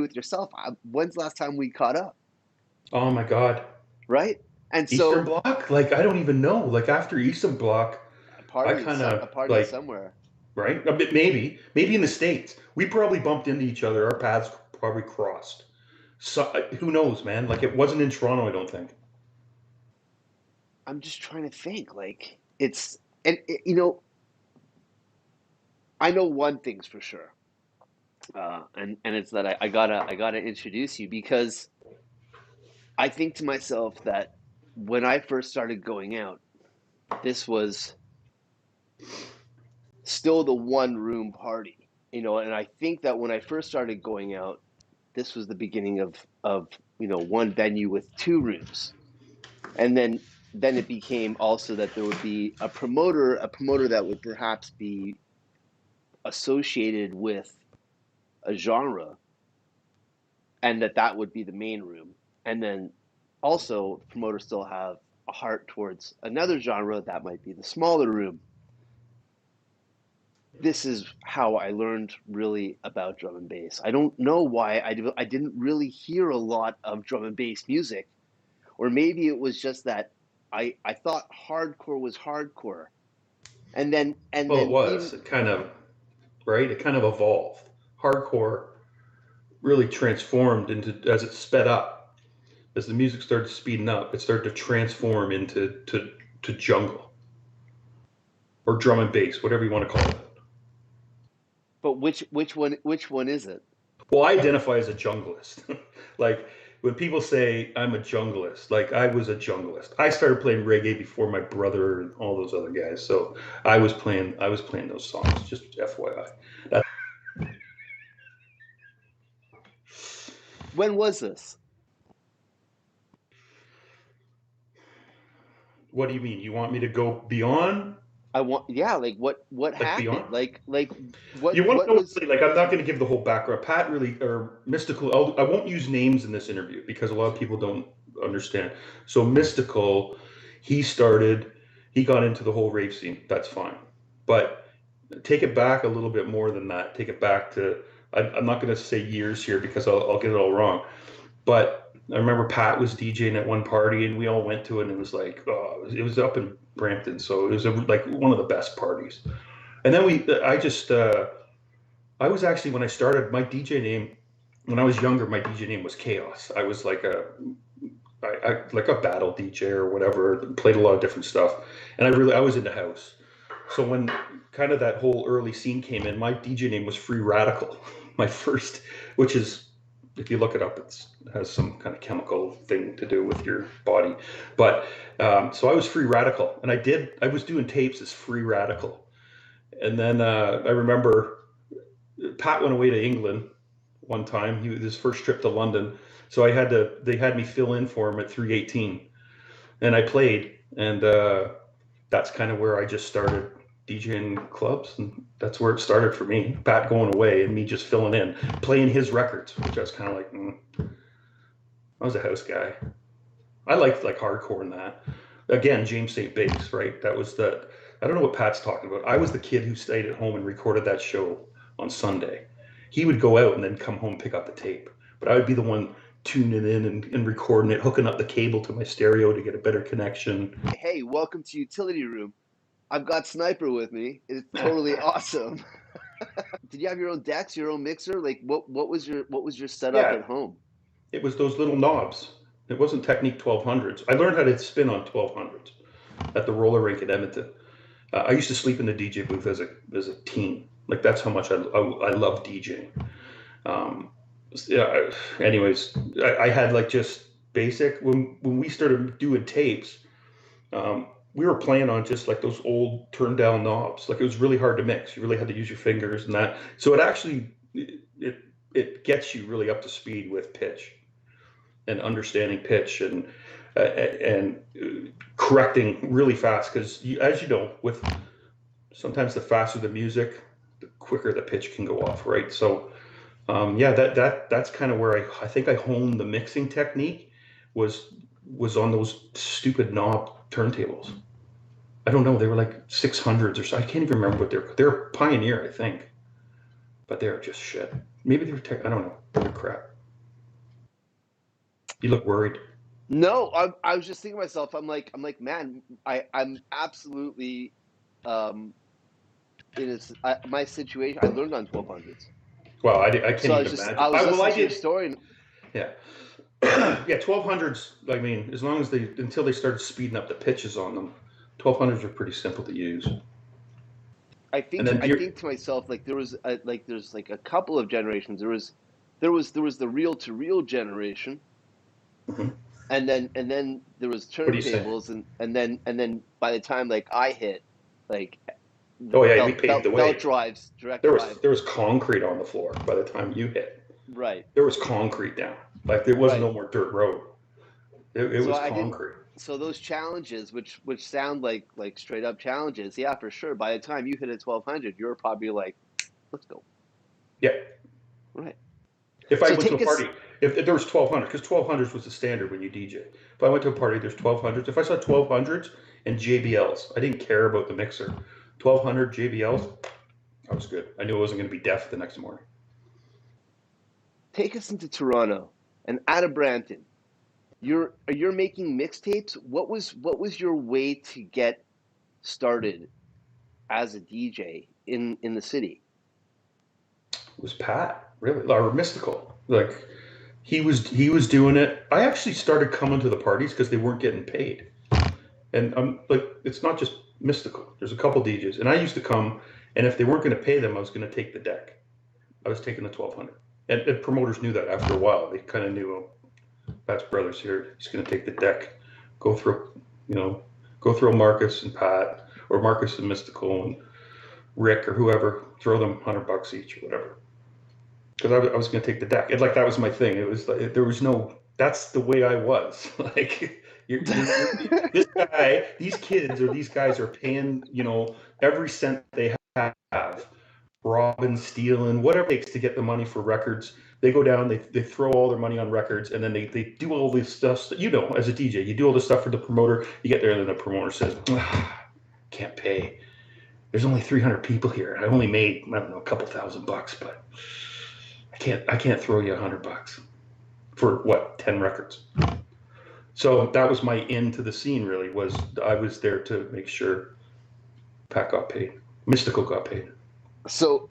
with yourself, when's the last time we caught up, Oh my God. right? And Eastern so Bloc? Like, I don't even know. Like, after Eastern Bloc, I kind a of party like, somewhere. right? A bit, maybe in the States. We probably bumped into each other. Our paths probably crossed. So, who knows, man? Like, it wasn't in Toronto, I don't think. I'm just trying to think. Like it's and it, you know, I know one thing's for sure, and it's that I gotta introduce you because I think to myself that when I first started going out, this was still the one room party, and I think that when I first started going out, this was the beginning of one venue with two rooms, and then it became also that there would be a promoter that would perhaps be associated with a genre, and that would be the main room, and then also the promoter still have a heart towards another genre that might be the smaller room. This is how I learned really about drum and bass. I don't know why I didn't really hear a lot of drum and bass music, or maybe it was just that I thought hardcore was hardcore, and Well, it then even was. It kind of, right? It kind of evolved. Hardcore really transformed into, as it sped up, as the music started speeding up, it started to transform into to jungle or drum and bass, whatever you want to call it. but which one is it? Well, I identify as a junglist. Like when people say I'm a junglist, like I was a junglist. I started playing reggae before my brother and all those other guys. So I was playing those songs. Just FYI. That, When was this? what do you mean? You want me to go beyond? I want, yeah, like what Like happened? beyond? Like what You want what to know? was Like I'm not going to give the whole background. Pat really or mystical. I won't use names in this interview because a lot of people don't understand. So mystical, he started. He got into the whole rave scene. That's fine, but take it back a little bit more than that. Take it back to. I'm not going to say years here because I'll get it all wrong. But I remember Pat was DJing at one party and we all went to it and it was like, oh, it was up in Brampton, so it was like one of the best parties. And then I was actually when I started my DJ name when I was younger. My DJ name was Chaos. I was like I like a battle DJ or whatever. Played a lot of different stuff, and I was into house. So when kind of that whole early scene came in, my DJ name was Free Radical. My first, which is if you look it up, it has some kind of chemical thing to do with your body. But so I was Free Radical, and I was doing tapes as Free Radical, and then I remember Pat went away to England one time. His first trip to London, so they had me fill in for him at 318, and I played, and that's kind of where I just started DJing clubs, and that's where it started for me. Pat going away and me just filling in, playing his records, which I was kind of like, I was a house guy. I liked like hardcore and that. Again, James St. Bass, right? That was the. I don't know what Pat's talking about. I was the kid who stayed at home and recorded that show on Sunday. He would go out and then come home and pick up the tape, but I would be the one tuning in and recording it, hooking up the cable to my stereo to get a better connection. Hey, welcome to Utility Room. I've got Sniper with me. It's totally awesome. Did you have your own decks, your own mixer? Like what was your setup Yeah, at home? it was those little knobs. It wasn't Technique 1200s. I learned how to spin on 1200s at the roller rink in Edmonton. I used to sleep in the DJ booth as a teen. Like that's how much I love DJing. Um, yeah. Anyways, I had like just basic when we started doing tapes. We were playing on just like those old turn down knobs. Like it was really hard to mix. You really had to use your fingers and that. So it actually it gets you really up to speed with pitch and understanding pitch and correcting really fast because as you know with sometimes the faster the music the quicker the pitch can go off, right? So yeah, that's kind of where I think I honed the mixing technique was was on those stupid knob turntables. I don't know, they were like 600s or so. I can't even remember what they're Pioneer, I think, but they're just shit. Maybe they were I don't know. They're crap. You look worried. No, I was just thinking to myself, man, I'm absolutely um my situation. I learned on 1200s, Well, I can't so even imagine. I was Well, listening I to your did. story, and Yeah. Yeah, 1200s. I mean, as long as until they started speeding up the pitches on them, 1200s are pretty simple to use. And then I think to myself, like there's like a couple of generations. There was the reel to reel generation, Mhm. and then there was What do you say? turntables, and then by the time like I hit, like Oh yeah, we paved the belt way. drives, direct drive, There was concrete on the floor by the time you hit. right, There was concrete down. Like there was right. no more dirt road. It So was I didn't. concrete. So those challenges, which sound like straight up challenges, yeah, for sure. By the time you hit a 1200, you're probably like, let's go, Yeah. right. If I So went to take a us. party, if there was 1200, because 1200s was the standard when you DJ. If I went to a party, there's 1200s. If I saw 1200s and JBLs, I didn't care about the mixer. 1200 JBLs, I was good. I knew I wasn't going to be deaf the next morning. Take us into Toronto and out of Brampton. You're making mixtapes. What was your way to get started as a DJ in the city? It was Pat, really, or Mystical. Like he was doing it. I actually started coming to the parties because they weren't getting paid. And I'm like, it's not just Mystical. There's a couple DJs, and I used to come, and if they weren't going to pay them, I was going to take the deck. I was taking the 1200, and promoters knew that after a while. They kind of knew, oh, Pat's brother's here. He's going to take the deck. Go through, you know, go through Marcus and Pat, or Marcus and Mystical and Rick or whoever. Throw them $100 each or whatever. Because I was going to take the deck. Like that was my thing. It was like there was no. That's the way I was. Like this guy, these kids or these guys are paying, every cent they have, robbing, stealing, whatever it takes to get the money for records. They go down, they throw all their money on records, and then they do all this stuff. As a DJ, you do all this stuff for the promoter. You get there, and then the promoter says, "Can't pay. There's only 300 people here. I only made, I don't know, a couple $1,000, but I can't throw you $100 for what, 10 records." So that was my in to the scene. Really, was I was there to make sure Pat got paid, Mystical got paid. So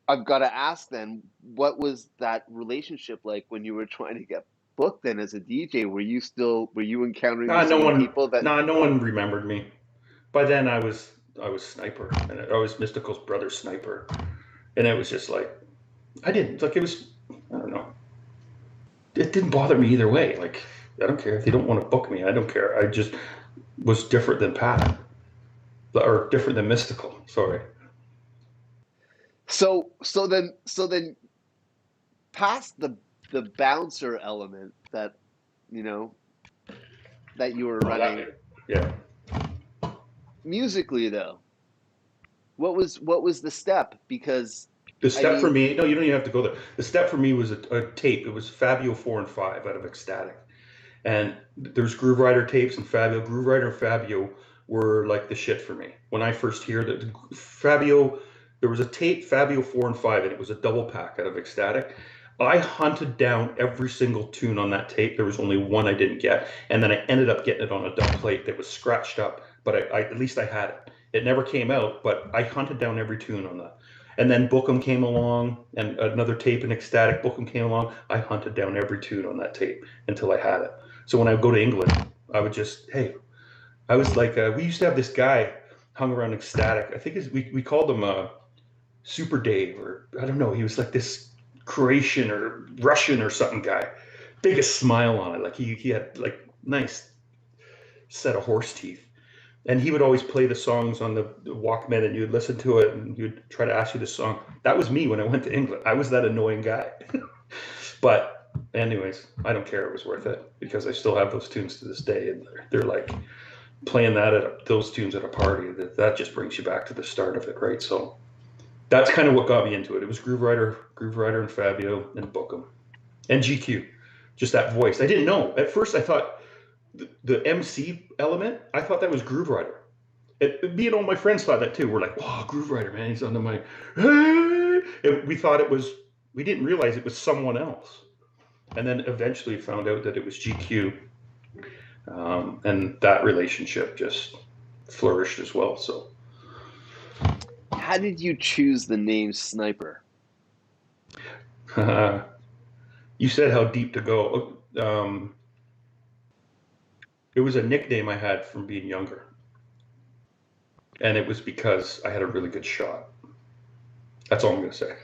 I've got to ask then, what was that relationship like when you were trying to get booked then as a DJ? Were you encountering the Nah, no same one, people that nah, no one remembered me. By then, I was Sniper, and I was Mystical's brother, Sniper, and it was just like I didn't like it was. I don't know. It didn't bother me either way. Like I don't care if they don't want to book me. I don't care. I just was different than Pat, or different than Mystical. Sorry. so then past the bouncer element that you know that you were Oh, running yeah. musically though, what was the step? Because The I step for mean, me, no, you don't even have to go there. The step for me was a tape. It was Fabio 4 and 5 out of Ecstatic. And there's Groove Rider tapes and Fabio. Groove Rider and Fabio were like the shit for me. When I first heard that Fabio, there was a tape, Fabio 4 and 5, and it was a double pack out of Ecstatic. I hunted down every single tune on that tape. There was only one I didn't get. And then I ended up getting it on a dub plate that was scratched up, but at least I had it. It never came out, but I hunted down every tune on that. And then Bookham came along, and another tape in Ecstatic. Bookham came along. I hunted down every tune on that tape until I had it. So when I would go to England, I would just, hey, I was like, we used to have this guy hung around Ecstatic. I think we called him Super Dave, or I don't know. He was like this Croatian or Russian or something guy. Biggest smile on it. Like he had like nice set of horse teeth. And he would always play the songs on the Walkman, and you'd listen to it, and you'd try to ask you the song. That was me when I went to England. I was that annoying guy. But anyways, I don't care. It was worth it because I still have those tunes to this day, and they're like playing those tunes at a party. That just brings you back to the start of it, right? So that's kind of what got me into it. It was Groove Rider, and Fabio and Bookham and GQ. Just that voice. I didn't know at first. I thought the MC element. I thought that was Groove Rider. Me and all my friends thought that too. We're like, "Wow, Groove Rider, man! He's on the mic." And we thought it was we didn't realize it was someone else. And then eventually found out that it was GQ. And that relationship just flourished as well. So, How did you choose the name Sniper? you said how deep to go. It was a nickname I had from being younger. And it was because I had a really good shot. That's all I'm going to say.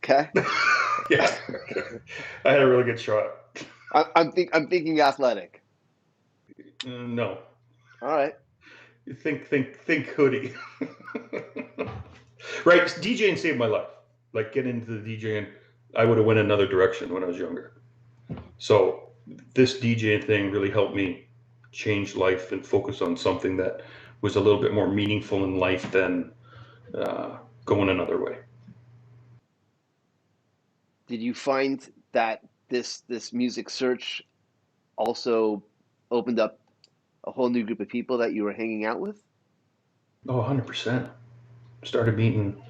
Okay. Yeah. I had a really good shot. I'm thinking athletic. No. All right. Think hoodie. Right, DJing saved my life. Like getting into the DJing, I would have went another direction when I was younger. So this DJing thing really helped me change life and focus on something that was a little bit more meaningful in life than going another way. Did you find that this music search also opened up a whole new group of people that you were hanging out with? Oh, 100%. Started meeting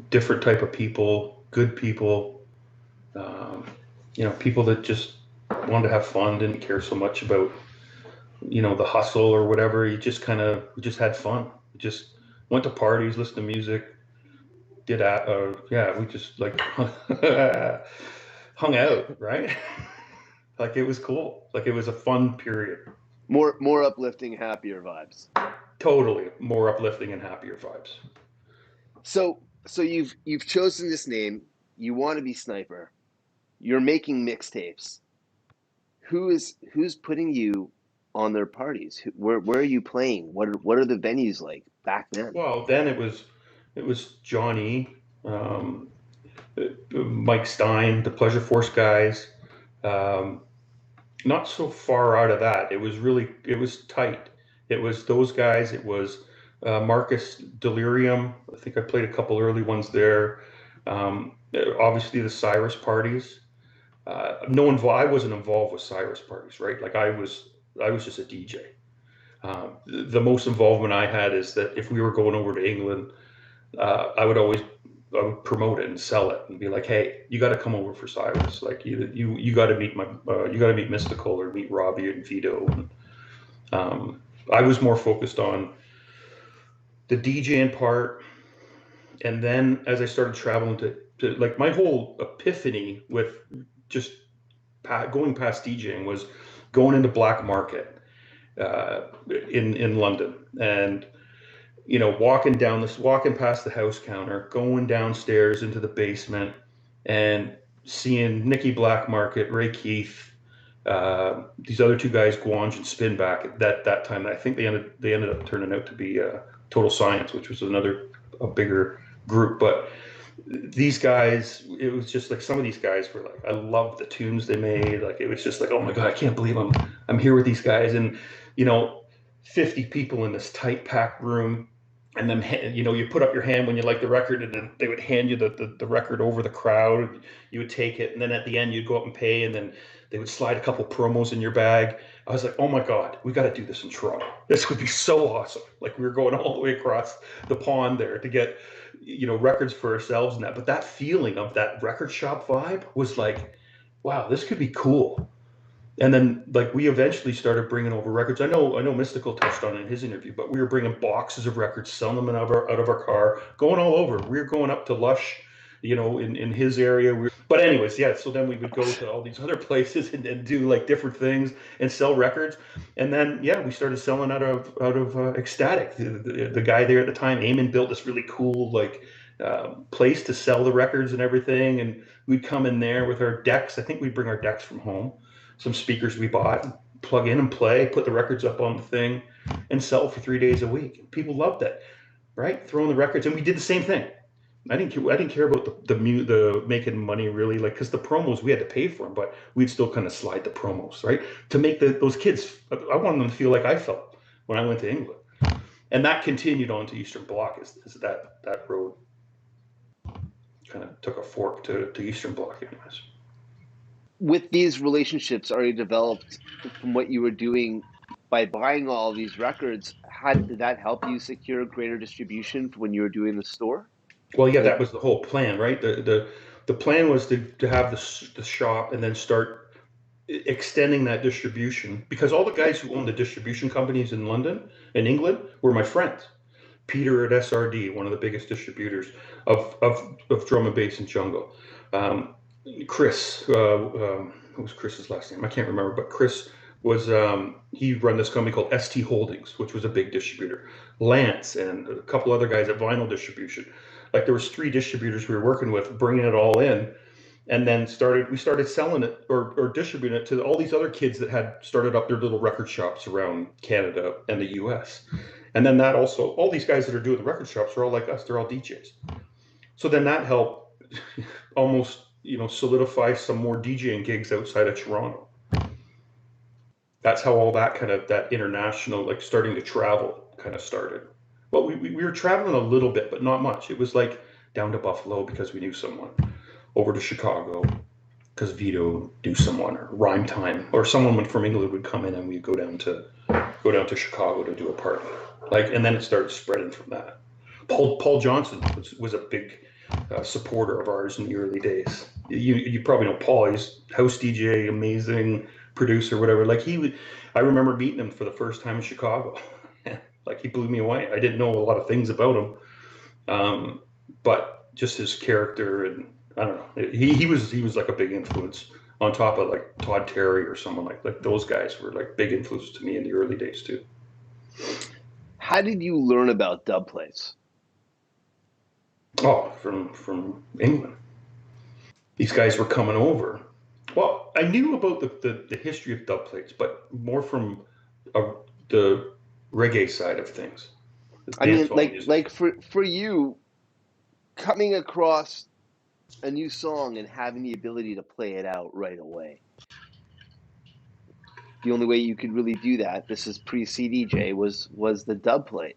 different type of people, good people, um, people that just wanted to have fun, didn't care so much about, the hustle or whatever. You just we just had fun. We just went to parties, listened to music, we just like hung out, right? Like it was cool. Like it was a fun period. More uplifting, happier vibes. Totally more uplifting and happier vibes. So you've chosen this name. You want to be Sniper. You're making mixtapes. Who's putting you on their parties? Where are you playing? What are the venues like back then? Well, then it was Johnny, Mike Stein, the Pleasure Force guys. Um, Not so far out of that. It was tight. It was those guys. It was Marcus Delirium. I think I played a couple early ones there. Obviously the Cyrus parties. No I wasn't involved with Cyrus parties, right? Like I was just a DJ. The most involvement I had is that if we were going over to England, I would promote it and sell it and be like, hey, you got to come over for Cyrus. Like you got to meet you got to meet Mystical or meet Robbie and Vito. And I was more focused on the DJing part. And then as I started traveling to like my whole epiphany with just going past DJing was going into black market in London and walking past the house counter, going downstairs into the basement, and seeing Nicky Black Market, Ray Keith, these other two guys, Gwanj and Spinback. At that time, I think they ended up turning out to be Total Science, which was a bigger group. But these guys, it was just like some of these guys were like, I loved the tunes they made. Like it was just like, oh my god, I can't believe I'm here with these guys, and 50 people in this tight packed room. And then you put up your hand when you like the record, and then they would hand you the record over the crowd. You would take it, and then at the end you'd go up and pay, and then they would slide a couple promos in your bag. I was like, oh my god, we got to do this in Toronto. This would be so awesome. Like we were going all the way across the pond there to get records for ourselves and that. But that feeling of that record shop vibe was like, wow, this could be cool. And then, like, we eventually started bringing over records. I know Mystical touched on it in his interview, but we were bringing boxes of records, selling them out of our car, going all over. We were going up to Lush, in his area. But anyways, yeah. So then we would go to all these other places and do like different things and sell records. And then we started selling out of Ecstatic. The guy there at the time, Eamon, built this really cool place to sell the records and everything. And we'd come in there with our decks. I think we'd bring our decks from home. Some speakers we bought, plug in and play, put the records up on the thing, and sell for 3 days a week. People loved it, right? Throwing the records, and we did the same thing. I didn't care about the making money really, like because the promos we had to pay for them, but we'd still kind of slide the promos, right? To make those kids, I wanted them to feel like I felt when I went to England, and that continued on to Eastern Bloc. Is that road kind of took a fork to Eastern Bloc, anyways. With these relationships already developed from what you were doing by buying all of these records, how did that help you secure greater distribution when you were doing the store? Well, yeah, Like, that was the whole plan, right? The plan was to have the shop and then start extending that distribution, because all the guys who owned the distribution companies in London and England were my friends. Peter at SRD, one of the biggest distributors of drum and bass and jungle. Um, Chris, what was Chris's last name? I can't remember, but Chris was, he run this company called ST Holdings, which was a big distributor. Lance and a couple other guys at Vinyl Distribution. Like there was 3 distributors we were working with, bringing it all in, and then we started selling it or distributing it to all these other kids that had started up their little record shops around Canada and the US. And then that also, all these guys that are doing the record shops are all like us, they're all DJs. So then that helped almost, solidify some more DJing gigs outside of Toronto. That's how all that kind of, that international, like starting to travel kind of started. Well, we were traveling a little bit, but not much. It was like down to Buffalo because we knew someone, over to Chicago because Vito knew someone, or Rhyme Time, or someone from England would come in and we'd go down to Chicago to do a party. Like, and then it started spreading from that. Paul Johnson was a big supporter of ours in the early days. You probably know Paul. He's house DJ, amazing producer, whatever. Like I remember meeting him for the first time in Chicago. Like he blew me away. I didn't know a lot of things about him, but just his character, and I don't know. He was like a big influence on top of like Todd Terry or someone like those guys were like big influence to me in the early days too. how did you learn about dub plates? Oh, from England. These guys were coming over. Well, I knew about the history of dub plates, but more from the reggae side of things, the I mean, dancehall music. like for you, coming across a new song and having the ability to play it out right away. The only way you could really do that, this is pre CDJ, was the dub plate.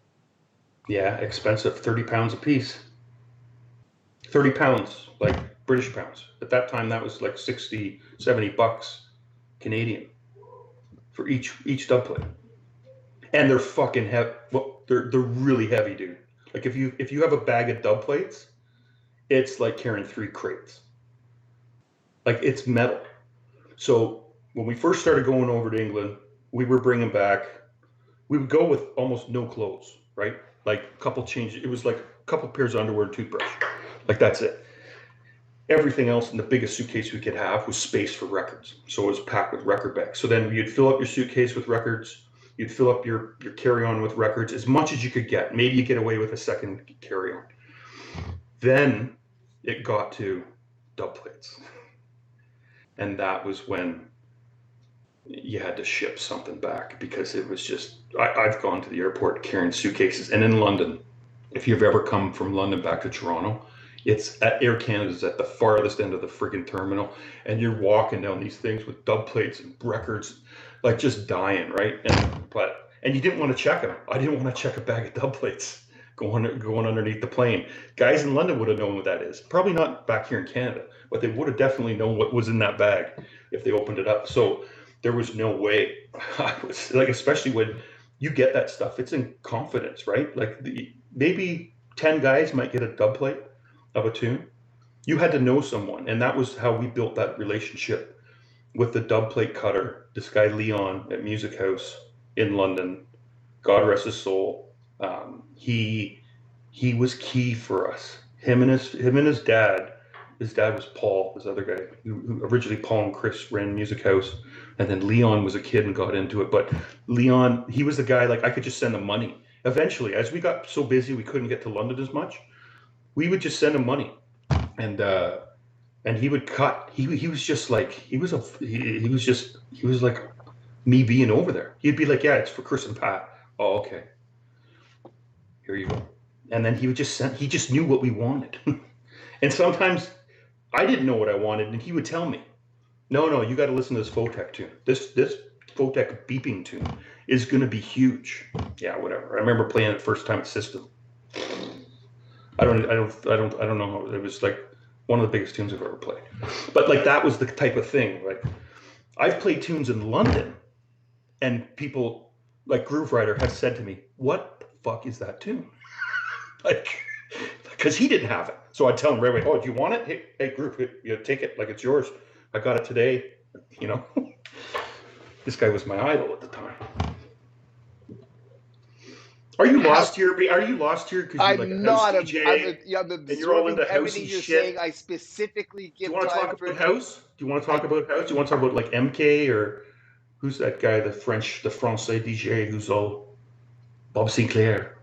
Yeah, expensive, 30 pounds a piece. 30 pounds, like British pounds. At that time, that was like 60, 70 bucks Canadian for each dub plate. And they're fucking heavy. Well, they're really heavy, dude. Like if you have a bag of dub plates, it's like carrying 3 crates. Like it's metal. So when we first started going over to England, we were bringing back. We would go with almost no clothes, right? Like a couple changes. It was like a couple pairs of underwear and toothbrush. Like that's it. Everything else in the biggest suitcase we could have was space for records. So it was packed with record bags. So then you'd fill up your suitcase with records. You'd fill up your carry-on with records as much as you could get. Maybe you get away with a second carry-on. Then it got to dub plates. And that was when you had to ship something back, because it was just, I've gone to the airport carrying suitcases. And in London, if you've ever come from London back to Toronto, it's at Air Canada's at the farthest end of the friggin' terminal, and you're walking down these things with dub plates and records, like just dying, right? And you didn't want to check them. I didn't want to check a bag of dub plates going underneath the plane. Guys in London would have known what that is. Probably not back here in Canada, but they would have definitely known what was in that bag if they opened it up. So there was no way. I was like, especially when you get that stuff, it's in confidence, right? Like maybe 10 guys might get a dub plate of a tune. You had to know someone, and that was how we built that relationship with the dub plate cutter, this guy Leon at Music House in London. God rest his soul. He was key for us. Him and his dad. His dad was Paul, this other guy who originally Paul and Chris ran Music House, and then Leon was a kid and got into it. But Leon, he was the guy, like I could just send him money. Eventually, as we got so busy we couldn't get to London as much, we would just send him money, and he would cut. He was just like he was like me being over there. He'd be like, yeah, it's for Chris and Pat. Oh, okay. Here you go. And then he would just send. He just knew what we wanted, and sometimes I didn't know what I wanted, and he would tell me, no, you got to listen to this Photech tune. This Photech beeping tune is going to be huge. Yeah, whatever. I remember playing it first time at System. I don't know how it was, like one of the biggest tunes I've ever played. But like that was the type of thing. Like I've played tunes in London, and people like Groove Rider has said to me, "What the fuck is that tune?" like because he didn't have it. So I'd tell him right away, oh, do you want it? Hey group, take it like it's yours. I got it today. This guy was my idol at the time. Are you lost here? Are you lost here because you're like I'm a house not. DJ I'm and you're all absorbing into everything housey you're shit? saying. I specifically Do you give want to time talk for about it. house? Do you want to talk about house? Do you want to talk about like MK or who's that guy, the Francais DJ who's all Bob Sinclair?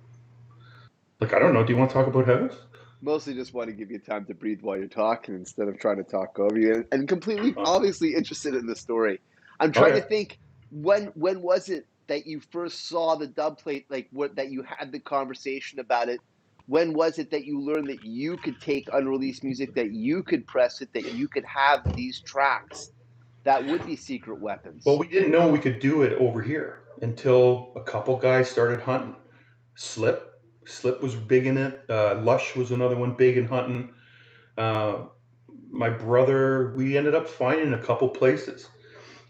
Like, I don't know. Do you want to talk about house? Mostly just want to give you time to breathe while you're talking instead of trying to talk over you, and completely, Oh, obviously interested in the story. I'm trying to okay. think when was it that you first saw the dub plate, like what that you had the conversation about it? When was it that you learned that you could take unreleased music, that you could press it, that you could have these tracks that would be secret Well, weapons? we didn't know we could do it over here until a couple guys started hunting. Slip. Slip was big in it. Lush was another one big in hunting. Uh, my brother, we ended up finding a couple places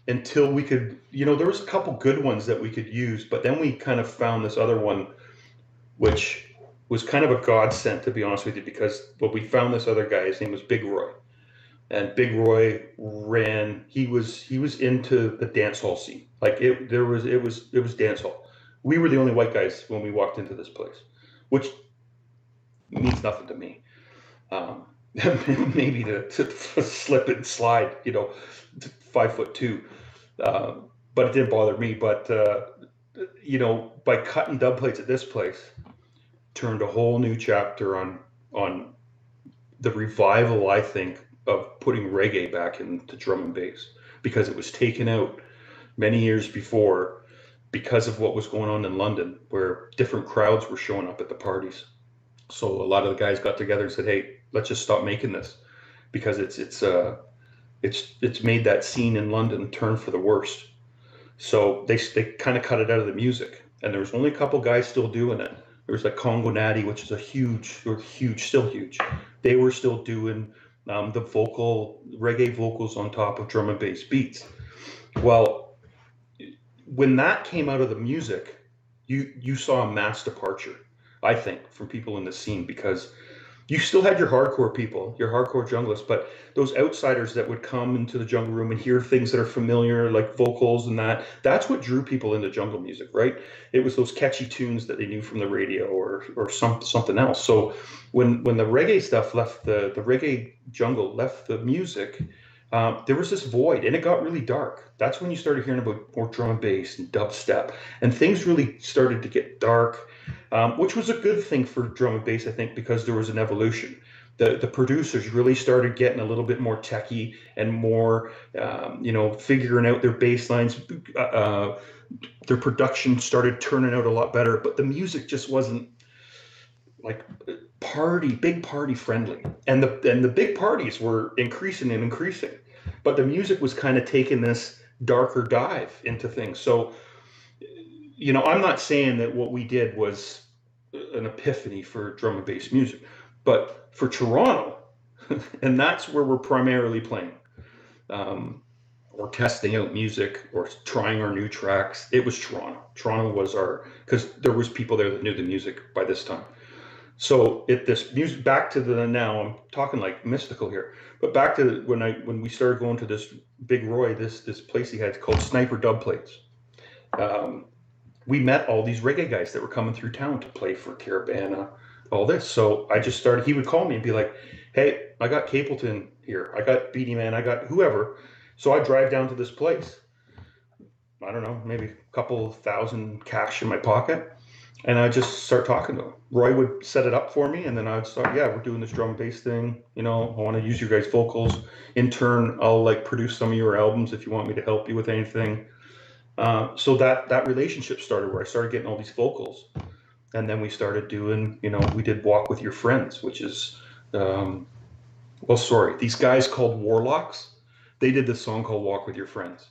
until we could, there was a couple good ones that we could use, but then we kind of found this other one, which was kind of a godsend, to be honest with you, because we found this other guy. His name was Big Roy, and Big Roy ran. He was into the dance hall scene. Like it was dance hall. We were the only white guys when we walked into this place, which means nothing to me. Um, maybe to slip and slide, 5'2". Uh, but it didn't bother me. But by cutting dub plates at this place, turned a whole new chapter on the revival, I think, of putting reggae back into drum and bass, because it was taken out many years before because of what was going on in London, where different crowds were showing up at the parties. So a lot of the guys got together and said, "Hey, let's just stop making this because it's made that scene in London turn for the worst." So they kind of cut it out of the music, and there was only a couple guys still doing it. There was like Congo Natty, which is still huge. They were still doing the reggae vocals on top of drum and bass beats. Well, when that came out of the music, you saw a mass departure, I think, from people in the scene, because you still had your hardcore people, your hardcore junglists, but those outsiders that would come into the jungle room and hear things that are familiar, like vocals and that's what drew people into jungle music, right? It was those catchy tunes that they knew from the radio or something else. So when the reggae stuff left the reggae jungle left the music, there was this void, and it got really dark. That's when you started hearing about more drum and bass and dubstep, and things really started to get dark, which was a good thing for drum and bass, I think, because there was an evolution. The producers really started getting a little bit more techie and more, figuring out their bass lines. Their production started turning out a lot better, but the music just wasn't like big party friendly. And the big parties were increasing and increasing, but the music was kind of taking this darker dive into things. So, I'm not saying that what we did was an epiphany for drum and bass music, but for Toronto, and that's where we're primarily playing, or testing out music or trying our new tracks. It was Toronto. Toronto was because there was people there that knew the music by this time. So this music, back to the now, I'm talking like mystical here, but back to when we started going to this Big Roy, this place he had called Sniper Dub Plates. We met all these reggae guys that were coming through town to play for Caravana, all this. So I just started, he would call me and be like, "Hey, I got Capleton here. I got Beanie Man. I got whoever." So I drive down to this place. I don't know, maybe a couple thousand cash in my pocket. And I just start talking to him. Roy would set it up for me, and then I would start, "Yeah, we're doing this drum and bass thing. I want to use your guys' vocals. In turn, I'll like produce some of your albums if you want me to help you with anything." So that relationship started, where I started getting all these vocals, and then we started doing, we did Walk With Your Friends, which is, these guys called Warlocks, they did this song called Walk With Your Friends,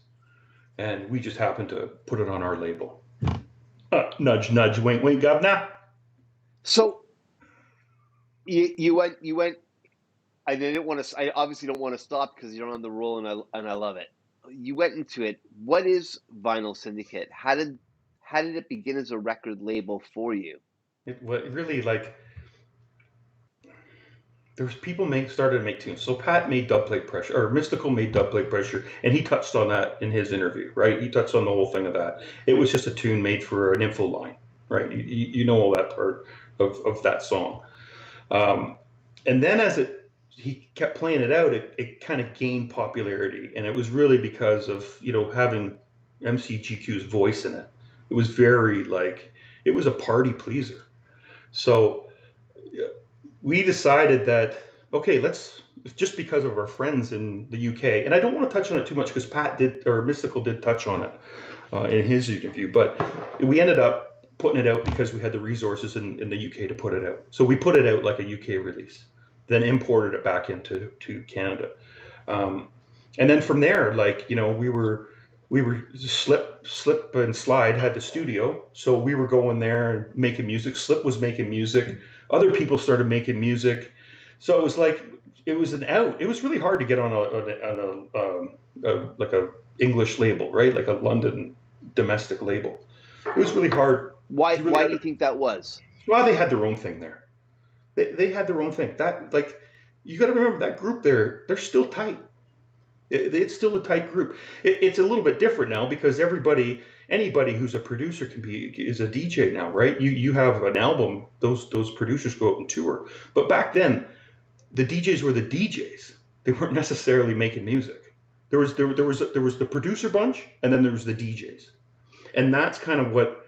and we just happened to put it on our label. Nudge, nudge, wink, wink, governor. So you went. I didn't want to. I obviously don't want to stop because you're on the roll, and I love it. You went into it. What is Vinyl Syndicate? How did it begin as a record label for you? It really, like, there's people started to make tunes. So Pat made Dubplate Pressure, or Mystical made Dubplate Pressure, and he touched on that in his interview, right? He touched on the whole thing of that. It was just a tune made for an info line, right? You know all that part of that song. Um, and then he kept playing it out, it kind of gained popularity, and it was really because of having MCGQ's voice in it. It was very like it was a party pleaser. So we decided that okay, let's just because of our friends in the UK, and I don't want to touch on it too much because Pat did or Mystical did touch on it in his interview, but we ended up putting it out because we had the resources in the UK to put it out. So we put it out like a UK release, then imported it back into Canada, and then from there, like we were Slip and Slide had the studio, so we were going there and making music. Slip was making music. Other people started making music, so it was like it was an out. It was really hard to get on like a English label, right? Like a London domestic label. It was really hard. Why You really do you think that was? well, they had their own thing there. They had their own thing. That like you got to remember that group there. They're still tight. It's still a tight group. It's a little bit different now because anybody who's a producer is a DJ now, right? You have an album, those producers go out and tour. But back then, the DJs were the DJs. They weren't necessarily making music. There was the producer bunch, and then there was the DJs, and that's kind of what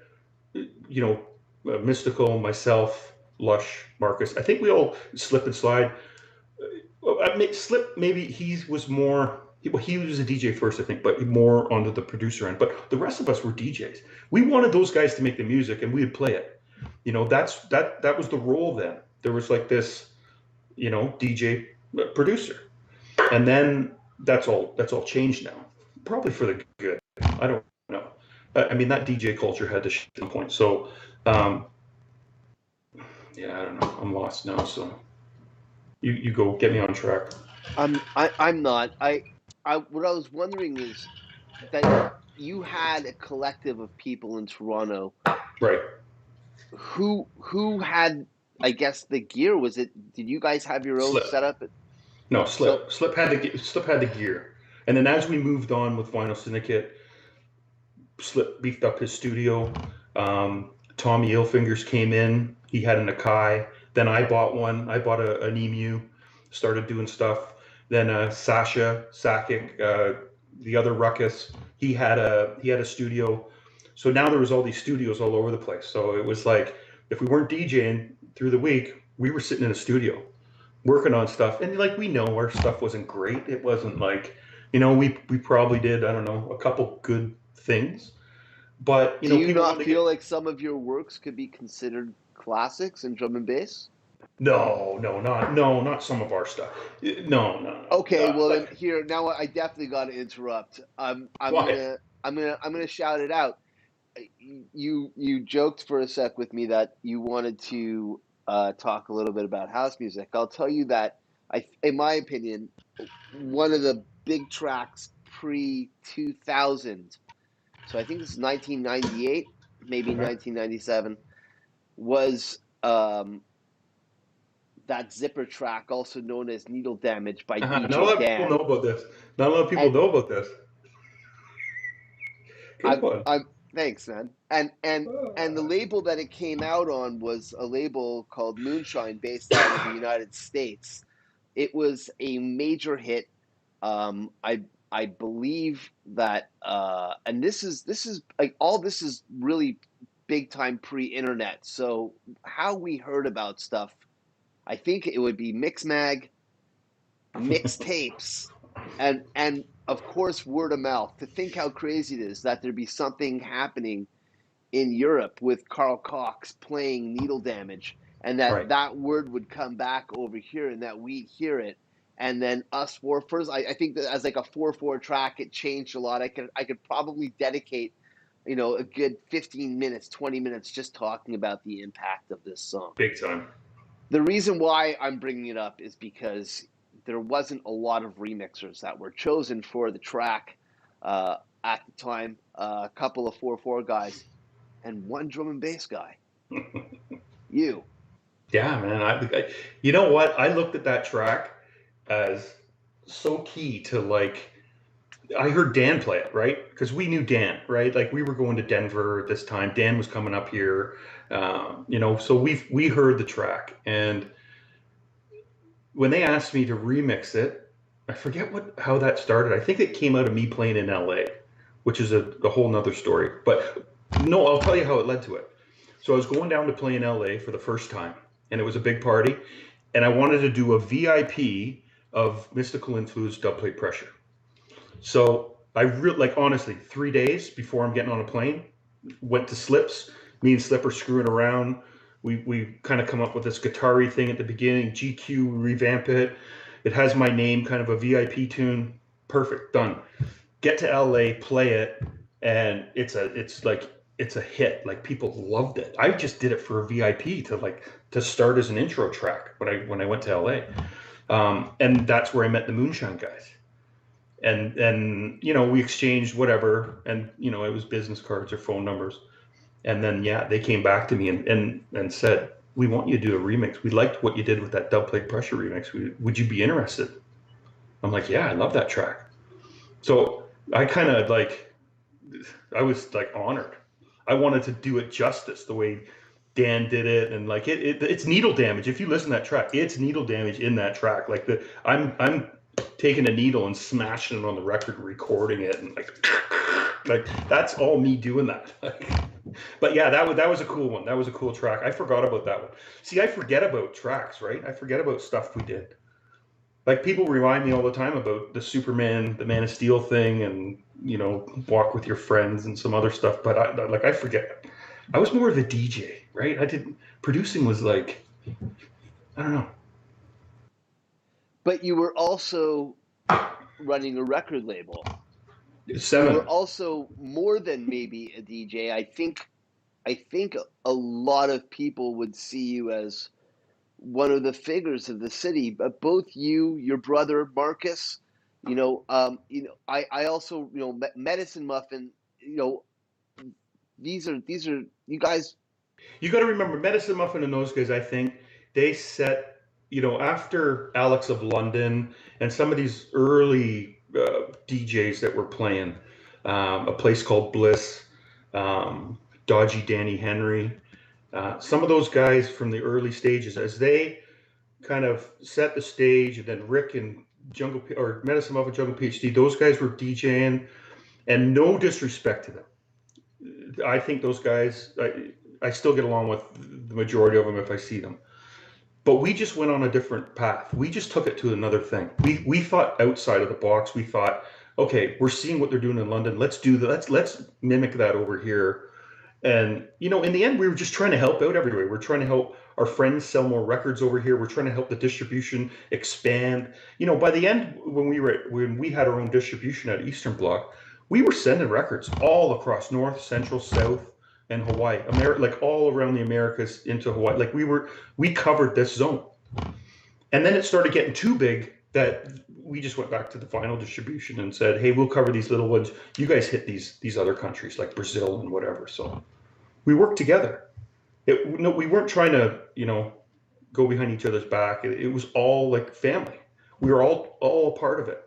Mystical, myself, Lush, Marcus. I think we all Slip and Slide. Slip maybe he was more. Well, he was a DJ first, I think, but more onto the producer end. But the rest of us were DJs. We wanted those guys to make the music, and we would play it. That was the role then. There was like this, DJ producer, and then that's all changed now. Probably for the good. I don't know. I mean, that DJ culture had to shift at some point. So, yeah, I don't know. I'm lost now. So, you go get me on track. I'm not. What I was wondering is that you had a collective of people in Toronto. Right. Who had, I guess, the gear? Did you guys have your own Slip. setup? No, So Slip had the gear, and then as we moved on with Vinyl Syndicate, Slip beefed up his studio. Tommy Ilfingers came in. He had an Akai. Then I bought one. I bought an Emu. Started doing stuff. Then Sasha Sakic, the other Ruckus, he had a studio. So now there was all these studios all over the place. So it was like if we weren't DJing through the week, we were sitting in a studio working on stuff. And like we know our stuff wasn't great. It wasn't like we probably did, I don't know, a couple good things. But do you people not want to feel like some of your works could be considered classics in drum and bass? not some of our stuff. No. Okay, well then Like here now I definitely got to interrupt. I'm why? gonna shout it out. You joked for a sec with me that you wanted to talk a little bit about house music. I'll tell you that in my opinion, one of the big tracks pre 2000, so I think this is 1998, maybe Uh-huh. 1997, was that Zipper track, also known as Needle Damage by Not a DJ lot of people Dan. know about this. Not a lot of people And know about this. Good one. I'm thanks, man. And the label that it came out on was a label called Moonshine, based out of the United States. It was a major hit. I believe that, and this is like all this is really big time pre-internet. So how we heard about stuff, I think it would be Mixmag, mixtapes, and of course word of mouth. To think how crazy it is that there'd be something happening in Europe with Carl Cox playing Needle Damage, and Right. that word would come back over here, and that we'd hear it, and then us warfers. I think that as like a 4/4 track, it changed a lot. I could probably dedicate, a good 15 minutes, 20 minutes just talking about the impact of this song. Big time. The reason why I'm bringing it up is because there wasn't a lot of remixers that were chosen for the track at the time. A couple of 4/4 guys and one drum and bass guy. You. Yeah, man. You know what? I looked at that track as so key to like. I heard Dan play it, right? Because we knew Dan, right? Like we were going to Denver at this time. Dan was coming up here, so we heard the track, and when they asked me to remix it, I forget how that started. I think it came out of me playing in LA, which is a whole nother story. But no, I'll tell you how it led to it. So I was going down to play in LA for the first time, and it was a big party, and I wanted to do a VIP of Mystical Influence Dubplate Pressure. So I really, like, honestly, 3 days before I'm getting on a plane, went to Slips. Me and Slip are screwing around. We kind of come up with this guitar-y thing at the beginning, GQ, revamp it. It has my name, kind of a VIP tune. Perfect, done. Get to LA, play it, and it's a hit. Like people loved it. I just did it for a VIP to start as an intro track when I went to LA, and that's where I met the Moonshine guys. And we exchanged whatever, and it was business cards or phone numbers. And then they came back to me and said, we want you to do a remix. We liked what you did with that Dubplate Pressure remix. Would you be interested? I'm like, yeah, I love that track. So I kind of I was like honored. I wanted to do it justice the way Dan did it, and like it's needle damage. If you listen to that track, it's needle damage in that track. Like I'm taking a needle and smashing it on the record and recording it, and like that's all me doing that. But yeah, that was a cool one. That was a cool track. I forgot about that one. See, I forget about tracks, right? I forget about stuff we did. Like people remind me all the time about the Superman, the Man of Steel thing, and Walk with Your Friends and some other stuff. But I forget. I was more of a DJ, right? Producing was like, I don't know. But you were also running a record label. 7. You were also more than maybe a DJ. I think a lot of people would see you as one of the figures of the city. But both you, your brother Marcus, I also, Medicine Muffin, these are you guys. You got to remember, Medicine Muffin and those guys. I think they set, after Alex of London and some of these early DJs that were playing, a place called Bliss, Dodgy Danny Henry, some of those guys from the early stages, as they kind of set the stage, and then Rick and Medicine Muffin, Jungle PhD, those guys were DJing, and no disrespect to them. I think those guys, I still get along with the majority of them if I see them. But we just went on a different path. We just took it to another thing. We thought outside of the box. We thought, okay, we're seeing what they're doing in London. Let's do that. Let's mimic that over here. And in the end, we were just trying to help out everywhere. We're trying to help our friends sell more records over here. We're trying to help the distribution expand. By the end, when we had our own distribution at Eastern Bloc, we were sending records all across North, Central, South, and Hawaii, like all around the Americas into Hawaii. Like we covered this zone. And then it started getting too big that we just went back to the vinyl distribution and said, hey, we'll cover these little ones. You guys hit these other countries like Brazil and whatever. So we worked together. We weren't trying to, go behind each other's back. It was all like family. We were all a part of it.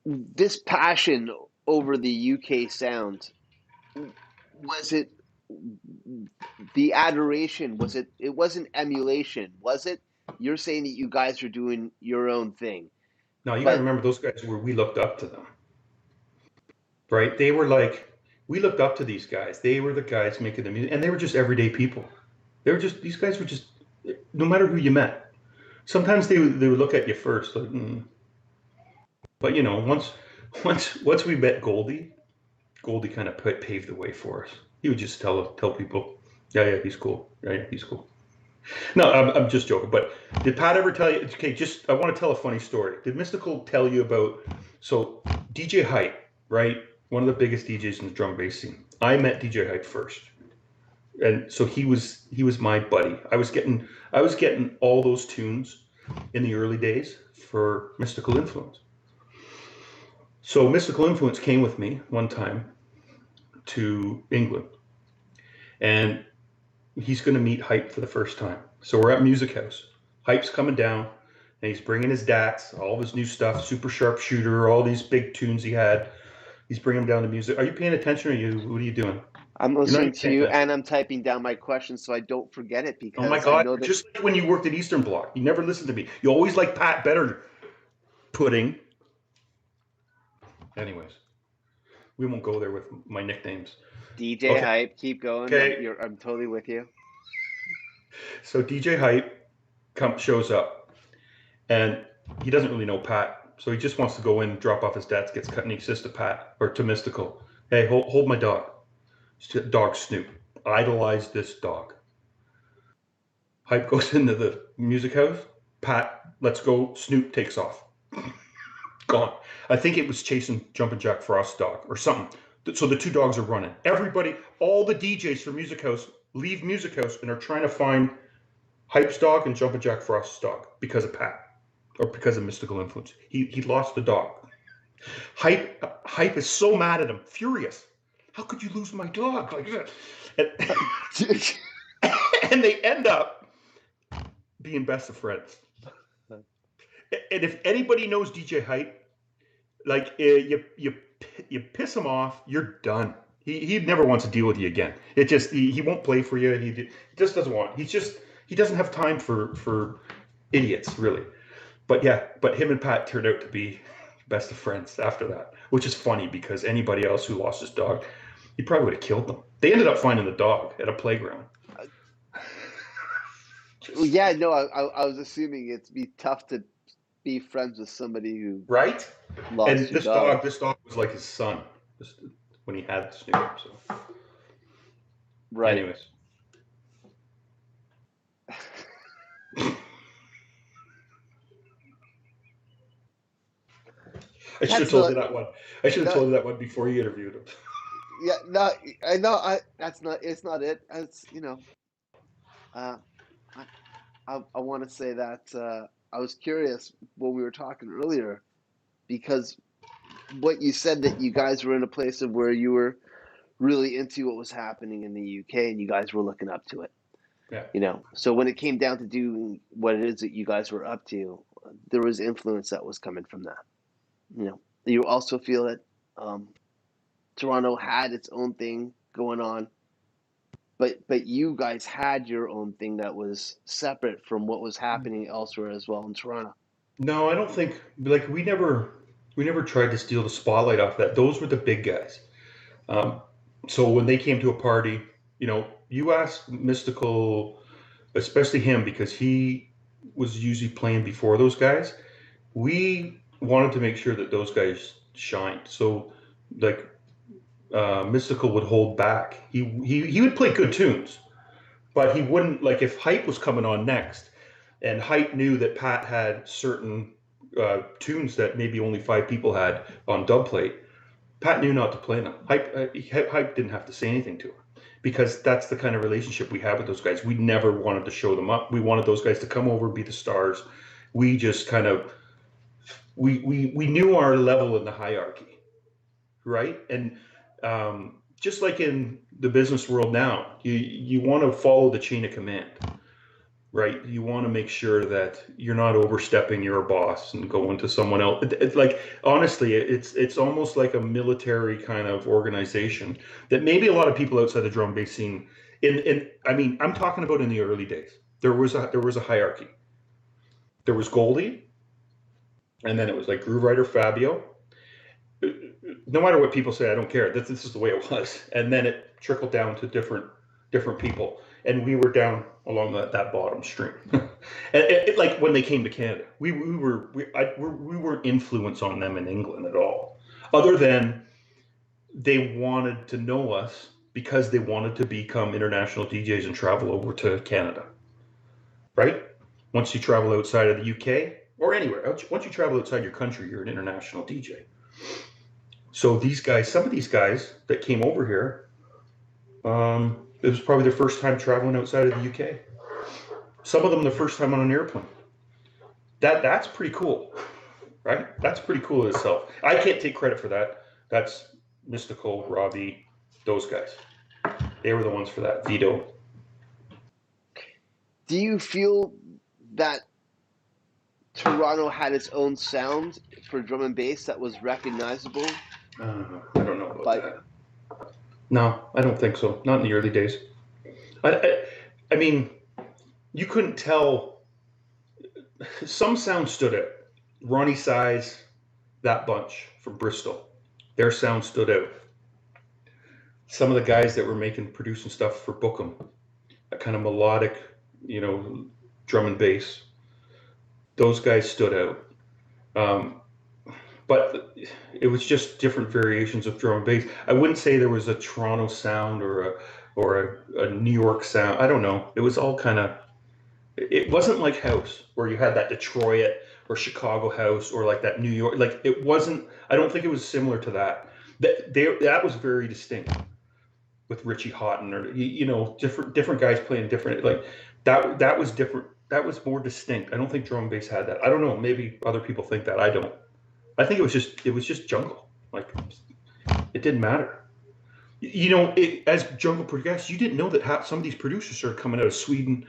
This passion over the UK sound, was it the adoration? It wasn't emulation, was it? You're saying that you guys are doing your own thing. No, you got to remember, those guys we looked up to them, right? They were like, we looked up to these guys. They were the guys making the music, and they were just everyday people. These guys were just, no matter who you met. Sometimes they would look at you first, like, But once we met Goldie kind of paved the way for us. He would just tell people, yeah, he's cool. Yeah, he's cool. No, I'm just joking. But did Pat ever tell you? Okay, I want to tell a funny story. Did Mystical tell you about? So DJ Hype, right? One of the biggest DJs in the drum bass scene. I met DJ Hype first, and so he was my buddy. I was getting all those tunes in the early days for Mystical Influence. So Mystical Influence came with me one time to England, and he's going to meet Hype for the first time. So we're at Music House. Hype's coming down, and he's bringing his DATs, all of his new stuff, Super Sharpshooter, all these big tunes he had. He's bringing them down to music. Are you paying attention, or what are you doing? I'm You're not listening even to paying you, attention. and I'm typing down my questions so I don't forget it, Oh my because I God! know that. Just like when you worked at Eastern Bloc, you never listened to me. You always like Pat better. Pudding. Anyways, we won't go there with my nicknames. DJ Okay. Hype, keep going. Okay. I'm totally with you. So DJ Hype shows up, and he doesn't really know Pat, so he just wants to go in, drop off his dad's, gets cut, and he says to Pat or to Mystical, "Hey, hold my dog." Dog Snoop. Idolize this dog. Hype goes into the music house. Pat, let's go. Snoop takes off. Gone. I think it was chasing Jumpin' Jack Frost's dog or something. So the two dogs are running. Everybody, all the DJs from Music House leave Music House and are trying to find Hype's dog and Jumpin' Jack Frost's dog because of Pat or because of mystical influence. He lost the dog. Hype is so mad at him, furious. How could you lose my dog like that? And they end up being best of friends. And if anybody knows DJ Hype, like you piss him off, you're done. He never wants to deal with you again. It just he won't play for you. He just doesn't want. He doesn't have time for idiots really. But yeah, him and Pat turned out to be best of friends after that, which is funny because anybody else who lost his dog, he probably would have killed them. They ended up finding the dog at a playground. Yeah, no, I was assuming it'd be tough to be friends with somebody who right. lost And your dog. This dog was like his son when he had Snoop. So, Right. anyways. I should have told you that one. I should have told you that one before you interviewed him. Yeah, no, I know. That's not. It's not it. It's I want to say that I was curious when we were talking earlier, because what you said, that you guys were in a place of where you were really into what was happening in the UK and you guys were looking up to it. Yeah. So when it came down to doing what it is that you guys were up to, there was influence that was coming from that. You also feel that Toronto had its own thing going on, but you guys had your own thing that was separate from what was happening elsewhere as well in Toronto. No, I don't think we never tried to steal the spotlight off that. Those were the big guys. So when they came to a party, you asked Mystical, especially him, because he was usually playing before those guys. We wanted to make sure that those guys shined. So like Mystical would hold back. He would play good tunes, but he wouldn't, like, if Hype was coming on next and Hype knew that Pat had certain tunes that maybe only 5 people had on dub plate, Pat knew not to play them. Hype didn't have to say anything to him, because that's the kind of relationship we have with those guys. We never wanted to show them up. We wanted those guys to come over, be the stars. We just kind of we knew our level in the hierarchy, right? And just like in the business world now, you want to follow the chain of command, right? You want to make sure that you're not overstepping your boss and going to someone else. It's like, honestly, it's almost like a military kind of organization that maybe a lot of people outside the drum and bass scene, I mean, I'm talking about in the early days, there was a hierarchy. There was Goldie, and then it was like Groove Rider Fabio. No matter what people say, I don't care. This is the way it was. And then it trickled down to different people. And we were down along that bottom stream. And like when they came to Canada, we weren't influence on them in England at all, other than they wanted to know us because they wanted to become international DJs and travel over to Canada, right? Once you travel outside of the UK or anywhere, once you travel outside your country, you're an international DJ. So these guys, some of these guys that came over here, it was probably their first time traveling outside of the UK. Some of them the first time on an airplane. That's pretty cool, right? That's pretty cool in itself. I can't take credit for that. That's Mystical, Robbie, those guys. They were the ones for that. Vito. Do you feel that Toronto had its own sound for drum and bass that was recognizable? I don't know about By that. No, I don't think so. Not in the early days. I mean, you couldn't tell. Some sound stood out. Ronnie Size, that bunch from Bristol, their sound stood out. Some of the guys that were producing stuff for Bookham, a kind of melodic, drum and bass, those guys stood out. But it was just different variations of drum and bass. I wouldn't say there was a Toronto sound or a New York sound. I don't know. It was all kind of. It wasn't like house where you had that Detroit or Chicago house or like that New York. Like it wasn't. I don't think it was similar to that. That was very distinct with Richie Houghton or different guys playing different, like that was different. That was more distinct. I don't think drum and bass had that. I don't know. Maybe other people think that. I don't. I think it was just jungle. Like it didn't matter. As jungle progressed, you didn't know that some of these producers started coming out of Sweden,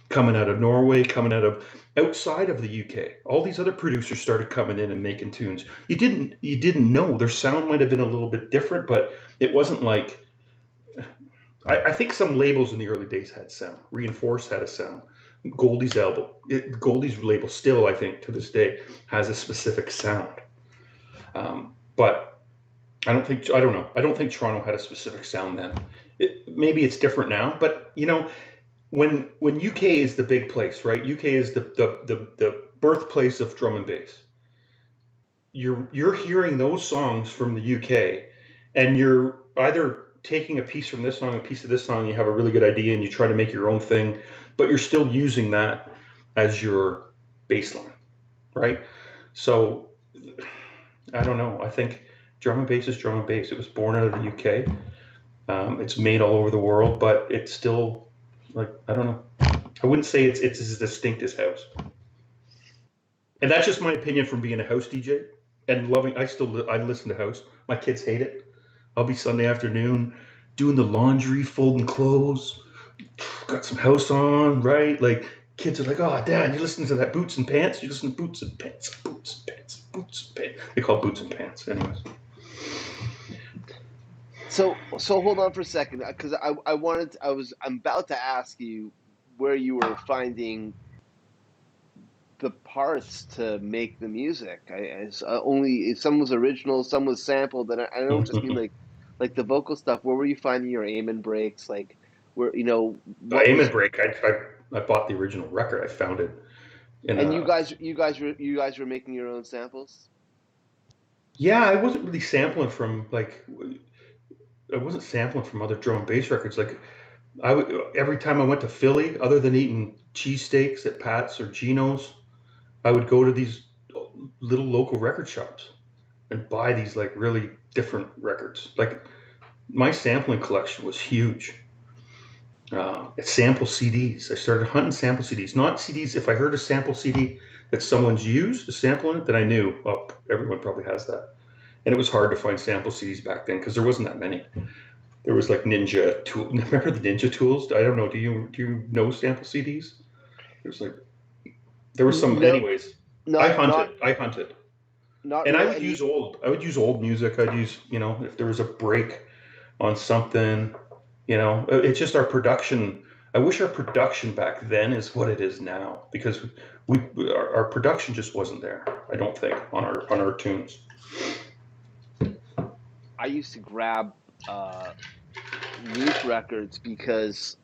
coming out of Norway, coming out of outside of the UK. All these other producers started coming in and making tunes. You didn't know their sound might have been a little bit different, but it wasn't like. I think some labels in the early days had sound. Reinforced had a sound. Goldie's label still, I think, to this day, has a specific sound. But I don't know. I don't think Toronto had a specific sound then. Maybe it's different now, but when UK is the big place, right? UK is the birthplace of drum and bass. You're hearing those songs from the UK, and you're either taking a piece from this song, a piece of this song, you have a really good idea and you try to make your own thing, but you're still using that as your baseline, right? So I don't know. I think drum and bass is drum and bass. It was born out of the UK. It's made all over the world, but it's still like, I don't know. I wouldn't say it's as distinct as house. And that's just my opinion from being a house DJ and loving. I listen to house. My kids hate it. I'll be Sunday afternoon doing the laundry, folding clothes, got some house on, right? Like kids are like, "Oh, Dad, you listen to that Boots and Pants? You listen to Boots and Pants, Boots and Pants, Boots and Pants." They call it Boots and Pants, anyways. So hold on for a second, because I'm about to ask you where you were finding the parts to make the music. Only some was original, some was sampled, and I don't just mean like the vocal stuff. Where were you finding your Amen breaks? Like where what Amen was break. I bought the original record. I found it. And you guys were making your own samples? Yeah, I wasn't really sampling from I wasn't sampling from other drum and bass records. Like every time I went to Philly, other than eating cheesesteaks at Pat's or Gino's, I would go to these little local record shops and buy these like really different records. Like my sampling collection was huge. Sample CDs. I started hunting sample CDs, not CDs. If I heard a sample CD that someone's used a sample in it, then I knew, oh, everyone probably has that. And it was hard to find sample CDs back then because there wasn't that many. There was like Ninja tool. Remember the Ninja tools? I don't know. Do you know sample CDs? There was some. No, Anyways, I hunted. Not And I really. would use old music. I'd use, if there was a break on something, it's just our production. I wish our production back then is what it is now, because our production just wasn't there. I don't think on our tunes. I used to grab loop records because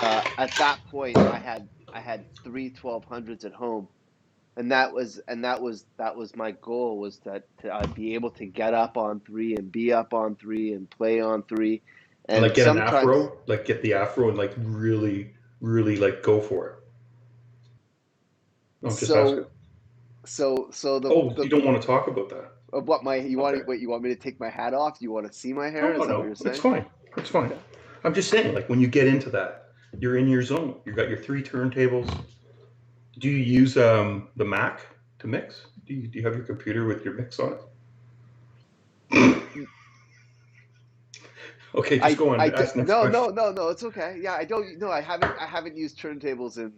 at that point I had three 1200s at home, and that was my goal, was that to be able to get up on three and be up on three and play on three, And like and get an sometimes afro, like get the afro and like really, really like go for it. No, I'm just asking. so Oh, the you don't want to talk about that? Okay. you want me to take my hat off? Do you want to see my hair? Is that what No, you're it's saying? fine. It's fine. I'm just saying, like when you get into that, you're in your zone. You got your 3 turntables. Do you use the Mac to mix? Do you have your computer with your mix on it? Okay, just go on. Ask next No, question. no, no, no. It's okay. Yeah, I don't. No, I haven't used turntables in.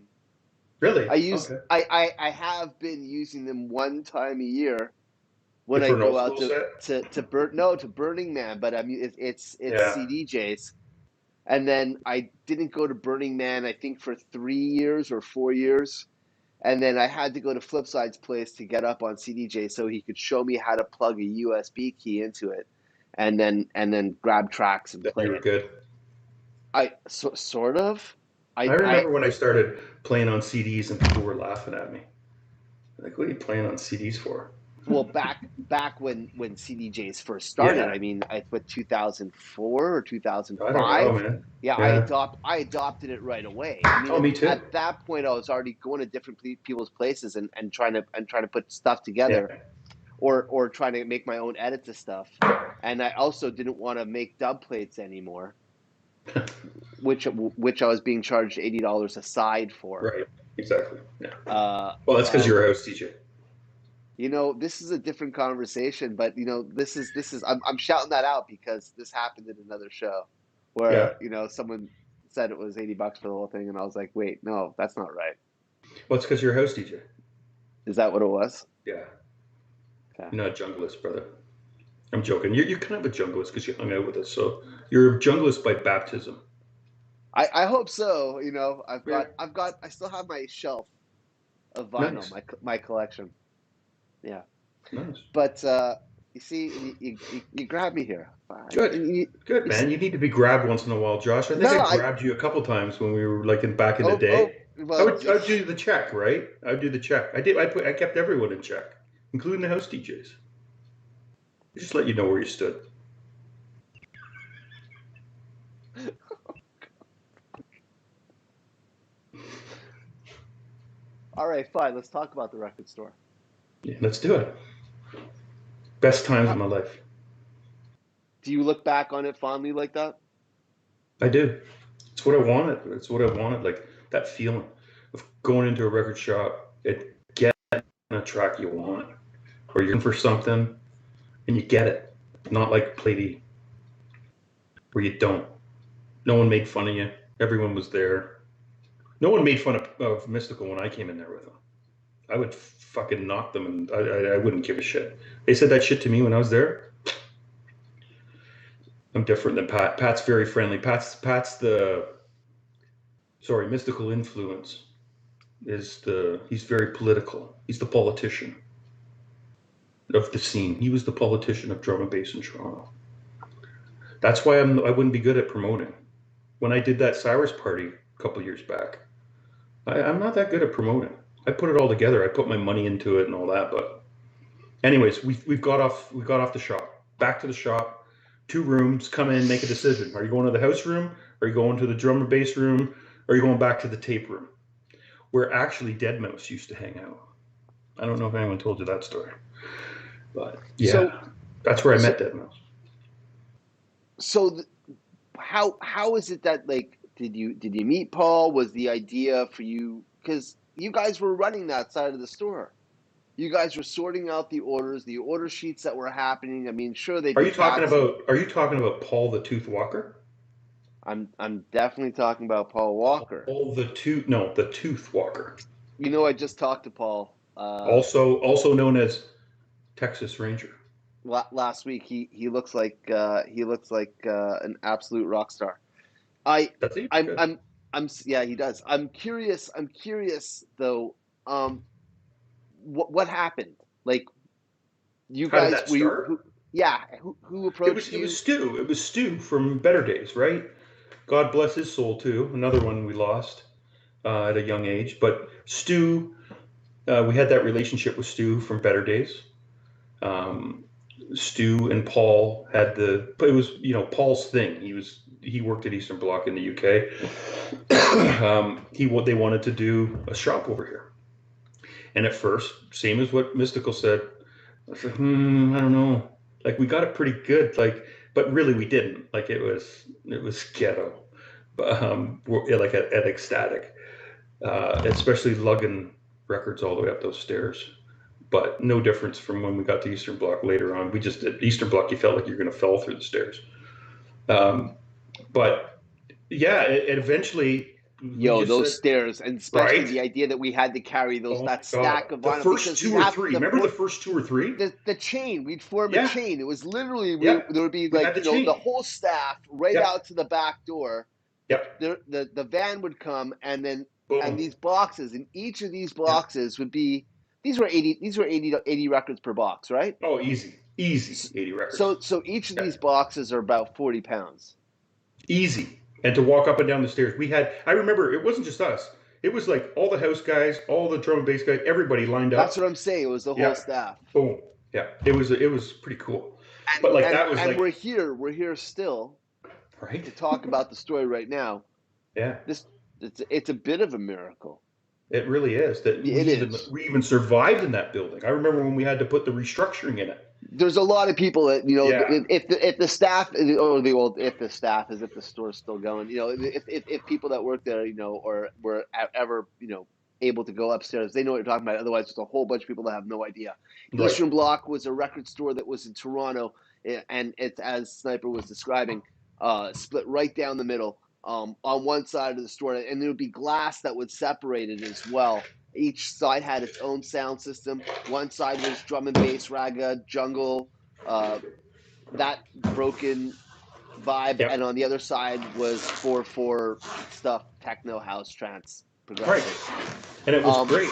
Really? Okay. I have been using them one time a year when I For an old go out school set? to Burning Man, but I mean it's Yeah. CDJs. And then I didn't go to Burning Man, I think, for 3 years or 4 years. And then I had to go to Flipside's place to get up on CDJ so he could show me how to plug a USB key into it, and then grab tracks and Then you play were it. good. Sort of. I remember when I started playing on CDs and people were laughing at me. Like, what are you playing on CDs for? Well, back when CDJs first started, Yeah. I mean, I put 2004 or I don't know, 2005. man. Yeah, Yeah. I adopted it right away. I mean, Oh, me too. at that point, I was already going to different people's places and trying to put stuff Yeah. together, or trying to make my own edits of stuff. And I also didn't want to make dub plates anymore, which I was being charged $80 a side for. Right. Exactly. Yeah. Uh, Well, that's because uh, you're a house DJ. this is a different conversation, but this is I'm shouting that out because this happened in another show Yeah. where, someone said it was $80 for the whole thing, and I was like, wait, no, that's not right. Well, it's because you're a house DJ. Is that what it was? Yeah. Okay. You're not a junglist, brother. I'm joking. You're kind of a junglist because you hung out with us. So you're a junglist by baptism. I hope so. Yeah. I still have my shelf of vinyl, Nice. my collection. Yeah. Nice. But you see, you grabbed me here. Good. Good, man. You need to be grabbed once in a while, Josh. I think No, I grabbed you a couple times when we were like back in the oh, day. well, I would do the check, right? I would do the check. I kept everyone in check, including the house DJs. Just let you know where you stood. all right, fine. Let's talk about the record store. Yeah, let's do it. Best times of my life. Do you look back on it fondly like that? I do. It's what I wanted. It's what I wanted. Like that feeling of going into a record shop and getting a track you want, or you're looking for something and you get it. Not like Play-D, where you don't. No one made fun of you. Everyone was there. No one made fun of Mystical when I came in there with them. I would fucking knock them, and I wouldn't give a shit. They said that shit to me when I was there. I'm different than Pat. Pat's very friendly. Pat's Mystical Influence he's very political. He's the politician of the scene. He was the politician of drum and bass in Toronto. That's why I wouldn't be good at promoting. When I did that Cyrus party a couple years back, I'm not that good at promoting. I put it all together. I put my money into it and all that. But anyways, we got off the shop. Back to the shop. 2 rooms. Come in, make a decision. Are you going to the house room? Are you going to the drum and bass room? Or are you going back to the tape room, where actually Deadmau5 used to hang out? I don't know if anyone told you that story, but yeah, that's where I met Deadmau5. So how is it that, like, did you meet Paul? Was the idea for you, because you guys were running that side of the store? You guys were sorting out the orders, the order sheets that were happening. I mean, sure, they Are do you talking fax. about Paul the Tooth Walker? I'm definitely talking about Paul Walker. The Tooth Walker. I just talked to Paul. Also known as Texas Ranger. Last week, he looks like an absolute rock star. Yeah, he does. I'm curious though. What happened? Like, you How guys, did that start? who approached you? It was Stu from Better Days, right? God bless his soul too. Another one we lost at a young age. But Stu, we had that relationship with Stu from Better Days. Stu and Paul but it was Paul's thing. He worked at Eastern Bloc in the UK. They wanted to do a shop over here, and at first, same as what Mystical said, I said, I don't know. Like, we got it pretty good, but really we didn't. Like, it was ghetto, but like at Ecstatic, especially lugging records all the way up those stairs. But no difference from when we got to Eastern Bloc later on. We just, at Eastern Bloc, you felt like you're going to fall through the stairs. But yeah, it eventually we Yo, just those said, stairs, and especially right? the idea that we had to carry those Oh my that God. stack of The vinyl first because we'd two or have three. Remember the first two or three? the chain. We'd form a Yeah. chain. It was literally Yeah. there would be We like had the the chain. whole staff right Yeah. out to the back door. Yeah. The van would come and Boom. these boxes, and each of these Yeah. boxes would be these were 80 records per box, right? Oh, easy. Easy. 80 records. So each of Yeah. these boxes are about 40 pounds. Easy. And to walk up and down the stairs, I remember it wasn't just us. It was like all the house guys, all the drum and bass guys, everybody lined That's up. what I'm saying. It was the whole Yeah. staff. Boom. Yeah. It was pretty cool. And But like and that was and like, we're here still right? to talk about the story right now. Yeah. This it's a bit of a miracle. It really is that It is. we even survived in that building. I remember when we had to put the restructuring in it. There's a lot of people that Yeah. if the staff or the old if the staff is if the store's still going, if people that work there or were ever able to go upstairs, they know what you're talking about. Otherwise, there's a whole bunch of people that have no idea. Right. Eastern Bloc was a record store that was in Toronto, and it's, as Sniper was describing, split right down the middle, on one side of the store, and there would be glass that would separate it as well. Each side had its own sound system. One side was drum and bass, raga, jungle, that broken vibe, Yep. and on the other side was 4/4 stuff, techno, house, trance, Right. progressive. And it was great.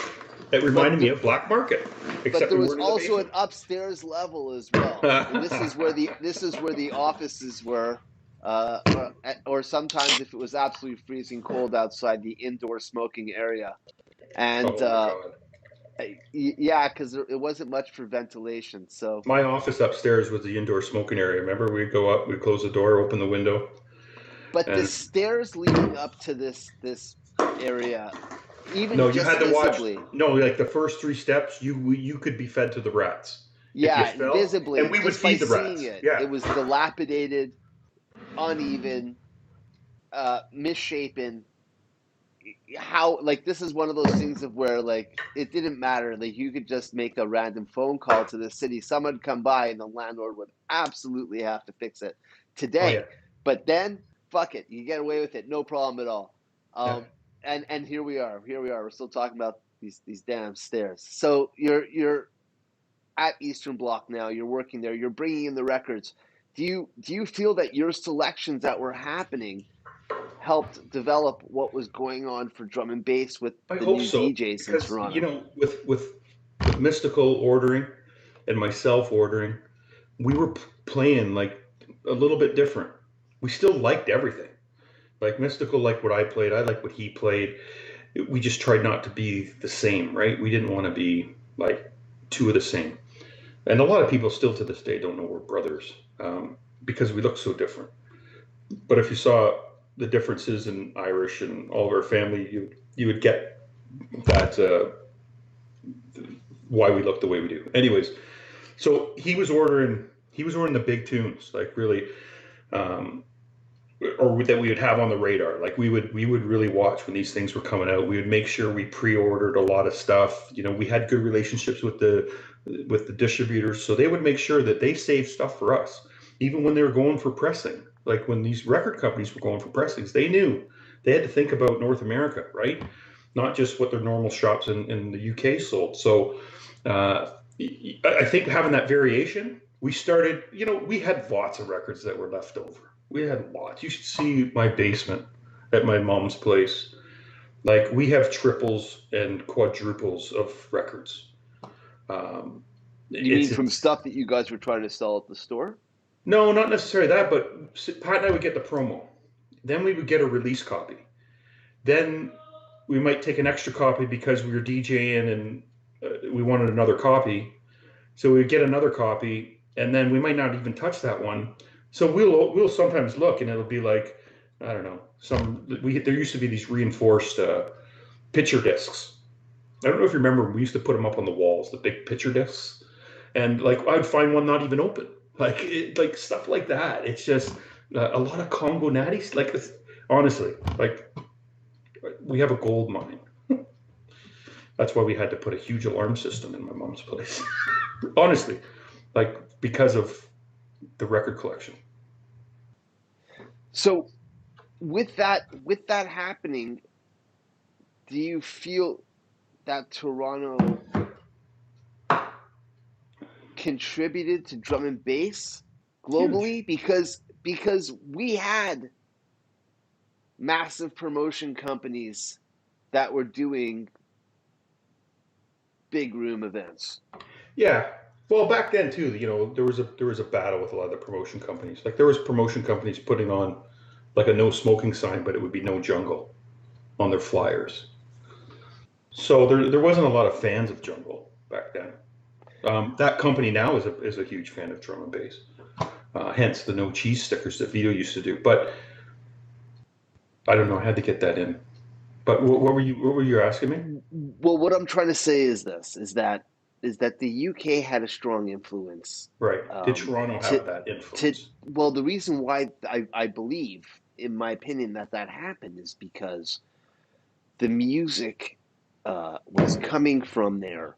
It reminded me the- of Black Market, But except there we was weren't in the also an basement. upstairs level as well, and this is where the offices were, or sometimes if it was absolutely freezing cold outside, the indoor smoking area. And Oh my God. yeah, because it wasn't much for ventilation. So, My office upstairs was the indoor smoking area. Remember, we'd go up, we'd close the door, open the window, but the and stairs leading up to this area, even no, you just had to watch. visibly, No, like the first three steps, you could be fed to the rats if you yeah, fell, visibly, and we would just by feed the seeing rats. it, Yeah. it was dilapidated, uneven, misshapen. How, like, this is one of those things of where, like, it didn't matter, like you could just make a random phone call to the city, someone would come by and the landlord would absolutely have to fix it Oh yeah. today. But then, fuck it, you get away with it, no problem at all. Yeah. And here we are, we're still talking about these damn stairs. So you're at Eastern Bloc now, you're working there, you're bringing in the records. Do you feel that your selections that were happening helped develop what was going on for drum and bass with I the hope new so, DJs in because Toronto? with Mystical ordering and myself ordering, we were playing like a little bit different. We still liked everything. Like Mystical liked what I played. I liked what he played. We just tried not to be the same, right? We didn't want to be like two of the same. And a lot of people still to this day don't know we're brothers, because we look so different. But if you saw the differences in Irish and all of our family, you would get that, why we look the way we do. Anyways, so he was ordering the big tunes, like really, or that we would have on the radar. Like we would really watch when these things were coming out. We would make sure we pre-ordered a lot of stuff. We had good relationships with the distributors, so they would make sure that they saved stuff for us, even when they were going for pressing. Like when these record companies were going for pressings, they knew they had to think about North America, right? Not just what their normal shops in the UK sold. So I think having that variation, we started, we had lots of records that were left over. We had lots. You should see my basement at my mom's place. Like we have triples and quadruples of records. You mean from It's stuff that you guys were trying to sell at the store? no, not necessarily that, but Pat and I would get the promo. Then we would get a release copy. Then we might take an extra copy because we were DJing and we wanted another copy. So we'd get another copy, and then we might not even touch that one. So we'll sometimes look, and it'll be like, I don't know, there used to be these reinforced picture discs. I don't know if you remember, we used to put them up on the walls, the big picture discs, and like I'd find one not even open, like stuff like that. It's just a lot of Congo natties. Like honestly, like we have a gold mine. That's why we had to put a huge alarm system in my mom's place. Honestly, like because of the record collection. So with that happening, do you feel that Toronto contributed to drum and bass Huge. globally? Because we had massive promotion companies that were doing big room events. Yeah. Well, back then too, there was a battle with a lot of the promotion companies. Like there was promotion companies putting on like a no smoking sign, but it would be no jungle on their flyers. So there wasn't a lot of fans of jungle back then. That company now is a huge fan of drum and bass. Hence the no cheese stickers that Vito used to do. But I don't know. I had to get that in. But what were you asking me? Well, what I'm trying to say is this: is that the UK had a strong influence. Right. Did Um, Toronto to have that to influence? well, the reason why I believe, in my opinion, that that happened is because the music was coming from there.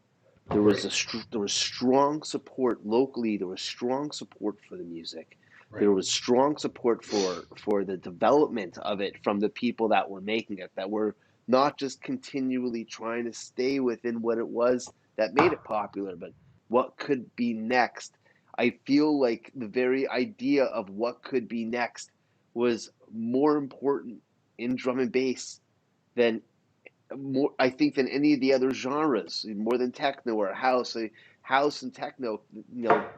There was Right. there was strong support locally. There was strong support for the music. Right. There was strong support for the development of it from the people that were making it. That were not just continually trying to stay within what it was that made it popular, but what could be next. I feel like the very idea of what could be next was more important in drum and bass than more, I think, than any of the other genres, more than techno or house. House and techno,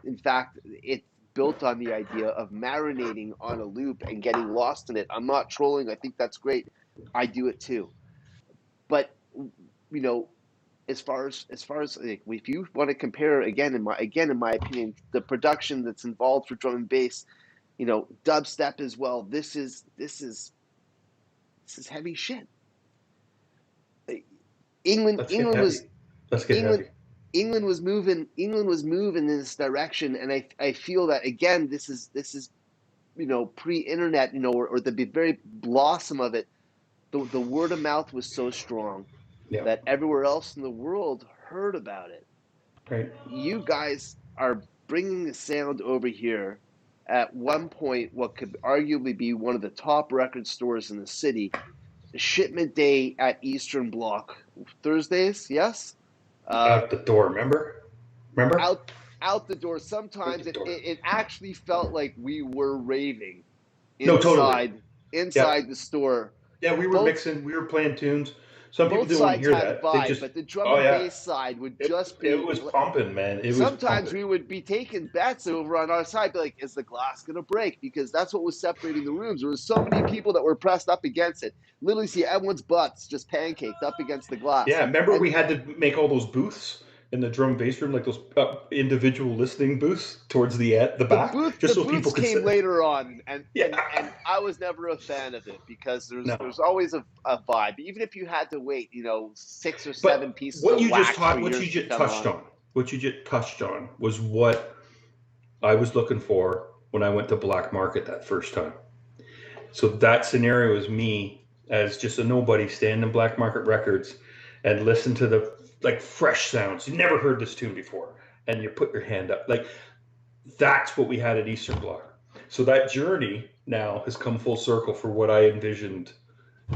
in fact, it's built on the idea of marinating on a loop and getting lost in it. I'm not trolling. I think that's great. I do it too. But you know, as far as like, if you want to compare again in my opinion, the production that's involved for drum and bass, dubstep as well. This is heavy shit. England Let's get England heavy. was Let's get England heavy. England was moving in this direction, and I feel that again this is pre-internet, or the very blossom of it. The word of mouth was so strong Yeah. that everywhere else in the world heard about it. Right. You guys are bringing the sound over here at one point, what could arguably be one of the top record stores in the city. Shipment day at Eastern Bloc Thursdays, yes. Uh, Out the door. Remember? Remember? out out the door. Out Sometimes the it, door. it, it actually felt like we were raving No, totally. inside Yeah. inside the store. Yeah, we were Both mixing, we were playing tunes. Some people both didn't want to sides hear had a that. They vibe, just, but the drum oh and yeah, bass side would it just it be. was pumping, man. It was Sometimes pumping. we would be taking bets over on our side, be like, is the glass gonna break? Because that's what was separating the rooms. There was so many people that were pressed up against it. Literally see everyone's butts just pancaked up against the glass. Yeah, remember And we had to make all those booths in the drum and bass room, like those individual listening booths towards the the back, booth just the so people booths could came sit. later on, and Yeah, I was never a fan of it because no. there's always a vibe. Even if you had to wait, 6 or 7 But pieces what of you just wax for taught, what you yours to just come touched on. on, what you just touched on was what I was looking for when I went to Black Market that first time. So that scenario is me as just a nobody standing in Black Market Records and listen to the like fresh sounds. You never heard this tune before, and you put your hand up. Like that's what we had at Eastern Bloc. So that journey now has come full circle for what I envisioned,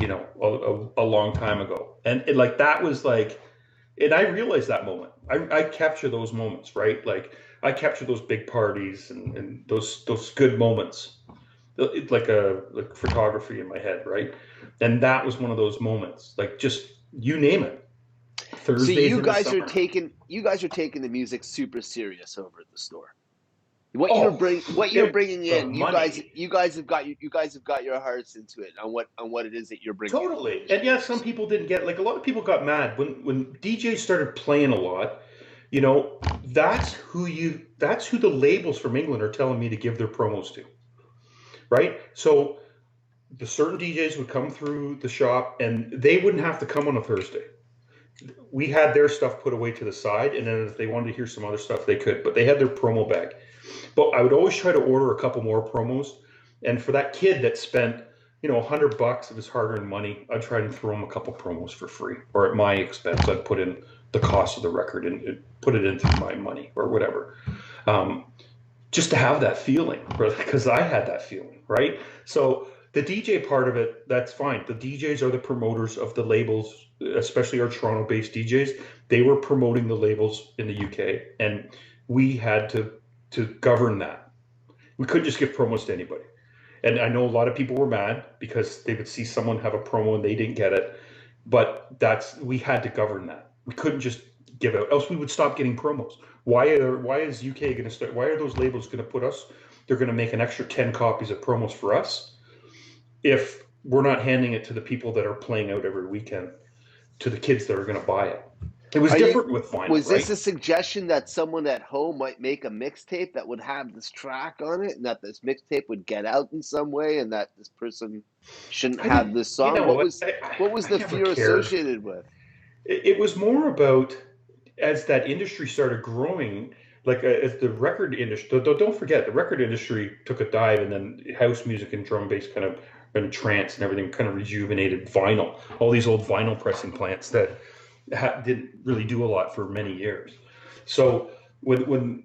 a long time ago. And like that was like, and I realized that moment. I capture those moments, right? Like I capture those big parties and those good moments like a like photography in my head, right? And that was one of those moments. Like just you name it. So Thursdays in the summer. you guys are taking the music super serious over at the store. Oh, What you're it, bringing the in, money. you guys have got your hearts into it on what it is that you're bringing into the Totally. music And yeah, some rooms. people didn't get like a lot of people got mad when DJs started playing a lot. You know, that's who the labels from England are telling me to give their promos to, right? So the certain DJs would come through the shop and they wouldn't have to come on a Thursday. We had their stuff put away to the side, and then if they wanted to hear some other stuff, they could. But they had their promo bag. But I would always try to order a couple more promos, and for that kid that spent $100 of his hard-earned money, I'd try and throw him a couple promos for free, or at my expense, I'd put in the cost of the record and put it into my money or whatever, um, just to have that feeling, because I had that feeling, right? So The DJ part of it, that's fine. The DJs are the promoters of the labels, especially our Toronto-based DJs. They were promoting the labels in the UK, and we had to govern that. We couldn't just give promos to anybody. And I know a lot of people were mad because they would see someone have a promo and they didn't get it. But we had to govern that. We couldn't just give out, else we would stop getting promos. Why is UK going to start? Why are those labels going to put us? They're going to make an extra 10 copies of promos for us if we're not handing it to the people that are playing out every weekend, to the kids that are going to buy it. It was different with vinyl. Was this a suggestion that someone at home might make a mixtape that would have this track on it, and that this mixtape would get out in some way, and that this person shouldn't have this song? What was the fear associated with? It was more about, as that industry started growing, like as the record industry. Don't forget, the record industry took a dive, and then house music and drum and bass kind of and trance and everything kind of rejuvenated vinyl. All these old vinyl pressing plants that didn't really do a lot for many years. So when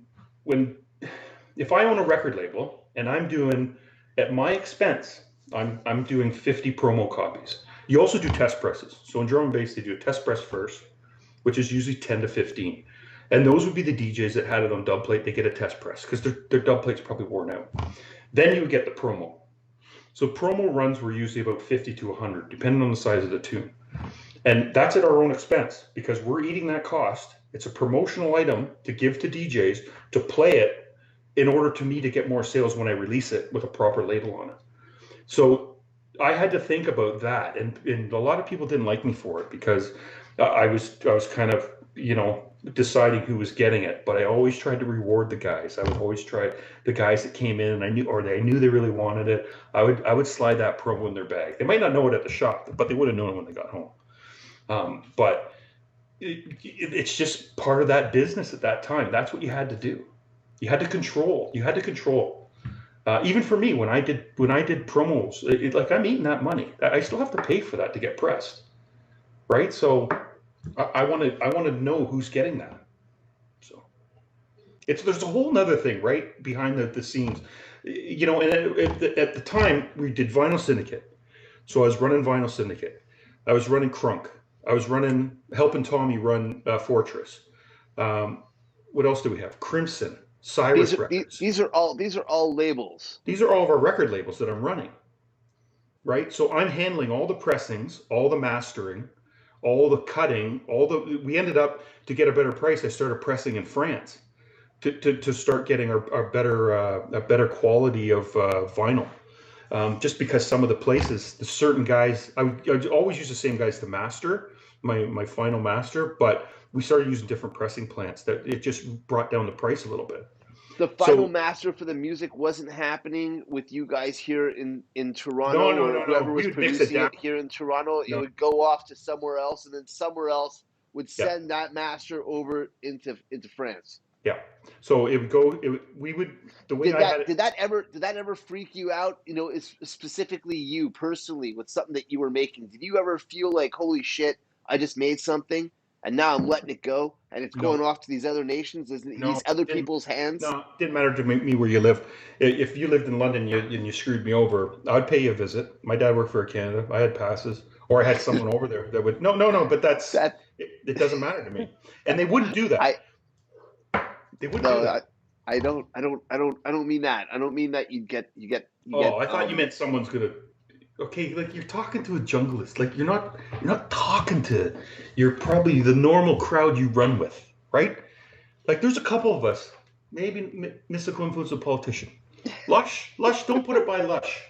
if I own a record label and I'm doing, at my expense, I'm doing 50 promo copies. You also do test presses. So in drum and bass, they do a test press first, which is usually 10 to 15. And those would be the DJs that had it on dub plate. They get a test press because their dub plate's probably worn out. Then you would get the promo. So promo runs were usually about 50 to 100, depending on the size of the tune. And that's at our own expense because we're eating that cost. It's a promotional item to give to DJs to play it in order to me to get more sales when I release it with a proper label on it. So I had to think about that. And a lot of people didn't like me for it because I was kind of, deciding who was getting it, but I always tried to reward the guys. I would always try the guys that came in and I knew they really wanted it. I would slide that promo in their bag. They might not know it at the shop, but they would have known it when they got home. But it's just part of that business at that time. That's what you had to do. You had to control. Even for me, when I did promos, like I'm eating that money. I still have to pay for that to get pressed, right? So I want to know who's getting that. So there's a whole nother thing right behind the scenes, And at the time we did Vinyl Syndicate, so I was running Vinyl Syndicate. I was running Crunk. I was helping Tommy run Fortress. What else do we have? Crimson, Cyrus Records. These are all labels. These are all of our record labels that I'm running. Right, so I'm handling all the pressings, all the mastering, all the cutting, we ended up, to get a better price, I started pressing in France to start getting a better quality of vinyl. Just because some of the places, the certain guys, I would always use the same guys to master, my final master, but we started using different pressing plants that it just brought down the price a little bit. The final master for the music wasn't happening with you guys here in Toronto, or whoever was producing it here in Toronto. It would go off to somewhere else, and then somewhere else would send that master over into France. Yeah. So it would go. We would. The way did that ever freak you out? Specifically you personally, with something that you were making. Did you ever feel like, holy shit, I just made something? And now I'm letting it go, and it's going off to these other nations, these other people's hands? No, it didn't matter to me where you live. If you lived in London and you screwed me over, I'd pay you a visit. My dad worked for Canada. I had passes. Or I had someone over there that would... No, but it doesn't matter to me. And they wouldn't do that. They wouldn't do that. I don't mean that. I don't mean that you get... I thought you meant someone's going to... Okay, like you're talking to a junglist. Like you're not talking to, you're probably the normal crowd you run with, right? Like there's a couple of us, maybe mystical influence of politician. Lush, don't put it by Lush.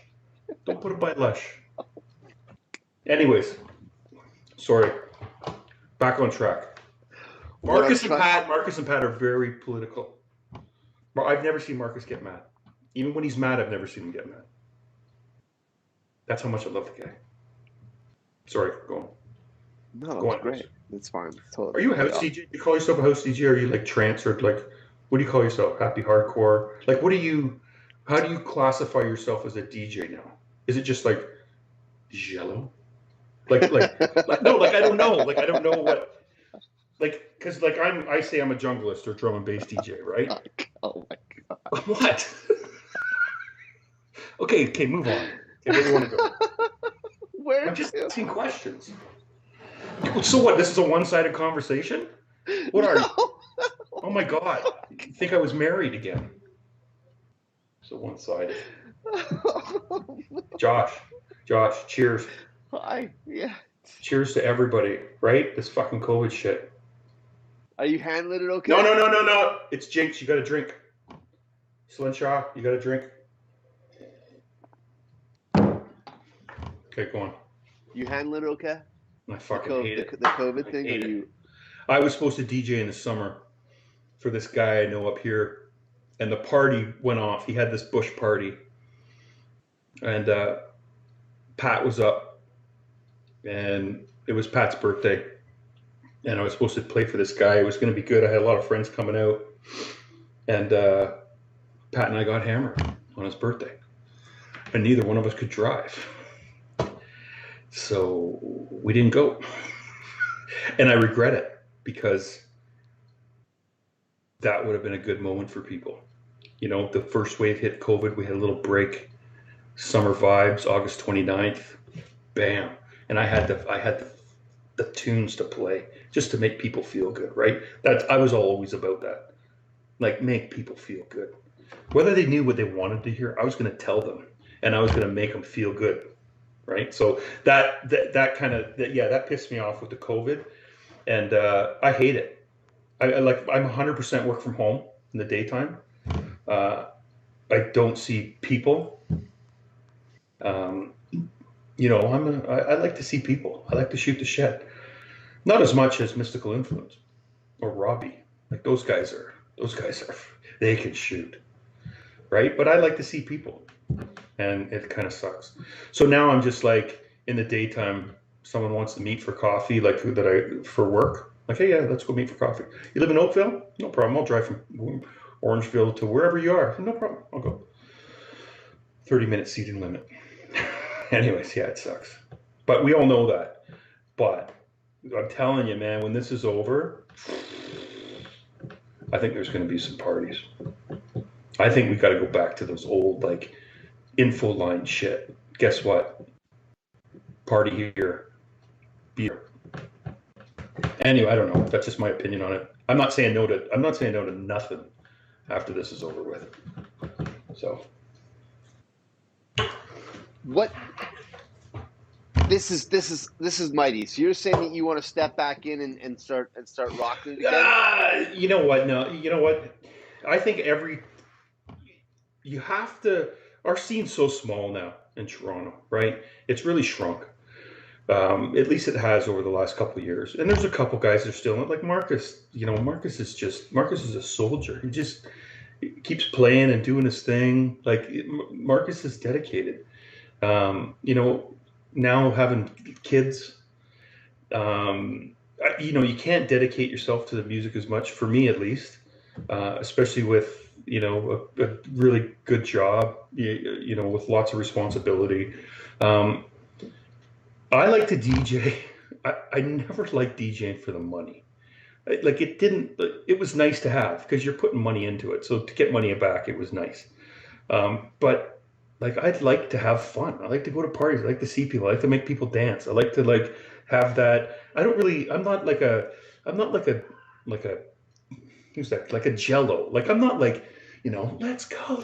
Don't put it by Lush. Anyways, sorry. Back on track. Marcus and Pat are very political. I've never seen Marcus get mad. Even when he's mad, I've never seen him get mad. That's how much I love the guy. Sorry, go on. No, it's great. It's fine. Totally. Are you a house DJ? Do you call yourself a house DJ? Or are you like trance or like, what do you call yourself? Happy hardcore? Like, how do you classify yourself as a DJ now? Is it just like jello? Like no, like I don't know. Like I don't know what, like, cause like I say I'm a junglist or drum and bass DJ, right? Oh my God. What? Okay, move on. Where do you want to go? Where I'm just to? asking questions. So what? This is a one-sided conversation? What are you? Oh my God! You think I was married again? So one-sided. Josh, cheers. Yeah. Cheers to everybody, right? This fucking COVID shit. Are you handling it okay? No. It's Jinx. You got to drink. Slenshaw, you got to drink. Okay, go on. You handling it okay? I fucking hate it. The COVID thing? Hate it. I was supposed to DJ in the summer for this guy I know up here, and the party went off. He had this bush party, and Pat was up, and it was Pat's birthday, and I was supposed to play for this guy. It was going to be good. I had a lot of friends coming out, and Pat and I got hammered on his birthday, and neither one of us could drive. So we didn't go. And I regret it, because that would have been a good moment for people. You know, the first wave hit COVID. We had a little break. Summer vibes, August 29th. Bam. And I had the tunes to play just to make people feel good, right? I was always about that. Like, make people feel good. Whether they knew what they wanted to hear, I was going to tell them, and I was going to make them feel good. Right. So that pissed me off with the COVID, and I hate it. I'm 100% work from home in the daytime. I don't see people. You know, I like to see people. I like to shoot the shit. Not as much as Mystical Influence or Robbie. Like those guys are, they can shoot. Right. But I like to see people. And it kind of sucks. So now I'm just like, in the daytime, someone wants to meet for coffee, like for work. Like, hey, yeah, let's go meet for coffee. You live in Oakville? No problem. I'll drive from Orangeville to wherever you are. No problem. I'll go. 30-minute seating limit. Anyways, yeah, it sucks. But we all know that. But I'm telling you, man, when this is over, I think there's going to be some parties. I think we got to go back to those old, like, info line shit. Guess what? Party here. Beer. Anyway, I don't know. That's just my opinion on it. I'm not saying no to nothing after this is over with. So what this is mighty. So you're saying that you want to step back in and start rocking again? You know what? No, you know what? I think you have to. Our scene's so small now in Toronto, right? It's really shrunk. At least it has over the last couple of years. And there's a couple guys that are still like Marcus. You know, Marcus is a soldier. He just keeps playing and doing his thing. Like Marcus is dedicated. You know, now having kids, you know, you can't dedicate yourself to the music as much, for me at least, especially with, you know, a really good job, you know, with lots of responsibility. I like to DJ. I never liked DJing for the money. Like it was nice to have because you're putting money into it. So to get money back, it was nice. But like, I'd like to have fun. I like to go to parties. I like to see people. I like to make people dance. I like to like have that. I'm not like a, who's that? Like a Jello. Like, I'm not like, you know, let's go.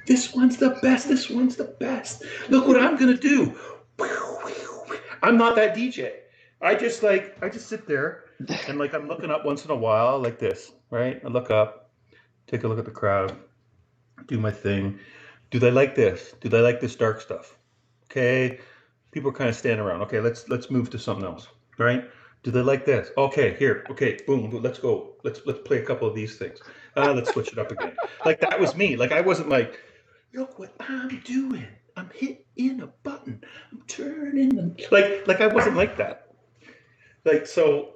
This one's the best. Look what I'm going to do. I'm not that DJ. I just sit there and like, I'm looking up once in a while like this, right? I look up, take a look at the crowd, do my thing. Do they like this? Do they like this dark stuff? Okay. People are kind of standing around. Okay, let's move to something else, right? Do they like this? Okay, here. Okay, boom, let's go. Let's play a couple of these things. Let's switch it up again. Like, that was me. Like, I wasn't like, look what I'm doing. I'm hitting a button. I'm turning them. Like I wasn't like that. Like, so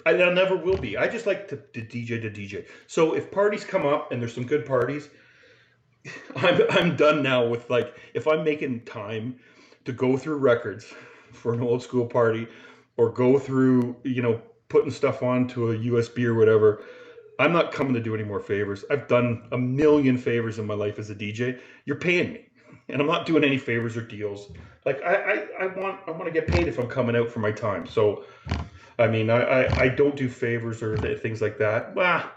I never will be. I just like to DJ. So if parties come up and there's some good parties, I'm done now with, like, if I'm making time to go through records for an old school party or go through, you know, putting stuff onto a USB or whatever, I'm not coming to do any more favors. I've done a million favors in my life as a DJ. You're paying me. and I'm not doing any favors or deals. Like I want to get paid if I'm coming out for my time. So I mean, I don't do favors or things like that. Well,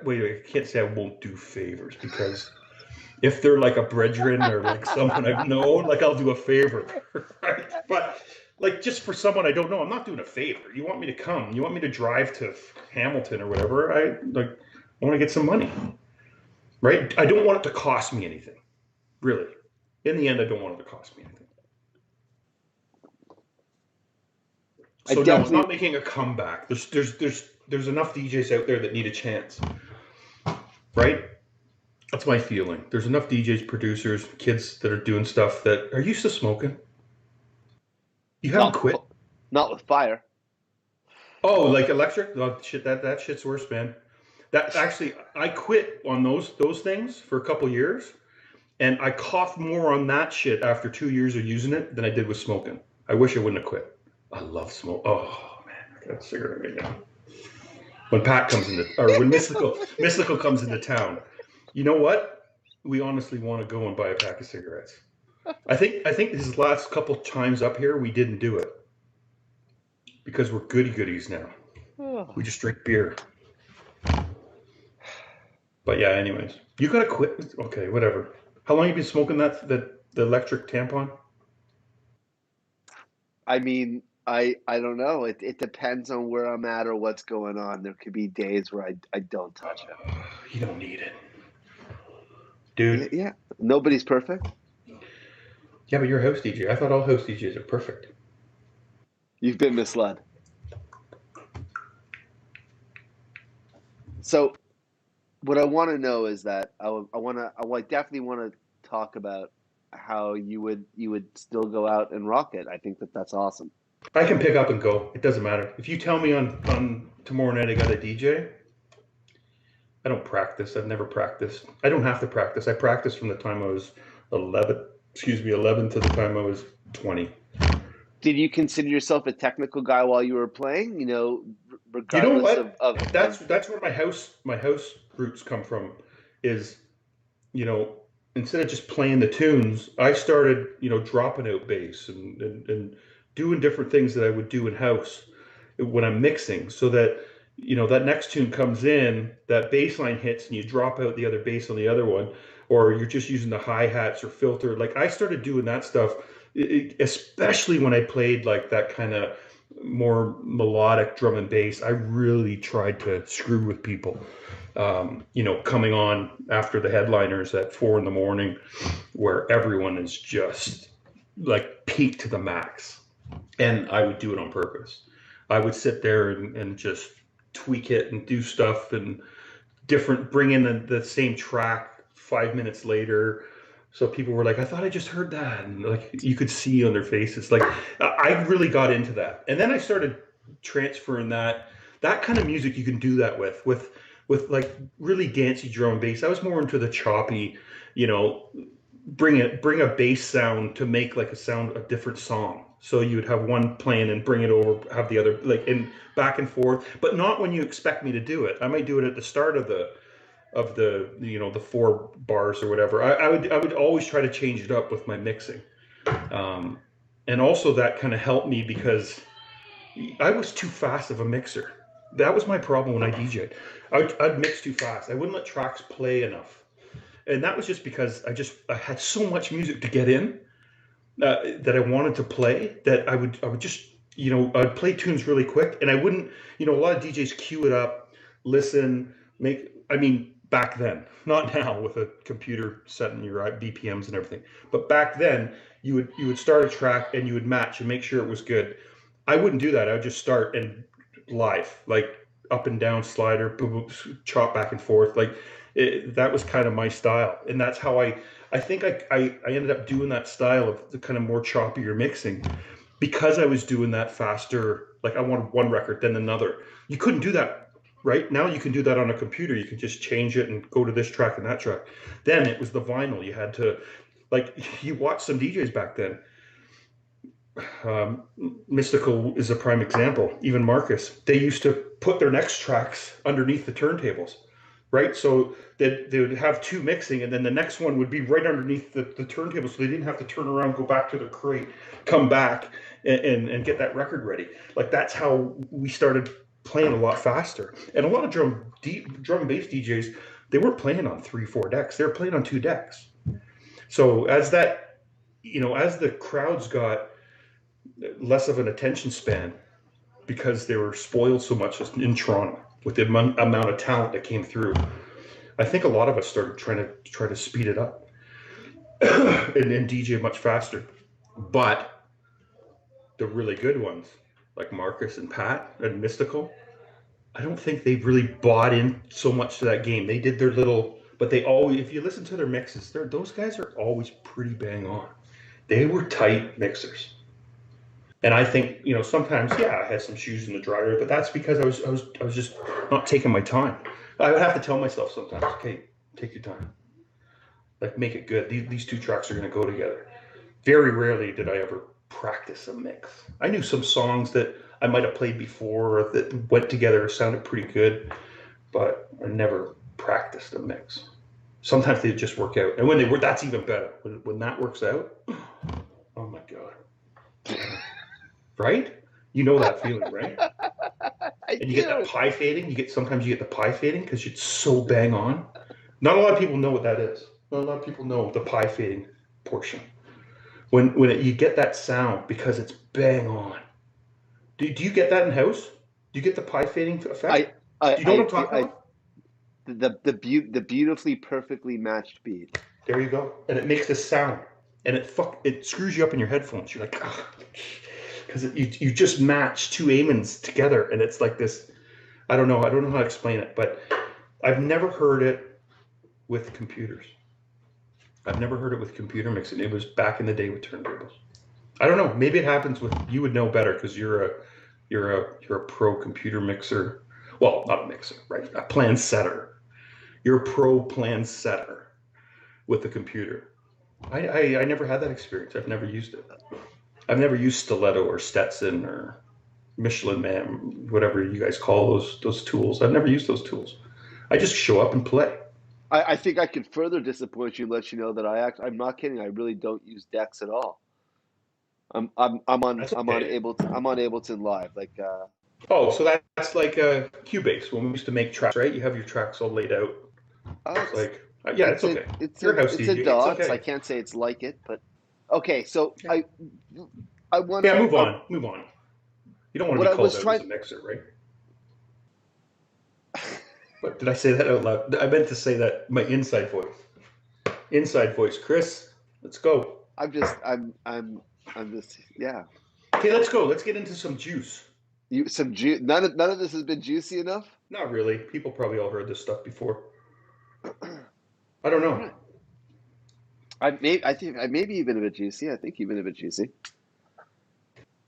wait, I can't say I won't do favors, because if they're like a brethren or like someone I've known, like I'll do a favor, right? But like just for someone I don't know, I'm not doing a favor. You want me to come? You want me to drive to Hamilton or whatever? I want to get some money, right? I don't want it to cost me anything, really. In the end, I don't want it to cost me anything. So no, I'm not making a comeback. There's enough DJs out there that need a chance, right? That's my feeling. There's enough DJs, producers, kids that are doing stuff that are used to smoking. You haven't quit? Not with fire. Oh, like electric? Oh, shit, that shit's worse, man. That actually, I quit on those things for a couple years, and I coughed more on that shit after 2 years of using it than I did with smoking. I wish I wouldn't have quit. I love smoke. Oh man, I got a cigarette right now. When Pat comes into, or when Mystical comes into town, you know what? We honestly want to go and buy a pack of cigarettes. I think his last couple times up here, we didn't do it because we're goody goodies now. We just drink beer. But yeah, anyways, you gotta quit. Okay, whatever. How long have you been smoking the electric tampon? I mean, I don't know. It depends on where I'm at or what's going on. There could be days where I don't touch it. You don't need it, dude. Yeah, nobody's perfect. Yeah, but you're a house DJ. I thought all house DJs are perfect. You've been misled. So, what I want to know is that I definitely want to talk about how you would still go out and rock it. I think that's awesome. I can pick up and go. It doesn't matter. If you tell me on tomorrow night I got a DJ, I don't practice. I've never practiced. I don't have to practice. I practiced from the time I was 11 to the time I was 20. Did you consider yourself a technical guy while you were playing? Regardless you know what? That's where my house roots come from. Is instead of just playing the tunes, I started dropping out bass and doing different things that I would do in house when I'm mixing, so that that next tune comes in, that bass line hits, and you drop out the other bass on the other one, or you're just using the hi-hats or filter. Like I started doing that stuff, especially when I played like that kind of more melodic drum and bass. I really tried to screw with people, coming on after the headliners at 4 a.m, where everyone is just like peaked to the max. And I would do it on purpose. I would sit there and just tweak it and do stuff and bring in the same track 5 minutes later. So people were like, I thought I just heard that. And like, you could see on their faces, like I really got into that. And then I started transferring that kind of music. You can do that with like really dancey drum and bass. I was more into the choppy, bring a bass sound to make like a different song. So you would have one playing and bring it over, have the other, like, in back and forth, but not when you expect me to do it. I might do it at the start of the the 4 bars or whatever. I would always try to change it up with my mixing, and also that kind of helped me because I was too fast of a mixer. That was my problem when I DJ'd. I'd mix too fast. I wouldn't let tracks play enough, and that was just because I had so much music to get in. That I wanted to play, that I would just, I'd play tunes really quick, and I wouldn't, a lot of DJs cue it up, listen, back then, not now with a computer setting your BPMs and everything, but back then you would start a track and you would match and make sure it was good. I wouldn't do that. I would just start and live, like up and down slider, boom, boom, chop back and forth. Like that was kind of my style, and that's how I think I ended up doing that style of the kind of more choppier mixing because I was doing that faster. Like I wanted one record, then another. You couldn't do that right now. You can do that on a computer. You can just change it and go to this track and that track. Then it was the vinyl. You had to, like, you watch some DJs back then. Mystical is a prime example. Even Marcus, they used to put their next tracks underneath the turntables. right? So they would have two mixing, and then the next one would be right underneath the turntable, so they didn't have to turn around, go back to the crate, come back, and get that record ready. Like that's how we started playing a lot faster. And a lot of drum and bass DJs, they weren't playing on 3-4 decks; they were playing on 2 decks. So as that, as the crowds got less of an attention span because they were spoiled so much in Toronto with the amount of talent that came through, I think a lot of us started trying to speed it up and DJ much faster. But the really good ones, like Marcus and Pat and Mystical, I don't think they really bought in so much to that game. They did their little, but they always, if you listen to their mixes, those guys are always pretty bang on. They were tight mixers. And I think, sometimes, I had some shoes in the dryer, but that's because I was just not taking my time. I would have to tell myself sometimes, okay, take your time. Like, make it good. These 2 tracks are going to go together. Very rarely did I ever practice a mix. I knew some songs that I might have played before that went together, sounded pretty good, but I never practiced a mix. Sometimes they just work out. And when they work, that's even better. When that works out, oh my God. Right? You know that feeling, right? And you get that pie fading. Sometimes you get the pie fading because it's so bang on. Not a lot of people know what that is. Not a lot of people know the pie fading portion. When you get that sound because it's bang on. Do you get that in house? Do you get the pie fading effect? Do you know what I'm talking about? The beautifully, perfectly matched beat. There you go. And it makes this sound. And it screws you up in your headphones. You're like, because you just match 2 amens together, and it's like this. I don't know how to explain it, but I've never heard it with computers. I've never heard it with computer mixing. It was back in the day with turntables. I don't know. Maybe it happens with, you would know better because you're a pro computer mixer. Well, not a mixer, right? A plan setter. You're a pro plan setter with the computer. I never had that experience. I've never used it. I've never used Stiletto or Stetson or Michelin Man, whatever you guys call those tools. I've never used those tools. I just show up and play. I think I could further disappoint you and let you know that I'm not kidding. I really don't use decks at all. I'm on Ableton Live. Like oh, so that's like Cubase when we used to make tracks, right? You have your tracks all laid out. It's like it's okay. It's a dot. Okay. I can't say it's like it, but okay. So I want to move on. You don't want to be called out as a mixer, right? But did I say that out loud? I meant to say that my inside voice. Inside voice, Chris. Let's go. I'm just yeah. Okay, let's go. Let's get into some juice. Some juice. None of this has been juicy enough. Not really. People probably all heard this stuff before. I don't know. I think I maybe even a bit juicy. I think even a bit juicy.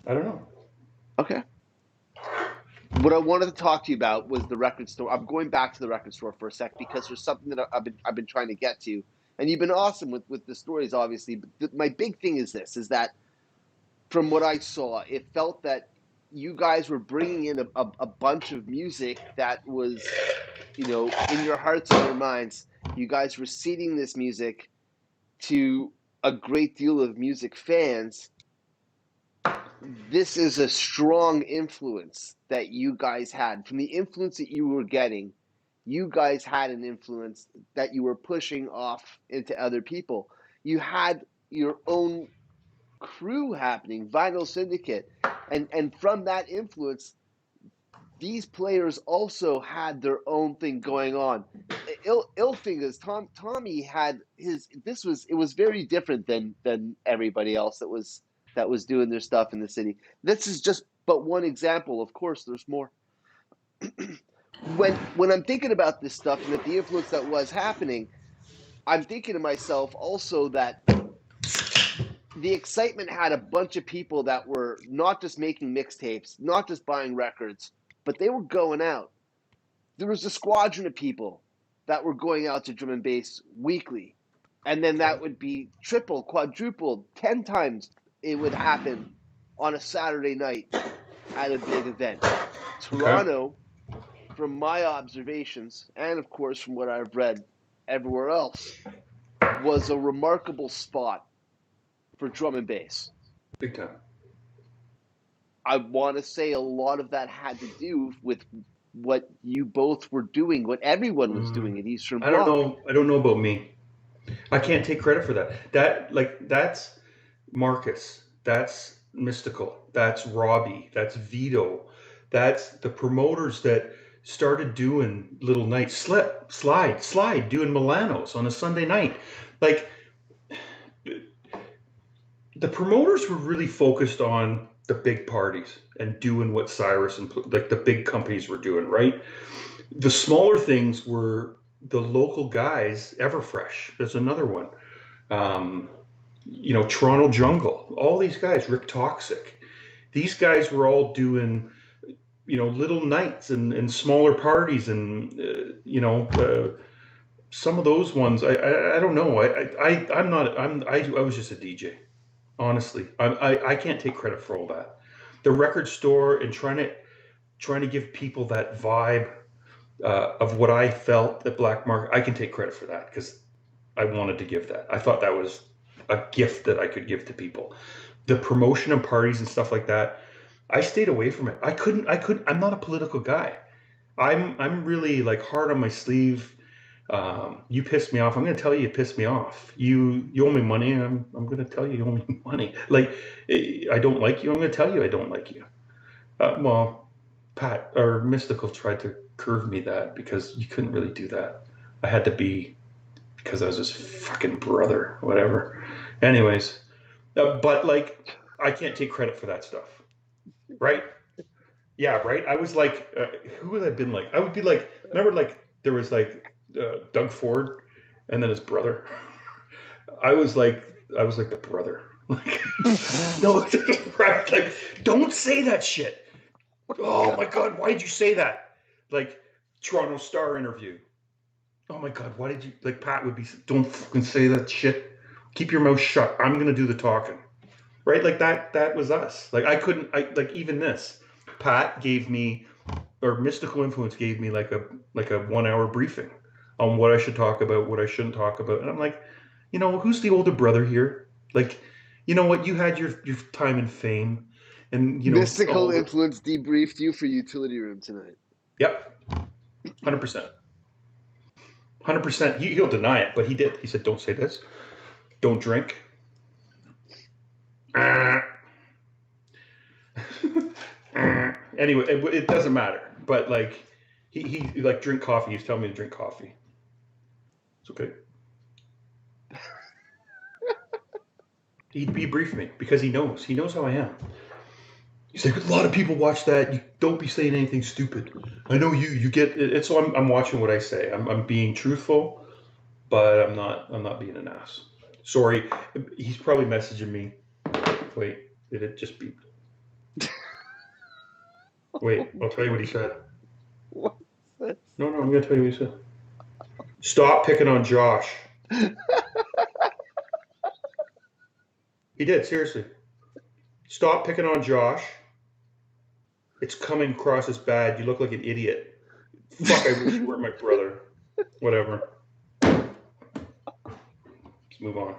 I don't know. Okay. What I wanted to talk to you about was the record store. I'm going back to the record store for a sec because there's something that I've been trying to get to, and you've been awesome with the stories, obviously. But my big thing is that from what I saw, it felt that you guys were bringing in a bunch of music that was, in your hearts and your minds. You guys were seeding this music to a great deal of music fans. This is a strong influence that you guys had. From the influence that you were getting, you guys had an influence that you were pushing off into other people. You had your own crew happening, Vinyl Syndicate. And from that influence, these players also had their own thing going on. Illfingers, Tommy had his. It was very different than everybody else that was doing their stuff in the city. This is just but one example. Of course, there's more. When I'm thinking about this stuff and that the influence that was happening, I'm thinking to myself also that the excitement had a bunch of people that were not just making mixtapes, not just buying records, but they were going out. There was a squadron of people that were going out to drum and bass weekly. And then that would be triple, quadruple, 10 times it would happen on a Saturday night at a big event. Toronto, from my observations, and of course from what I've read everywhere else, was a remarkable spot for drum and bass. Big time. I want to say a lot of that had to do with what you both were doing, what everyone was doing at Eastern I don't Bloc. know. I don't know about me. I can't take credit for that. That's Marcus. That's Mystical. That's Robbie. That's Vito. That's the promoters that started doing little nights, slide, doing Milanos on a Sunday night. Like, the promoters were really focused on the big parties and doing what Cyrus and like the big companies were doing, right? The smaller things were the local guys. Everfresh, there's another one. Toronto Jungle, all these guys, Rick Toxic. These guys were all doing, little nights and smaller parties, and some of those ones. I don't know. I was just a DJ. Honestly, I can't take credit for all that. The record store and trying to give people that vibe of what I felt at Black Market. I can take credit for that because I wanted to give that. I thought that was a gift that I could give to people. The promotion and parties and stuff like that, I stayed away from it. I couldn't. I'm not a political guy. I'm really like hard on my sleeve. You pissed me off. I'm going to tell you pissed me off. You owe me money. I'm going to tell you owe me money. Like, I don't like you. I'm going to tell you I don't like you. Well, Pat or Mystical tried to curve me that because you couldn't really do that. I had to be, because I was his fucking brother, whatever. Anyways, but like, I can't take credit for that stuff, right? Yeah, right. I was like, who would I have been like? I would be like, remember, like there was like Doug Ford, and then his brother. I was like the brother. Like, no, right? Like, don't say that shit. Oh my God, why did you say that? Like, Toronto Star interview. Oh my God, why did you, like, Pat would be, don't fucking say that shit. Keep your mouth shut. I'm going to do the talking. Right? Like, that was us. Like, like, even this, Pat gave me, or Mystical Influence gave me like a 1 hour briefing on what I should talk about, what I shouldn't talk about. And I'm like, who's the older brother here? Like, you know what? You had your time and fame, and Mystical Influence debriefed you for Utility Room tonight. Yep, 100%. 100%. He'll deny it, but he did. He said, "Don't say this. Don't drink." Anyway, it doesn't matter. But like, he like drink coffee. He's telling me to drink coffee. It's okay. He briefed me because he knows how I am. He's like, a lot of people watch that. You don't be saying anything stupid. I know you get it. So I'm watching what I say. I'm being truthful, but I'm not being an ass. Sorry. He's probably messaging me. Wait, did it just beep? Wait, I'll tell you what he said. What's this? No, I'm going to tell you what he said. Stop picking on Josh. He did, seriously. Stop picking on Josh. It's coming across as bad. You look like an idiot. Fuck, I wish you weren't my brother. Whatever. Let's move on.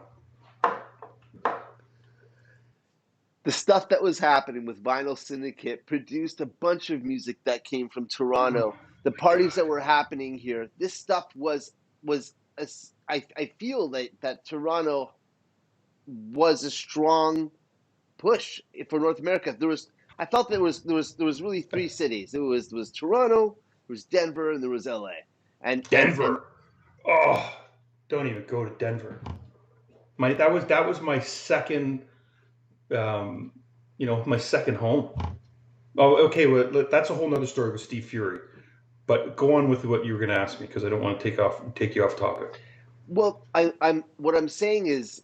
The stuff that was happening with Vinyl Syndicate produced a bunch of music that came from Toronto. The parties that were happening here, this stuff I feel that Toronto was a strong push for North America. I felt there was really three cities. There was Toronto, there was Denver, and there was LA. And Denver. Oh, don't even go to Denver. That was my second. My second home. Oh, okay. Well, that's a whole nother story with Steve Fury. But go on with what you were going to ask me because I don't want to take you off topic. Well, what I'm saying is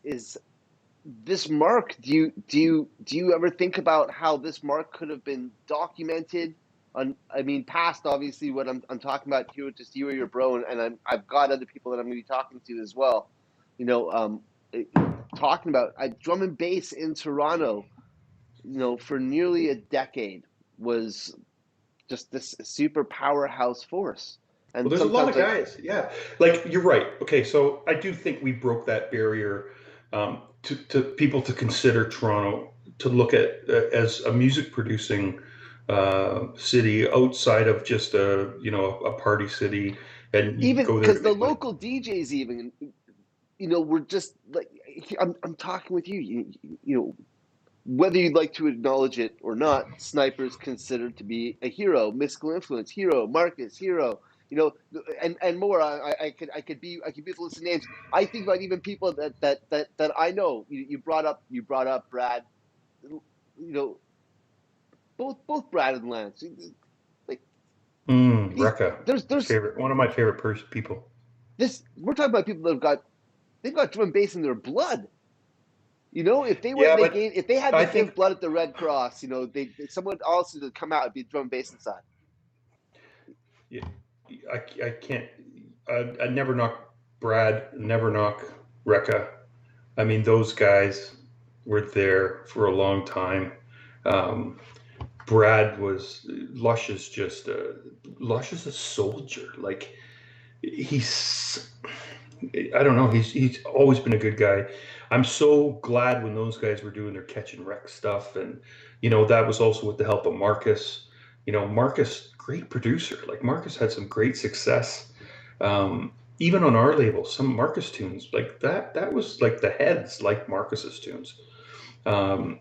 this mark. Do you ever think about how this mark could have been documented? Past obviously what I'm talking about here, just you or your bro, and I've got other people that I'm going to be talking to as well. Talking about drum and bass in Toronto, for nearly a decade was just this super powerhouse force. Well, And there's a lot sometimes of like guys. Yeah, like you're right. Okay, so I do think we broke that barrier to people to consider Toronto to look at as a music producing city outside of just a a party city, and you even go there to because the make money. local DJs even we're just like I'm talking with you. Whether you'd like to acknowledge it or not, Sniper's considered to be a hero, mystical influence hero, Marcus hero, and more. I could be the list of names. I think about even people that I know. You brought up Brad. You know, both Brad and Lance. Like these, Rekka, there's favorite, one of my favorite people. this. We're talking about people that they've got drum and bass in their blood. If they went Yeah, and but if they had to I give think blood at the Red Cross, someone else would come out and be drum and bass inside. yeah, I can't. I never knock Brad, never knock Rekka. I mean, those guys were there for a long time. Um, Brad was Lush is just Lush is a soldier. Like he's I don't know. He's always been a good guy. I'm so glad when those guys were doing their catch and wreck stuff, and that was also with the help of Marcus. Marcus, great producer. Like Marcus had some great success, even on our label. Some Marcus tunes like that. That was like the heads, like Marcus's tunes. Um,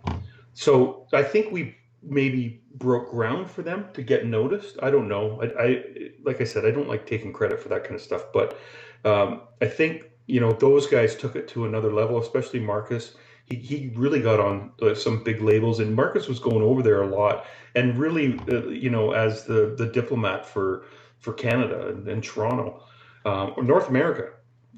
so I think we maybe broke ground for them to get noticed. I don't know. I like I said, I don't like taking credit for that kind of stuff, but I think those guys took it to another level, especially Marcus. He really got on some big labels, and Marcus was going over there a lot, and really, as the diplomat for Canada and Toronto, or North America,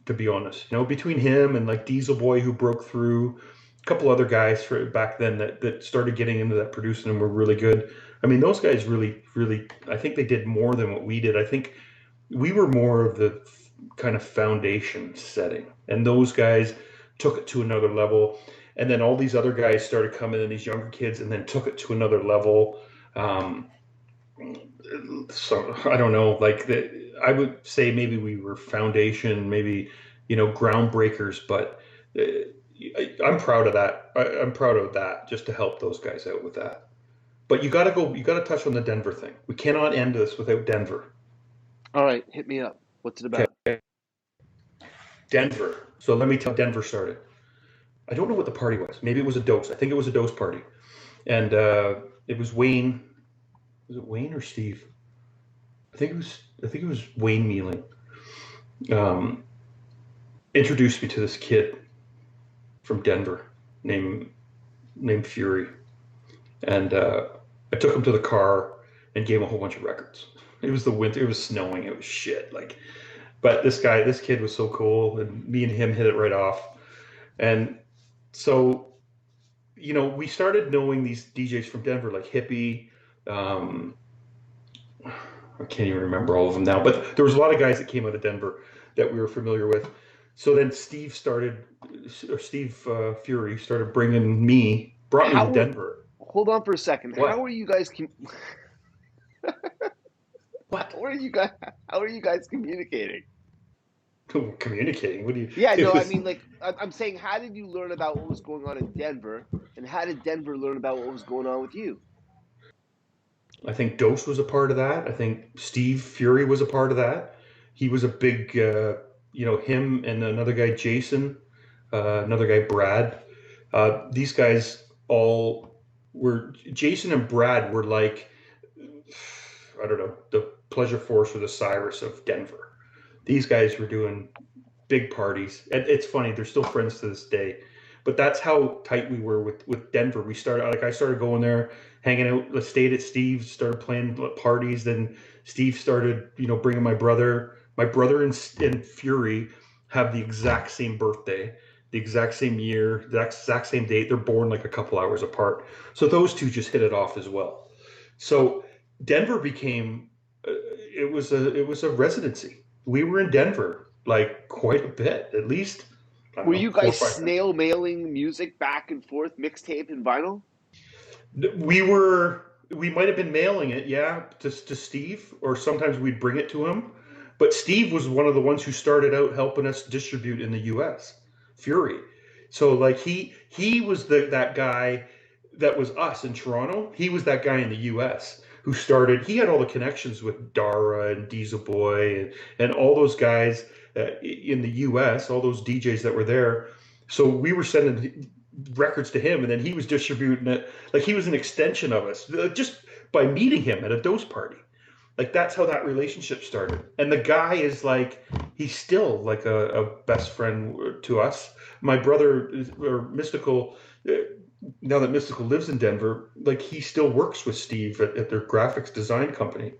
to be honest. Between him and like Diesel Boy, who broke through, a couple other guys for back then that started getting into that producing and were really good. I mean, those guys really, really, I think they did more than what we did. I think we were more of the kind of foundation setting, and those guys took it to another level. And then all these other guys started coming in, these younger kids, and then took it to another level. Um, so I don't know, like I would say maybe we were foundation, maybe groundbreakers, but I'm proud of that. I'm proud of that, just to help those guys out with that. But you got to touch on the Denver thing. We cannot end this without Denver. All right, hit me up. What's it about? Okay, Denver. So let me tell. Denver started. I don't know what the party was. Maybe it was a dose. I think it was a dose party, and it was Wayne. Was it Wayne or Steve? I think it was. I think it was Wayne Mealing. Um, Introduced me to this kid from Denver named Fury, and I took him to the car and gave him a whole bunch of records. It was the winter. It was snowing. It was shit. But this kid was so cool, and me and him hit it right off. And so, we started knowing these DJs from Denver, like Hippie. Um, I can't even remember all of them now, but there was a lot of guys that came out of Denver that we were familiar with. So then Steve Fury started brought me to Denver. Hold on for a second. How What? are you guys? What? How are you guys communicating? Communicating? What do you? Yeah, It no, I was. mean, like, I'm saying, how did you learn about what was going on in Denver, and how did Denver learn about what was going on with you? I think Dose was a part of that. I think Steve Fury was a part of that. He was a big, him and another guy, Jason, another guy, Brad. These guys all were, Jason and Brad were like, I don't know, the Pleasure Force or the Cyrus of Denver. These guys were doing big parties. And it's funny, they're still friends to this day. But that's how tight we were with Denver. I started going there, hanging out, stayed at Steve's, started playing parties. Then Steve started, bringing my brother. My brother and Fury have the exact same birthday, the exact same year, the exact same date. They're born like a couple hours apart. So those two just hit it off as well. So Denver became it was a residency. We were in Denver like quite a bit, at least I don't Were know, you four or guys five times. snail mailing music back and forth, mixtape and vinyl? We were. we might have been mailing it, yeah, to Steve, or sometimes we'd bring it to him. But Steve was one of the ones who started out helping us distribute in the U.S. Fury. So like he was that guy that was us in Toronto. He was that guy in the U.S. who started. He had all the connections with Dara and Diesel Boy and all those guys in the U.S. All those DJs that were there. So we were sending records to him, and then he was distributing it. Like he was an extension of us, just by meeting him at a dose party. Like that's how that relationship started. And the guy is like, he's still like a best friend to us. My brother, or Mystical, now that Mystical lives in Denver, like he still works with Steve at their graphics design company.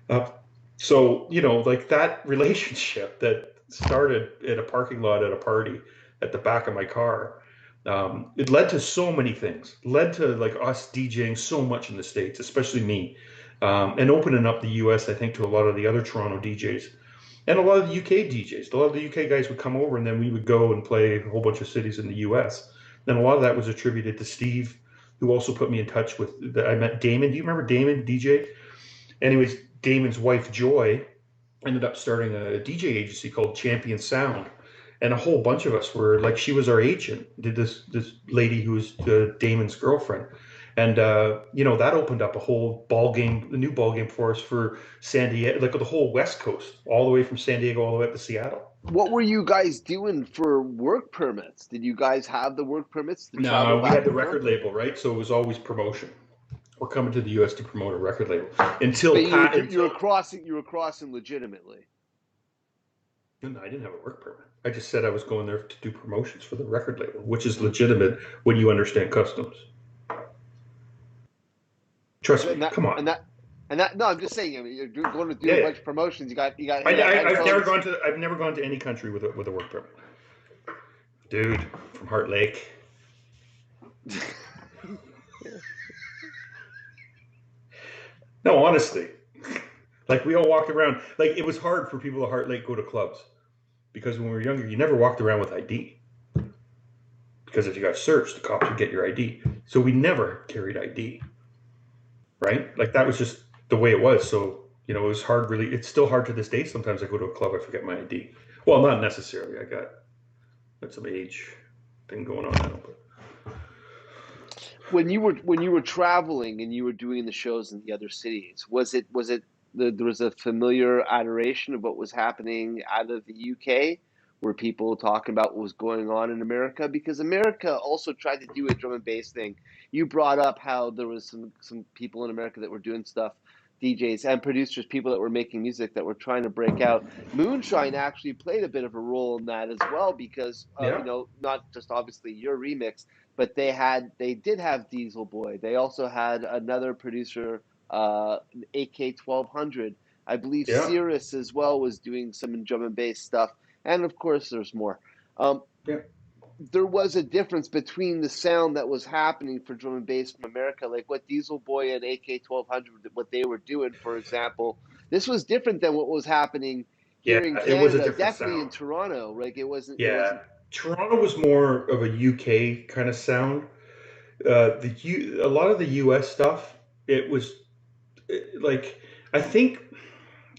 Uh, so, like that relationship that started in a parking lot at a party at the back of my car, it led to so many things. Led to like us DJing so much in the States, especially me, and opening up the US, I think, to a lot of the other Toronto DJs and a lot of the UK DJs. A lot of the UK guys would come over, and then we would go and play a whole bunch of cities in the US. And a lot of that was attributed to Steve, who also put me in touch with. I met Damon. Do you remember Damon, DJ? Anyways, Damon's wife Joy ended up starting a DJ agency called Champion Sound, and a whole bunch of us were like, she was our agent. Did this lady who was Damon's girlfriend, and that opened up a whole a new ball game for us for San Diego, like the whole West Coast, all the way from San Diego all the way up to Seattle. What were you guys doing for work permits? Did you guys have the work permits to travel No, we back had the and forth? record label, right? So it was always promotion. We're coming to the U.S. to promote a record label until But Pat. you were crossing legitimately. No, I didn't have a work permit. I just said I was going there to do promotions for the record label, which is legitimate when you understand customs. Trust me. Come on. No, I'm just saying. I mean, you're going to do a bunch of promotions. You got. I've never gone to any country with a work permit. Dude, from Heart Lake. No, honestly. Like we all walked around. Like it was hard for people at Heart Lake go to clubs, because when we were younger, you never walked around with ID. Because if you got searched, the cops would get your ID. So we never carried ID. Right? Like that was just the way it was. So, it was hard, really. It's still hard to this day. Sometimes I go to a club, I forget my ID. Well, not necessarily. I got some age thing going on now. But when you were traveling and you were doing the shows in the other cities, there was a familiar adoration of what was happening out of the UK? Were people talking about what was going on in America? Because America also tried to do a drum and bass thing. You brought up how there was some people in America that were doing stuff, DJs and producers, people that were making music that were trying to break out. Moonshine actually played a bit of a role in that as well, because yeah. not just obviously your remix, but they did have Diesel Boy. They also had another producer, AK 1200. I believe Yeah. Cirrus as well was doing some drum and bass stuff, and of course there's more. Yeah. There was a difference between the sound that was happening for drum and bass from America, like what Diesel Boy and AK 1200, what they were doing, for example. This was different than what was happening here in It was a Canada, different definitely sound. in Toronto. Like it wasn't. Yeah. Toronto was more of a UK kind of sound. A lot of the US stuff, it was like, I think,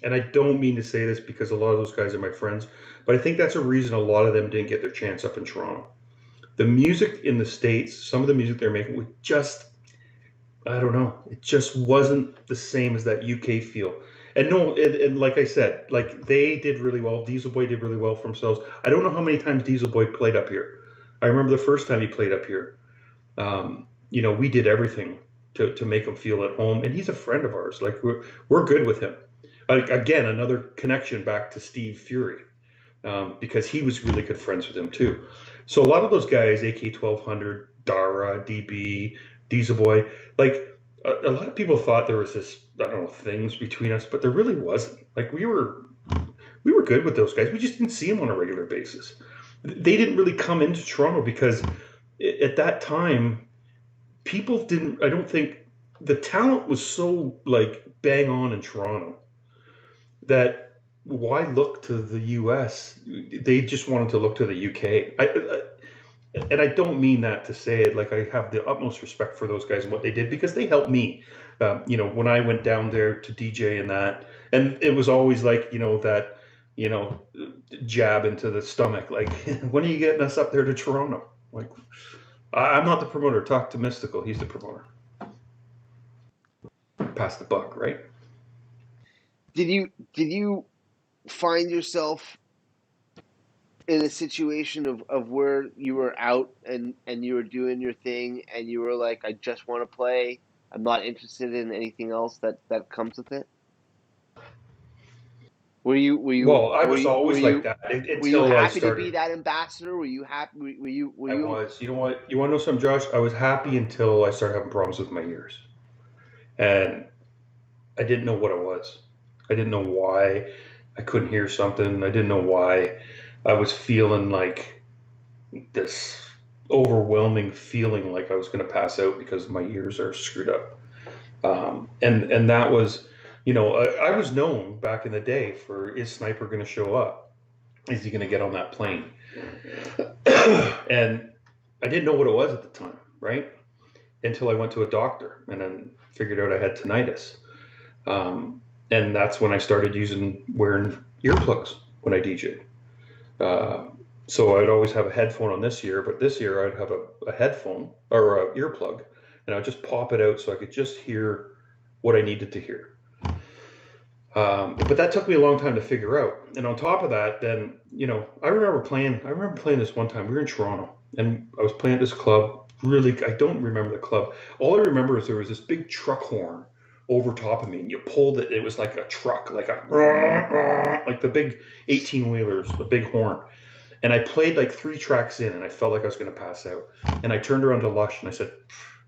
and I don't mean to say this because a lot of those guys are my friends, but I think that's a reason a lot of them didn't get their chance up in Toronto. The music in the States, some of the music they're making was just, I don't know, it just wasn't the same as that UK feel. And no, and like I said, like they did really well. Diesel Boy did really well for themselves. I don't know how many times Diesel Boy played up here. I remember the first time he played up here. We did everything to make him feel at home, and he's a friend of ours. Like we're good with him. Again, another connection back to Steve Fury, because he was really good friends with him too. So a lot of those guys, AK 1200, Dara, DB, Diesel Boy, like a lot of people thought there was this, I don't know, things between us, but there really wasn't. Like we were good with those guys. We just didn't see them on a regular basis. They didn't really come into Toronto because at that time, people didn't, I don't think, the talent was so like bang on in Toronto that why look to the US? They just wanted to look to the UK. And I don't mean that to say it, like I have the utmost respect for those guys and what they did, because they helped me. when I went down there to DJ and it was always like, that, jab into the stomach. Like, when are you getting us up there to Toronto? Like, I'm not the promoter. Talk to Mystical. He's the promoter. Pass the buck, right? Did you find yourself in a situation of where you were out and you were doing your thing and you were like, I just want to play. I'm not interested in anything else that comes with it? Well, I was always like that Were you until I happy to be started. that ambassador? Were you happy? Were I you? was. You know what? You want to know something, Josh? I was happy until I started having problems with my ears, and I didn't know what it was. I didn't know why I couldn't hear something. I didn't know why I was feeling like this overwhelming feeling like I was going to pass out because my ears are screwed up. And that was, I was known back in the day for, is Sniper going to show up? Is he going to get on that plane? And I didn't know what it was at the time, right? Until I went to a doctor and then figured out I had tinnitus. And that's when I started wearing earplugs when I DJed. So I'd always have a headphone on this ear, but this year I'd have a headphone or a earplug, and I'd just pop it out so I could just hear what I needed to hear. But that took me a long time to figure out. And on top of that, then, I remember playing this one time. We were in Toronto, and I was playing at this club. Really, I don't remember the club. All I remember is there was this big truck horn over top of me, and you pulled it. It was like a truck, like the big 18-wheelers, the big horn. And I played like 3 tracks in, and I felt like I was going to pass out. And I turned around to Lush, and I said,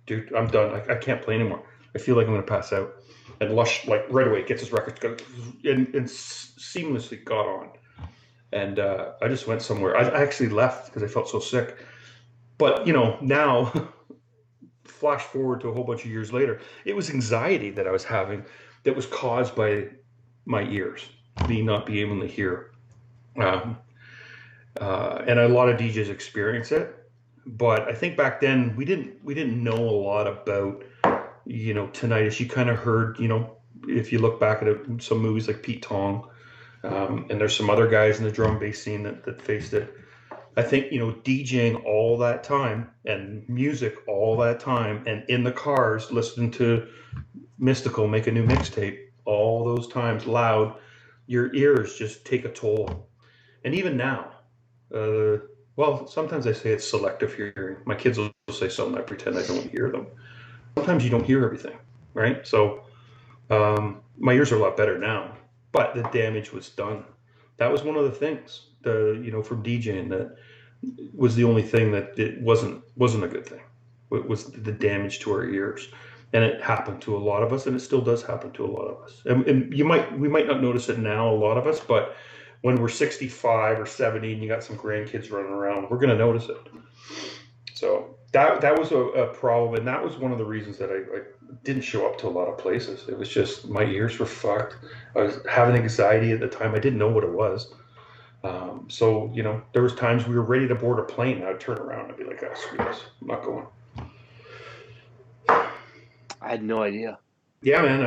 dude, I'm done. I can't play anymore. I feel like I'm going to pass out. And Lush, like, right away, gets his record and seamlessly got on. And I just went somewhere. I actually left because I felt so sick. But, now, flash forward to a whole bunch of years later, it was anxiety that I was having that was caused by my ears, me not being able to hear. And a lot of DJs experience it, but I think back then we didn't know a lot about tinnitus. You kind of heard, if you look back at some movies like Pete Tong, and there's some other guys in the drum bass scene that faced it. I think DJing all that time and music all that time and in the cars listening to Mystical make a new mixtape all those times loud, your ears just take a toll. And even now. Well, sometimes I say it's selective hearing. My kids will say something, I pretend I don't hear them. Sometimes you don't hear everything, right? So my ears are a lot better now, but the damage was done. That was one of the things, from DJing, that was the only thing that it wasn't a good thing. It was the damage to our ears, and it happened to a lot of us, and it still does happen to a lot of us. And we might not notice it now, a lot of us, but when we're 65 or 70 and you got some grandkids running around, we're going to notice it. So that was a problem, and that was one of the reasons that I didn't show up to a lot of places. It was just my ears were fucked. I was having anxiety at the time. I didn't know what it was. So there was times we were ready to board a plane, and I'd turn around and I'd be like, "Oh, screw this, I'm not going." I had no idea. Yeah, man.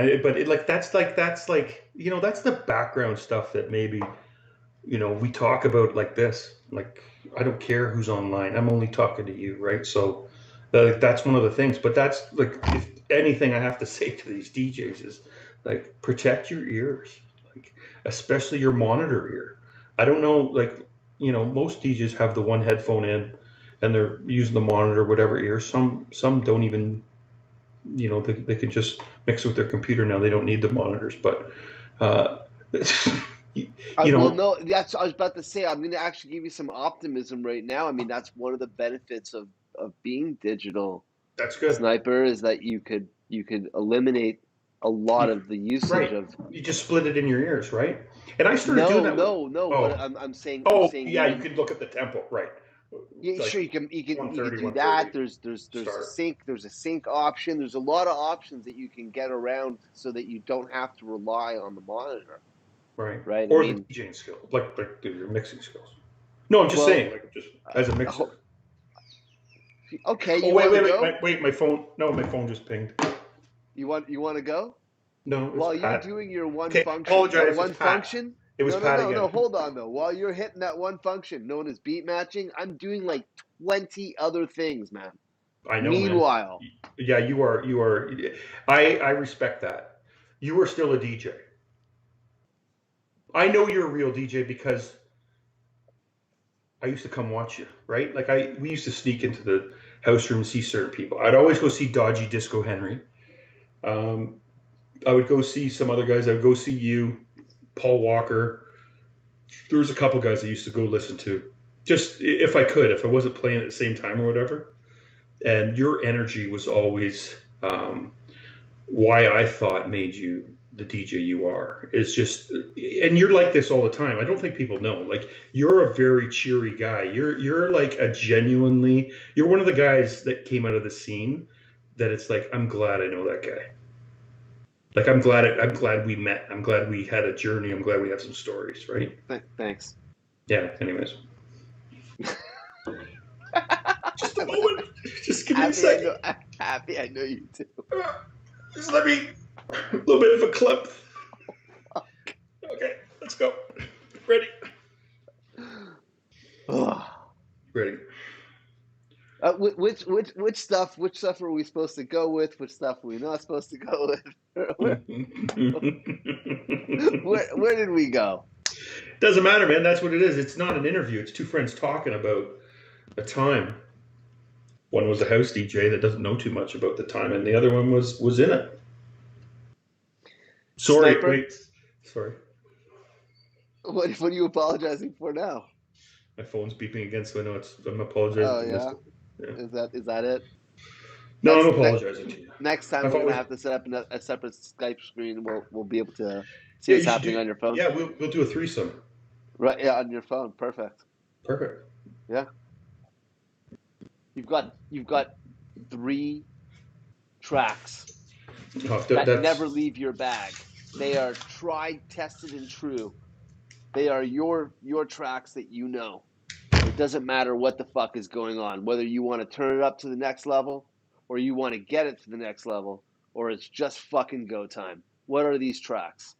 That's the background stuff that maybe. We talk about like this, like, I don't care who's online. I'm only talking to you, right? So that's one of the things. But that's like, if anything I have to say to these DJs is like, protect your ears, like especially your monitor ear. I don't know, like, most DJs have the one headphone in and they're using the monitor, whatever ear. Some don't even, they can just mix with their computer now. They don't need the monitors, but Well, no, that's I was about to say. I'm going to actually give you some optimism right now. I mean, that's one of the benefits of being digital. That's good. Sniper is that you could eliminate a lot of the usage of. You just split it in your ears, right? And I started doing that. No. Oh. But I'm saying. Oh, I'm saying yeah, you could look at the tempo, right? Yeah, like sure. You can do that. There's a sync. There's a sync option. There's a lot of options that you can get around so that you don't have to rely on the monitor. Right. Or the DJing skills, like your mixing skills. No, I'm just saying, like, just as a mixer. Okay. Wait, my phone. No, my phone just pinged. You want to go? No, it's While you're Pat. doing your one Okay, function, that apologize. It's one Pat. function. It was No, no, Pat no, no. again. Hold on though. While you're hitting that one function known as beat matching, I'm doing like 20 other things, man. I know, man. Meanwhile, Yeah, you are. You are. I respect that. You are still a DJ. I know you're a real DJ because I used to come watch you, right? Like we used to sneak into the house room and see certain people. I'd always go see Dodgy Disco Henry. Um, I would go see some other guys. I would go see you, Paul Walker. There was a couple guys I used to go listen to, just if I could, if I wasn't playing at the same time or whatever. And your energy was always why I thought made you the DJ you are. It's just, and you're like this all the time. I don't think people know. Like you're a very cheery guy. You're like a genuinely. You're one of the guys that came out of the scene that it's like I'm glad I know that guy. Like I'm glad we met. I'm glad we had a journey. I'm glad we had some stories. Right? thanks. Yeah. Anyways, just a moment. Just give me a Happy, I second. know. Happy, I know you too. Just let me a little bit of a clip. Okay, let's go. Ready? Ready. Which stuff are we supposed to go with? Which stuff are we not supposed to go with? Where did we go? Doesn't matter, man. That's what it is. It's not an interview. It's two friends talking about a time. One was a house DJ that doesn't know too much about the time, and the other one was in it. Sorry, Sniper? wait. Sorry. What are you apologizing for now? My phone's beeping again, so I know I'm apologizing. Oh to yeah? Yeah. Is that it? No, I'm apologizing to you. Next time I've we're gonna always- have to set up a separate Skype screen. We'll be able to see Yeah, what's you should happening do. on your phone. Yeah, we'll do a threesome. Right, yeah, on your phone. Perfect. Perfect. Yeah. You've got 3 tracks Oh, that that's never leave your bag. They are tried, tested, and true. They are your tracks that you know. It doesn't matter what the fuck is going on, whether you want to turn it up to the next level, or you want to get it to the next level, or it's just fucking go time. What are these tracks?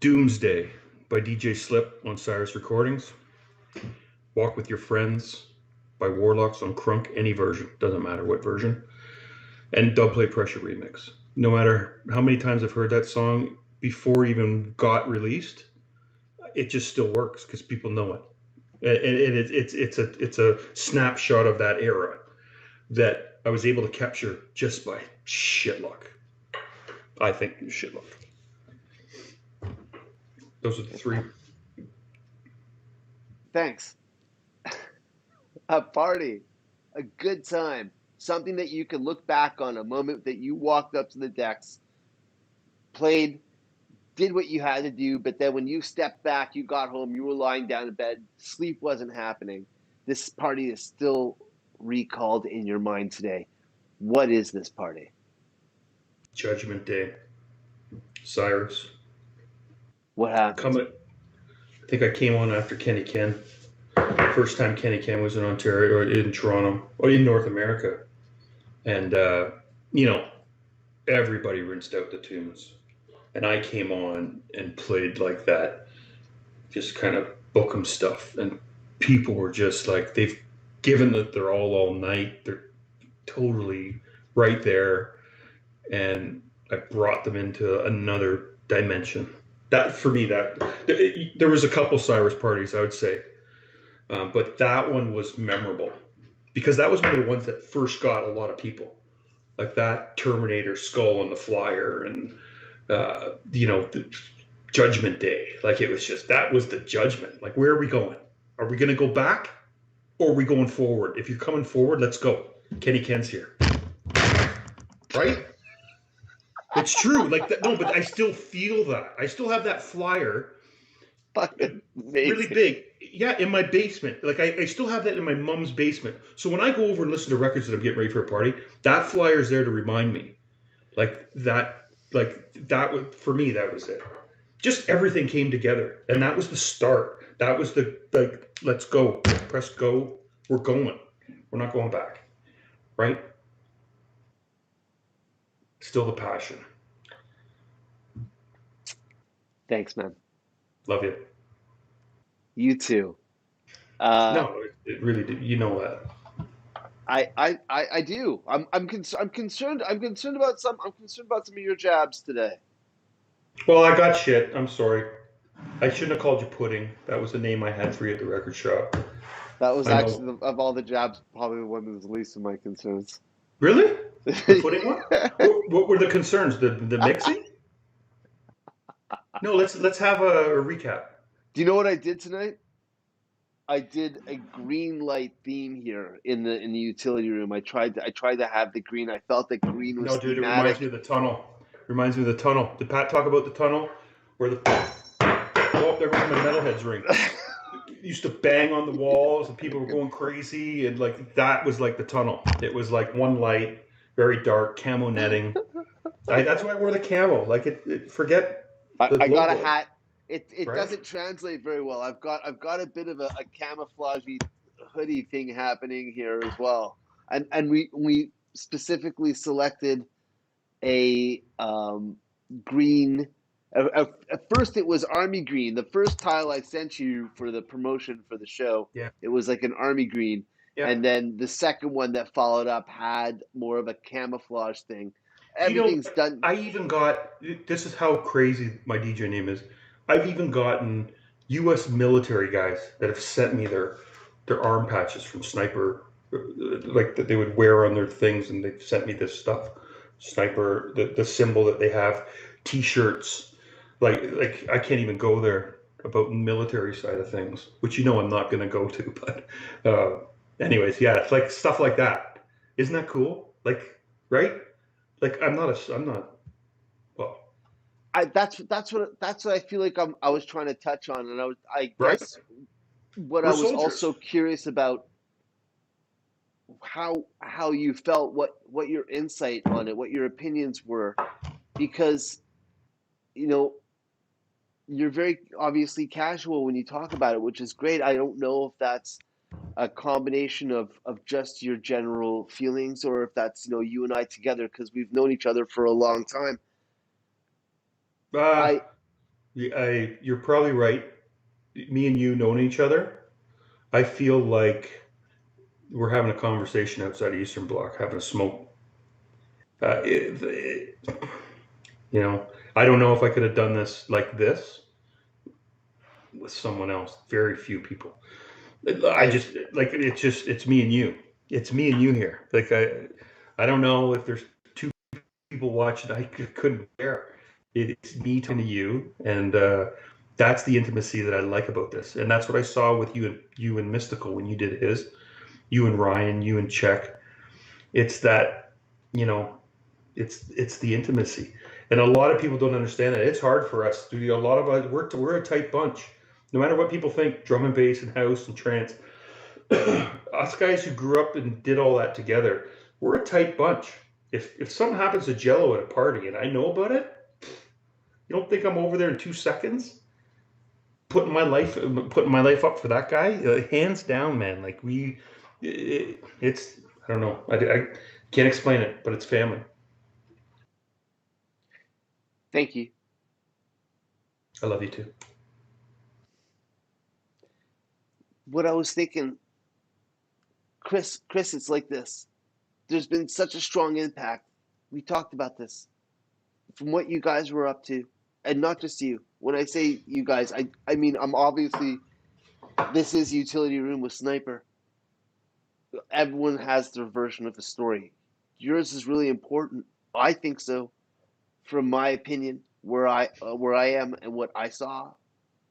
Doomsday by DJ Slip on Cyrus Recordings. Walk with Your Friends by Warlocks on Crunk, any version, doesn't matter what version. And Dubplay Pressure Remix. No matter how many times I've heard that song before it even got released, it just still works because people know it. And it's a snapshot of that era that I was able to capture just by shit luck. I think shit luck. Those are the 3. Thanks. A party, a good time, something that you can look back on, a moment that you walked up to the decks, played, did what you had to do, but then when you stepped back, you got home, you were lying down in bed, sleep wasn't happening. This party is still recalled in your mind today. What is this party? Judgment Day. Cyrus. What happened? I think I came on after Kenny Ken. First time Kenny Ken was in Ontario or in Toronto or in North America. And, everybody rinsed out the tunes. And I came on and played like that, just kind of bookum stuff. And people were just like, they've given that they're all night. They're totally right there. And I brought them into another dimension. That, for me, there was a couple Cyrus parties, I would say. But that one was memorable because that was one of the ones that first got a lot of people. Like that Terminator skull on the flyer and, the Judgment Day. Like it was just, that was the judgment. Like, where are we going? Are we going to go back or are we going forward? If you're coming forward, let's go. Kenny Ken's here. Right? It's true. Like that, no, but I still feel that. I still have that flyer. Fucking Really big. Yeah, in my basement. Like I still have that in my mom's basement. So when I go over and listen to records that I'm getting ready for a party, that flyer's there to remind me. Like that was, for me, that was it. Just everything came together. And that was the start. That was the let's go. Press go. We're going. We're not going back. Right? Still the passion. Thanks, man. Love you. You too. Uh, No, it really did. You know that. I do. I'm concerned. I'm concerned about some of your jabs today. Well, I got shit. I'm sorry. I shouldn't have called you Pudding. That was the name I had for you at the record shop. That was I know. actually of all the jabs, probably one that was the least of my concerns. Really? The pudding one? What were the concerns? The mixing? No, let's have a recap. Do you know what I did tonight? I did a green light theme here in the utility room. I tried to have the green. I felt that green was No, dude, it reminds me thematic. of the tunnel. Reminds me of the tunnel. Did Pat talk about the tunnel? Where the oh, there went my metalheads ring. Used to bang on the walls and people were going crazy and like that was like the tunnel. It was like one light, very dark, camo netting. That's why I wore the camo. Like forget the I got a logo, hat. It right? doesn't translate very well. I've got a bit of a camouflagey hoodie thing happening here as well. And we specifically selected a green. At first, it was army green. The first tile I sent you for the promotion for the show, Yeah. it was like an army green, Yeah. and then the second one that followed up had more of a camouflage thing. You know, Everything's done. I even got this is how crazy my DJ name is. I've even gotten U.S. military guys that have sent me their arm patches from Sniper, like that they would wear on their things, and they've sent me this stuff. Sniper, the symbol that they have, T-shirts. Like I can't even go there about the military side of things, which you know I'm not going to go to. But anyways, yeah, it's like stuff like that. Isn't that cool? Like, right? Like I'm not. Well, That's what I feel like I was trying to touch on, and I right? guess what I We're was soldiers. also curious about how you felt, what your insight on it, what your opinions were, because you know you're very obviously casual when you talk about it, which is great. I don't know if that's a combination of just your general feelings or if that's you and I together because we've known each other for a long time. Uh, I you're probably right. Me and you knowing each other, I feel like we're having a conversation outside of Eastern Bloc, having a smoke. You know, I don't know if I could have done this like this with someone else. Very few people. I I just like it's me and you. It's me and you here. Like I don't know if there's two people watching. I couldn't bear. It's me talking to you, and that's the intimacy that I like about this. And that's what I saw with you and Mystical when you did his. You and Ryan, you and Czech. It's that you know, it's the intimacy, and a lot of people don't understand it. It's hard for us. A lot of us we're a tight bunch. No matter what people think, drum and bass and house and trance. Us guys who grew up and did all that together, we're a tight bunch. If something happens to Jello at a party and I know about it, you don't think I'm over there in 2 seconds putting my life up for that guy? Hands down, man. Like it's I don't know. I can't explain it, but it's family. Thank you. I love you too. What I was thinking, Chris, it's like this. There's been such a strong impact. We talked about this from what you guys were up to, and not just you. When I say you guys, I mean I'm obviously this is Utility Room with Sniper. Everyone has their version of the story. Yours is really important. I think so. From my opinion, where I am and what I saw,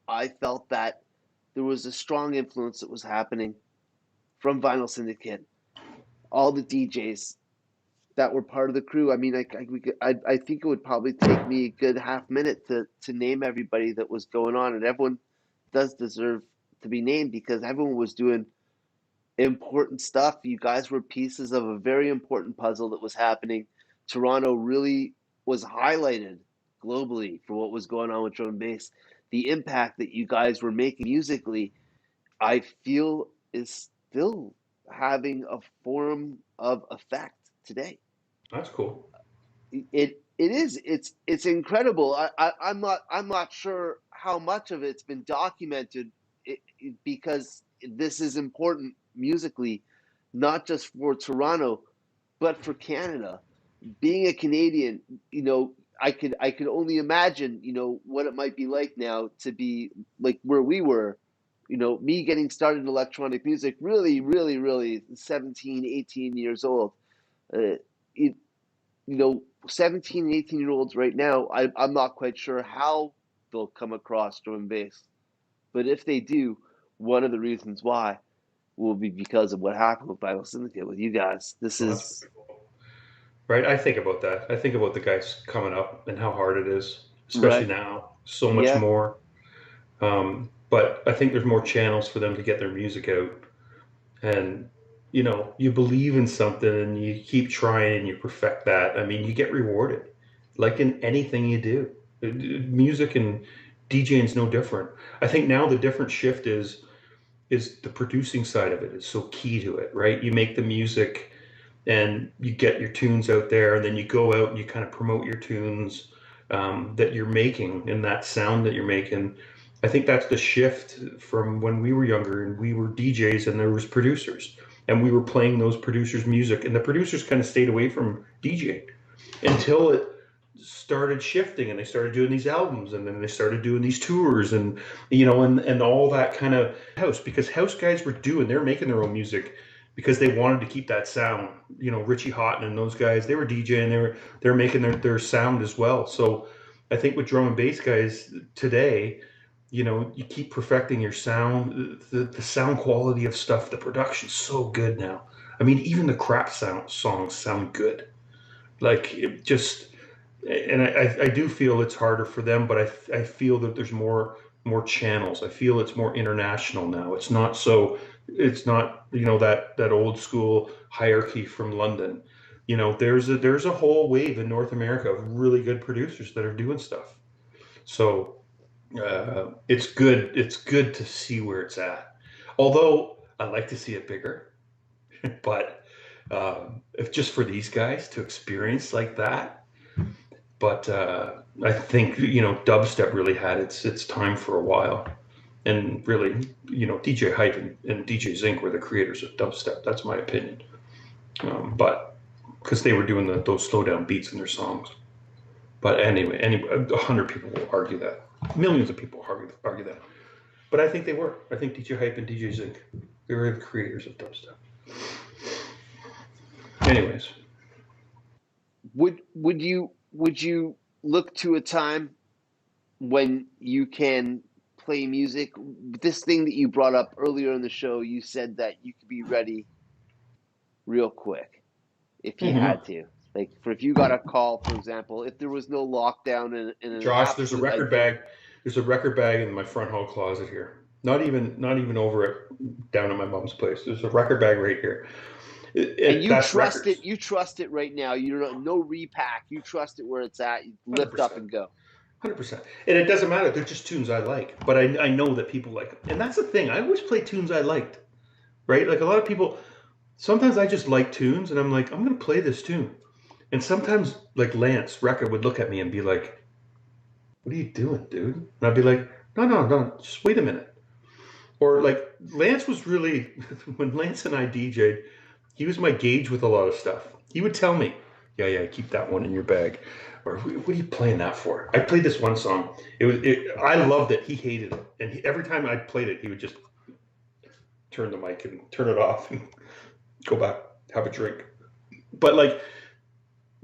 I felt that there was a strong influence that was happening from Vinyl Syndicate. All the DJs that were part of the crew. I mean, I think it would probably take me a good half minute to name everybody that was going on, and everyone does deserve to be named because everyone was doing important stuff. You guys were pieces of a very important puzzle that was happening. Toronto really was highlighted globally for what was going on with drum and bass. The impact that you guys were making musically, I feel, is still having a form of effect today. That's cool. it's incredible. I'm not sure how much of it's been documented, because this is important musically, not just for Toronto, but for Canada. Being a Canadian, I could only imagine, what it might be like now to be like where we were. Me getting started in electronic music really, really, really 17, 18 years old. Uh, it, 17 and 18-year-olds right now, I'm not quite sure how they'll come across drum and bass. But if they do, one of the reasons why will be because of what happened with Bible Syndicate with you guys. This Well, that's is pretty cool. Right? I think about that. I think about the guys coming up and how hard it is, especially right. now. So much Yeah, more. But I think there's more channels for them to get their music out. And, you believe in something and you keep trying and you perfect that. I mean, you get rewarded, like in anything you do. Music and DJing is no different. I think now the different shift is the producing side of it is so key to it, right? You make the music and you get your tunes out there, and then you go out and you kind of promote your tunes that you're making and that sound that you're making. I think that's the shift from when we were younger and we were DJs and there was producers and we were playing those producers' music, and the producers kind of stayed away from DJing until it started shifting and they started doing these albums and then they started doing these tours and and all that kind of house, because house guys were they're making their own music because they wanted to keep that sound. Richie Houghton and those guys, they were DJing, they're making their sound as well. So I think with drum and bass guys today, you keep perfecting your sound, the sound quality of stuff, the production's so good now. I mean, even the crap songs sound good. Like it just, and I do feel it's harder for them, but I feel that there's more channels. I feel it's more international now. It's not that old school hierarchy from London. There's a whole wave in North America of really good producers that are doing stuff. So it's good to see where it's at. Although I like to see it bigger, but if just for these guys to experience like that. But I think dubstep really had its time for a while, and really DJ Hype and DJ Zinc were the creators of dubstep. That's my opinion. But because they were doing those slow down beats in their songs. But anyway, 100 people will argue that. Millions of people argue that. But I think they were. I think DJ Hype and DJ Zinc, they were the creators of dubstep. Anyways, would you look to a time when you can play music? This thing that you brought up earlier in the show, you said that you could be ready real quick if you mm-hmm. had to. Like, if you got a call, for example, if there was no lockdown and an Josh, there's a absolute record ideal. bag. There's a record bag in my front hall closet here. Not even over it down at my mom's place. There's a record bag right here. And you That's trust records. it. You trust it right now. You don't no repack. You trust it where it's at. You Hundred lift up percent. and go. 100%. And it doesn't matter. They're just tunes I like. But I know that people like them. And that's the thing. I always play tunes I liked. Right? Like a lot of people, sometimes I just like tunes and I'm like, I'm going to play this tune. And sometimes, like Lance Record would look at me and be like, what are you doing, dude? And I'd be like, no, just wait a minute. Or like Lance was really, when Lance and I DJ'd, he was my gauge with a lot of stuff. He would tell me, yeah, keep that one in your bag. Or what are you playing that for? I played this one song. I loved it. He hated it. And every time I played it, he would just turn the mic and turn it off and go back, have a drink. But like,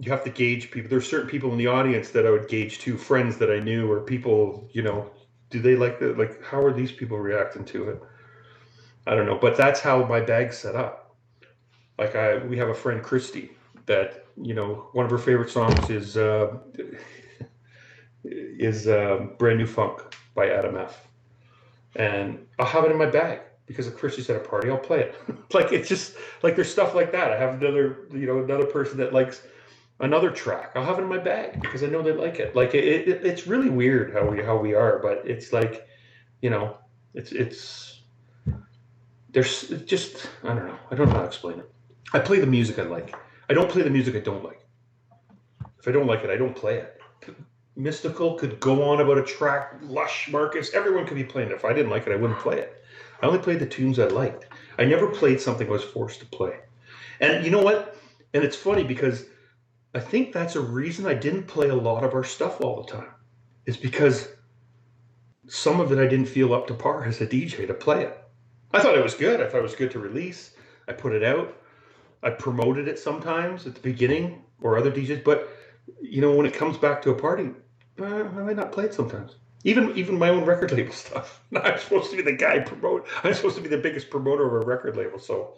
you have to gauge people. There's certain people in the audience that I would gauge too, friends that I knew, or people, do they like the, like, how are these people reacting to it? I don't know, but that's how my bag's set up. Like we have a friend, Christy, that, one of her favorite songs is Brand New Funk by Adam F. And I'll have it in my bag because if Christy's at a party, I'll play it. Like, it's just like, there's stuff like that. I have another person that likes another track. I'll have it in my bag because I know they like it. Like it's really weird how we are, but it's like, it's there's just, I don't know how to explain it. I play the music I like. I don't play the music I don't like. If If I don't like it, I don't play it. Mystical could go on about a track, Lush, Marcus, everyone could be playing it. If I didn't like it, I wouldn't play it. I only played the tunes I liked. I never played something I was forced to play. And you know what? And it's funny because I think that's a reason I didn't play a lot of our stuff all the time. Is because some of it I didn't feel up to par as a DJ to play it. I thought it was good. I thought it was good to release. I put it out. I promoted it sometimes at the beginning or other DJs. But, you know, when it comes back to a party, I might not play it sometimes. Even my own record label stuff. I'm supposed to be the guy I'm supposed to be the biggest promoter of a record label. So,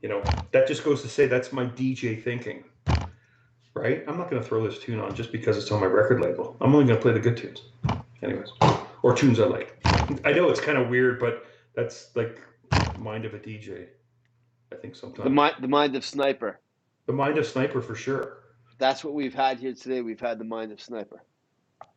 you know, that just goes to say that's my DJ thinking, right? I'm not going to throw this tune on just because it's on my record label. I'm only going to play the good tunes. Anyways, or tunes I like. I know it's kind of weird, but that's like the mind of a DJ, I think sometimes. The mind of Sniper. The mind of Sniper for sure. That's what we've had here today. We've had the mind of Sniper.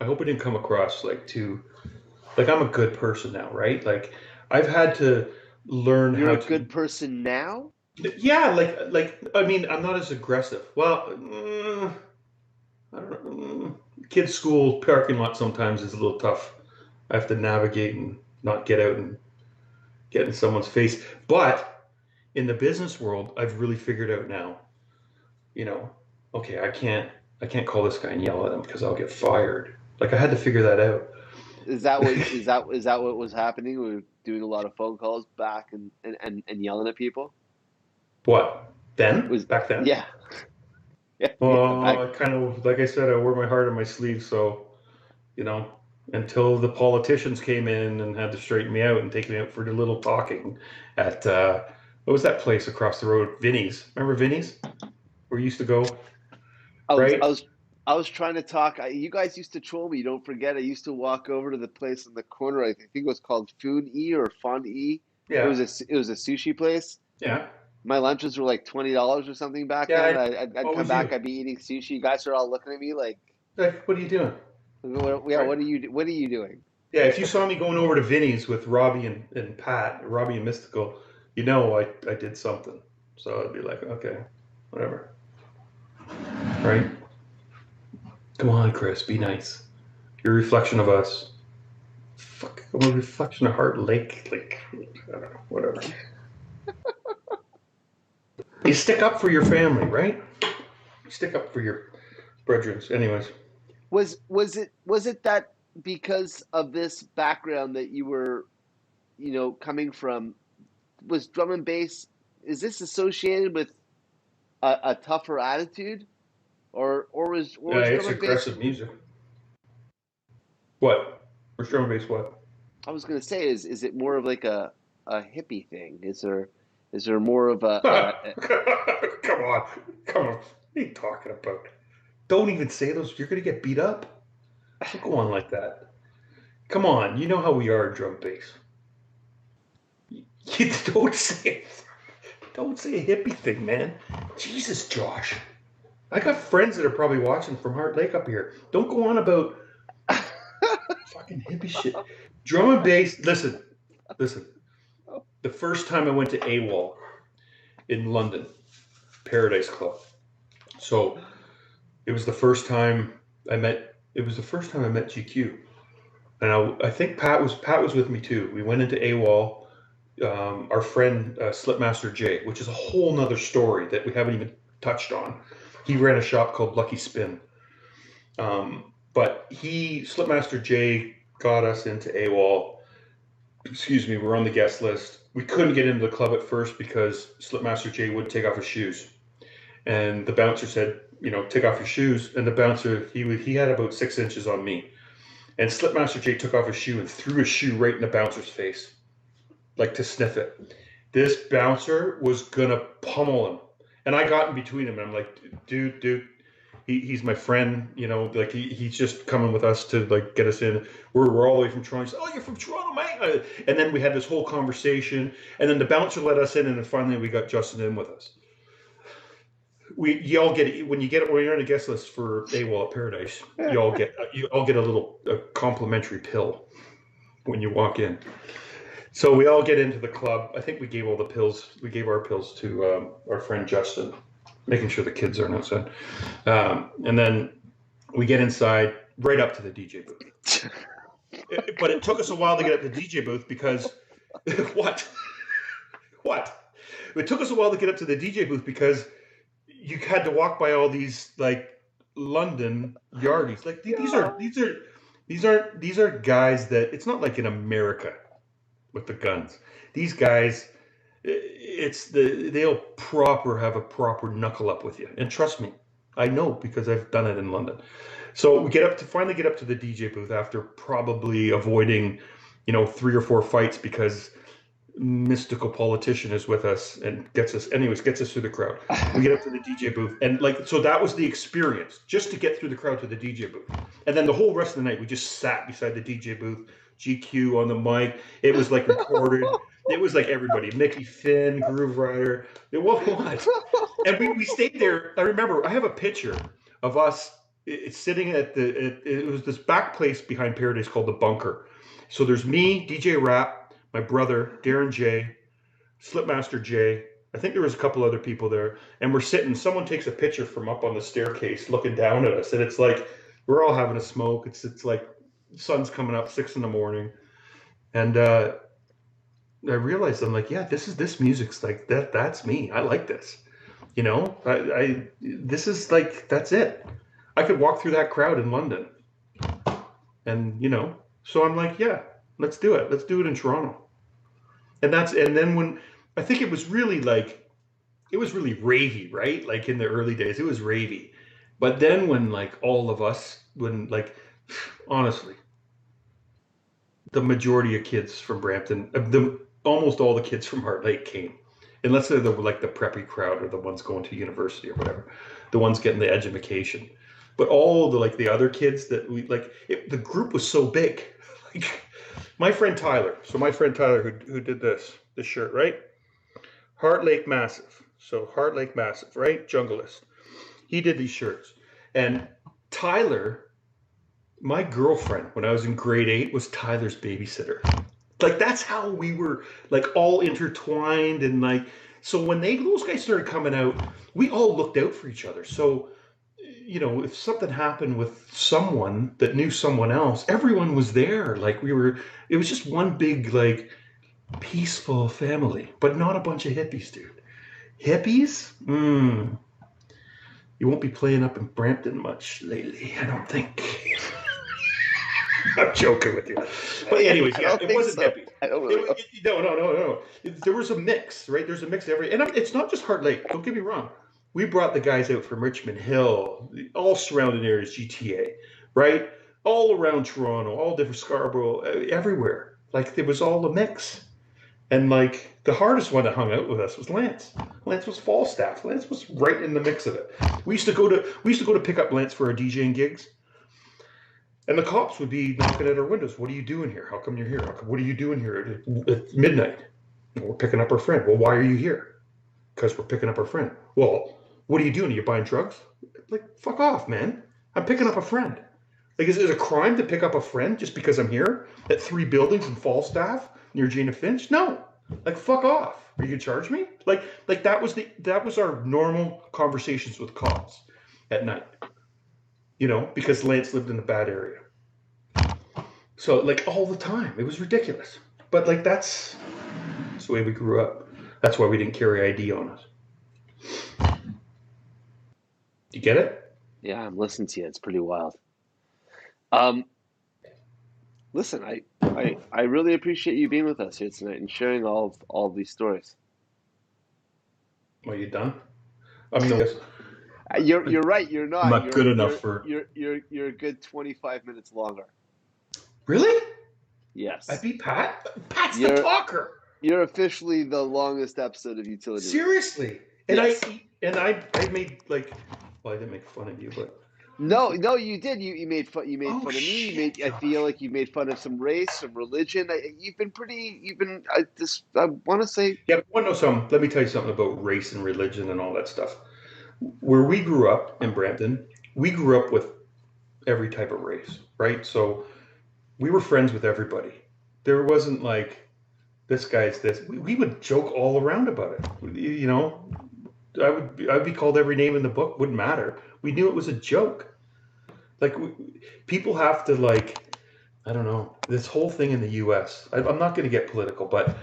I hope it didn't come across like I'm a good person now, right? Like I've had to learn You're how a to. good person now? Yeah, like I mean, I'm not as aggressive. Well, I don't know. Kids' school parking lot sometimes is a little tough. I have to navigate and not get out and get in someone's face. But in the business world, I've really figured out now, you know, okay, I can't call this guy and yell at him because I'll get fired. Like I had to figure that out. Is that what was happening? We were doing a lot of phone calls back and yelling at people. What? Back then? Yeah. Well, I kind of, like I said, I wore my heart on my sleeve. So, you know, until the politicians came in and had to straighten me out and take me out for the little talking at, what was that place across the road? Vinny's. Remember Vinny's? Where you used to go? I was trying to talk. You guys used to troll me. Don't forget, I used to walk over to the place in the corner. I think it was called Food E or Fond E. Yeah. It was a sushi place. Yeah. My lunches were like $20 or something back Yeah, then. I'd come back. I'd be eating sushi. You guys are all looking at me like, what are you doing? What are you doing? Yeah, if you saw me going over to Vinny's with Robbie and Pat, Robbie and Mystical, you know I did something. So I'd be like, okay, whatever. Right? Come on, Chris, be nice. You're a reflection of us. Fuck, I'm a reflection of Heart Lake. Like, I don't know, whatever. You stick up for your family, right? You stick up for your brethren. Anyways. Was it that because of this background that you were, you know, coming from, was drum and bass, is this associated with a tougher attitude? Or was it's aggressive music. What? Or drum and bass what? I was gonna say, is it more of like a hippie thing? Is there more of a Come on. What are you talking about? Don't even say those. You're gonna get beat up. Don't go on like that. Come on, you know how we are in drum bass. You don't say a hippie thing, man. Jesus, Josh. I got friends that are probably watching from Heart Lake up here. Don't go on about fucking hippie shit. Drum and bass. Listen. The first time I went to AWOL in London, Paradise Club. So it was the first time I met GQ. And I think Pat was with me too. We went into AWOL. Our friend Slipmaster J, which is a whole nother story that we haven't even touched on. He ran a shop called Lucky Spin. But Slipmaster J got us into AWOL. Excuse me, we're on the guest list. We couldn't get into the club at first because Slipmaster J wouldn't take off his shoes. And the bouncer said, you know, take off your shoes. And the bouncer, he had about 6 inches on me. And Slipmaster J took off his shoe and threw his shoe right in the bouncer's face, like to sniff it. This bouncer was gonna pummel him. And I got in between him and I'm like, dude, he's my friend, you know, like he's just coming with us to like get us in. We're all the way from Toronto. He said, oh, you're from Toronto, mate. And then we had this whole conversation and then the bouncer let us in and then finally we got Justin in with us. When you're on a guest list for AWOL at Paradise, you all get a little complimentary pill when you walk in. So we all get into the club. I think we gave our pills to our friend Justin. making sure the kids aren't outside. And then we get inside right up to the DJ booth. But it took us a while to get up to the DJ booth because what? What? It took us a while to get up to the DJ booth because you had to walk by all these like London yardies. Like these are guys that it's not like in America with the guns. These guys, they'll have a proper knuckle up with you. And trust me, I know because I've done it in London. So we finally get up to the DJ booth after probably avoiding, 3 or 4 fights because mystical politician is with us and gets us through the crowd. We get up to the DJ booth and so that was the experience, just to get through the crowd to the DJ booth. And then the whole rest of the night we just sat beside the DJ booth, GQ on the mic. It was like recorded. It was like everybody, Mickey Finn, Groove Rider. It was what? And we stayed there. I remember I have a picture of us sitting it was this back place behind Paradise called the Bunker. So there's me, DJ Rap, my brother, Darren J, Slipmaster J. I think there was a couple other people there. And we're sitting, someone takes a picture from up on the staircase looking down at us. And it's like, we're all having a smoke. It's like sun's coming up 6 a.m. And I realized, I'm like, yeah, this music's like that's me. I like this. This is like, that's it. I could walk through that crowd in London. And, so I'm like, yeah, let's do it. Let's do it in Toronto. And then when I think it was really ravey, right? Like in the early days, it was ravey. But then when honestly, the majority of kids from Brampton, almost all the kids from Heart Lake came. Unless they're the preppy crowd or the ones going to university or whatever, the ones getting the education. But all the other kids that the group was so big. Like my friend Tyler who did this shirt, right? Heart Lake Massive. So Heart Lake Massive, right? Junglist. He did these shirts. And Tyler, my girlfriend when I was in grade 8 was Tyler's babysitter. Like that's how we were all intertwined. And so when those guys started coming out, we all looked out for each other. So if something happened with someone that knew someone else, everyone was there. It was just one big peaceful family, but not a bunch of hippies, dude. Hippies? You won't be playing up in Brampton much lately, I don't think. I'm joking with you. But anyways, yeah, it wasn't hippies. I don't know. No. There was a mix, right? There's a mix and it's not just Heart Lake. Don't get me wrong. We brought the guys out from Richmond Hill, all surrounding areas, GTA, right? All around Toronto, all different Scarborough, everywhere. There was all a mix. And the hardest one that hung out with us was Lance. Lance was Falstaff. Lance was right in the mix of it. We used to go to pick up Lance for our DJing gigs. And the cops would be knocking at our windows. What are you doing here? How come you're here? What are you doing here at midnight? We're picking up our friend. Well, why are you here? Because we're picking up our friend. Well, what are you doing? Are you buying drugs? Fuck off, man. I'm picking up a friend. Is it a crime to pick up a friend just because I'm here at 3 buildings in Falstaff near Gina Finch? No. Fuck off. Are you gonna charge me? That was our normal conversations with cops at night. Because Lance lived in a bad area. So all the time. It was ridiculous. But that's the way we grew up. That's why we didn't carry ID on us. You get it? Yeah, I'm listening to you. It's pretty wild. Listen, I really appreciate you being with us here tonight and sharing all of these stories. Are you done? I mean, yes. You're right. You're not. I'm not good enough for. You're a good 25 minutes longer. Really? Yes. I beat Pat. Pat's the talker. You're officially the longest episode of Utility. Seriously. And yes. I made I didn't make fun of you, but. No, you did. You made fun. You made fun of me. I feel like you made fun of some race, some religion. You've been pretty. I want to say. Yeah, but want to know something? Let me tell you something about race and religion and all that stuff. Where we grew up in Brampton, we grew up with every type of race, right? So we were friends with everybody. There wasn't this guy's this. We would joke all around about it, I'd be called every name in the book. Wouldn't matter. We knew it was a joke. Like people have to like, I don't know, this whole thing in the U.S. I'm not going to get political, but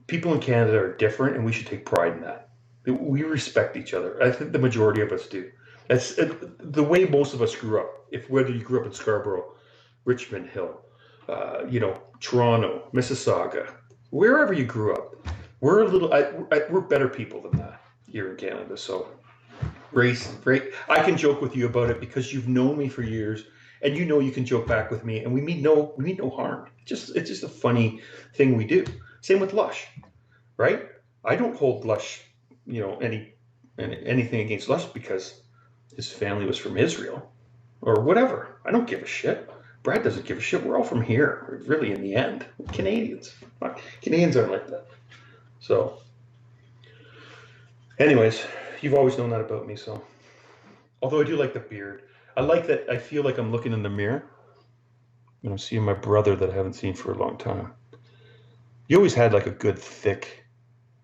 people in Canada are different, and we should take pride in that. We respect each other. I think the majority of us do. That's the way most of us grew up. If whether you grew up in Scarborough, Richmond Hill, Toronto, Mississauga, wherever you grew up, we're a little. We're better people than that here in Canada. So race, I can joke with you about it because you've known me for years, and you can joke back with me, and we mean no harm. It's just a funny thing we do. Same with Lush, right? I don't hold Lush, anything against Lush because his family was from Israel or whatever. I don't give a shit. Brad doesn't give a shit. We're all from here, really. In the end, we're Canadians. Canadians aren't like that. So, anyways, you've always known that about me. So, although I do like the beard, I like that. I feel like I'm looking in the mirror and I'm seeing my brother that I haven't seen for a long time. You always had like a good thick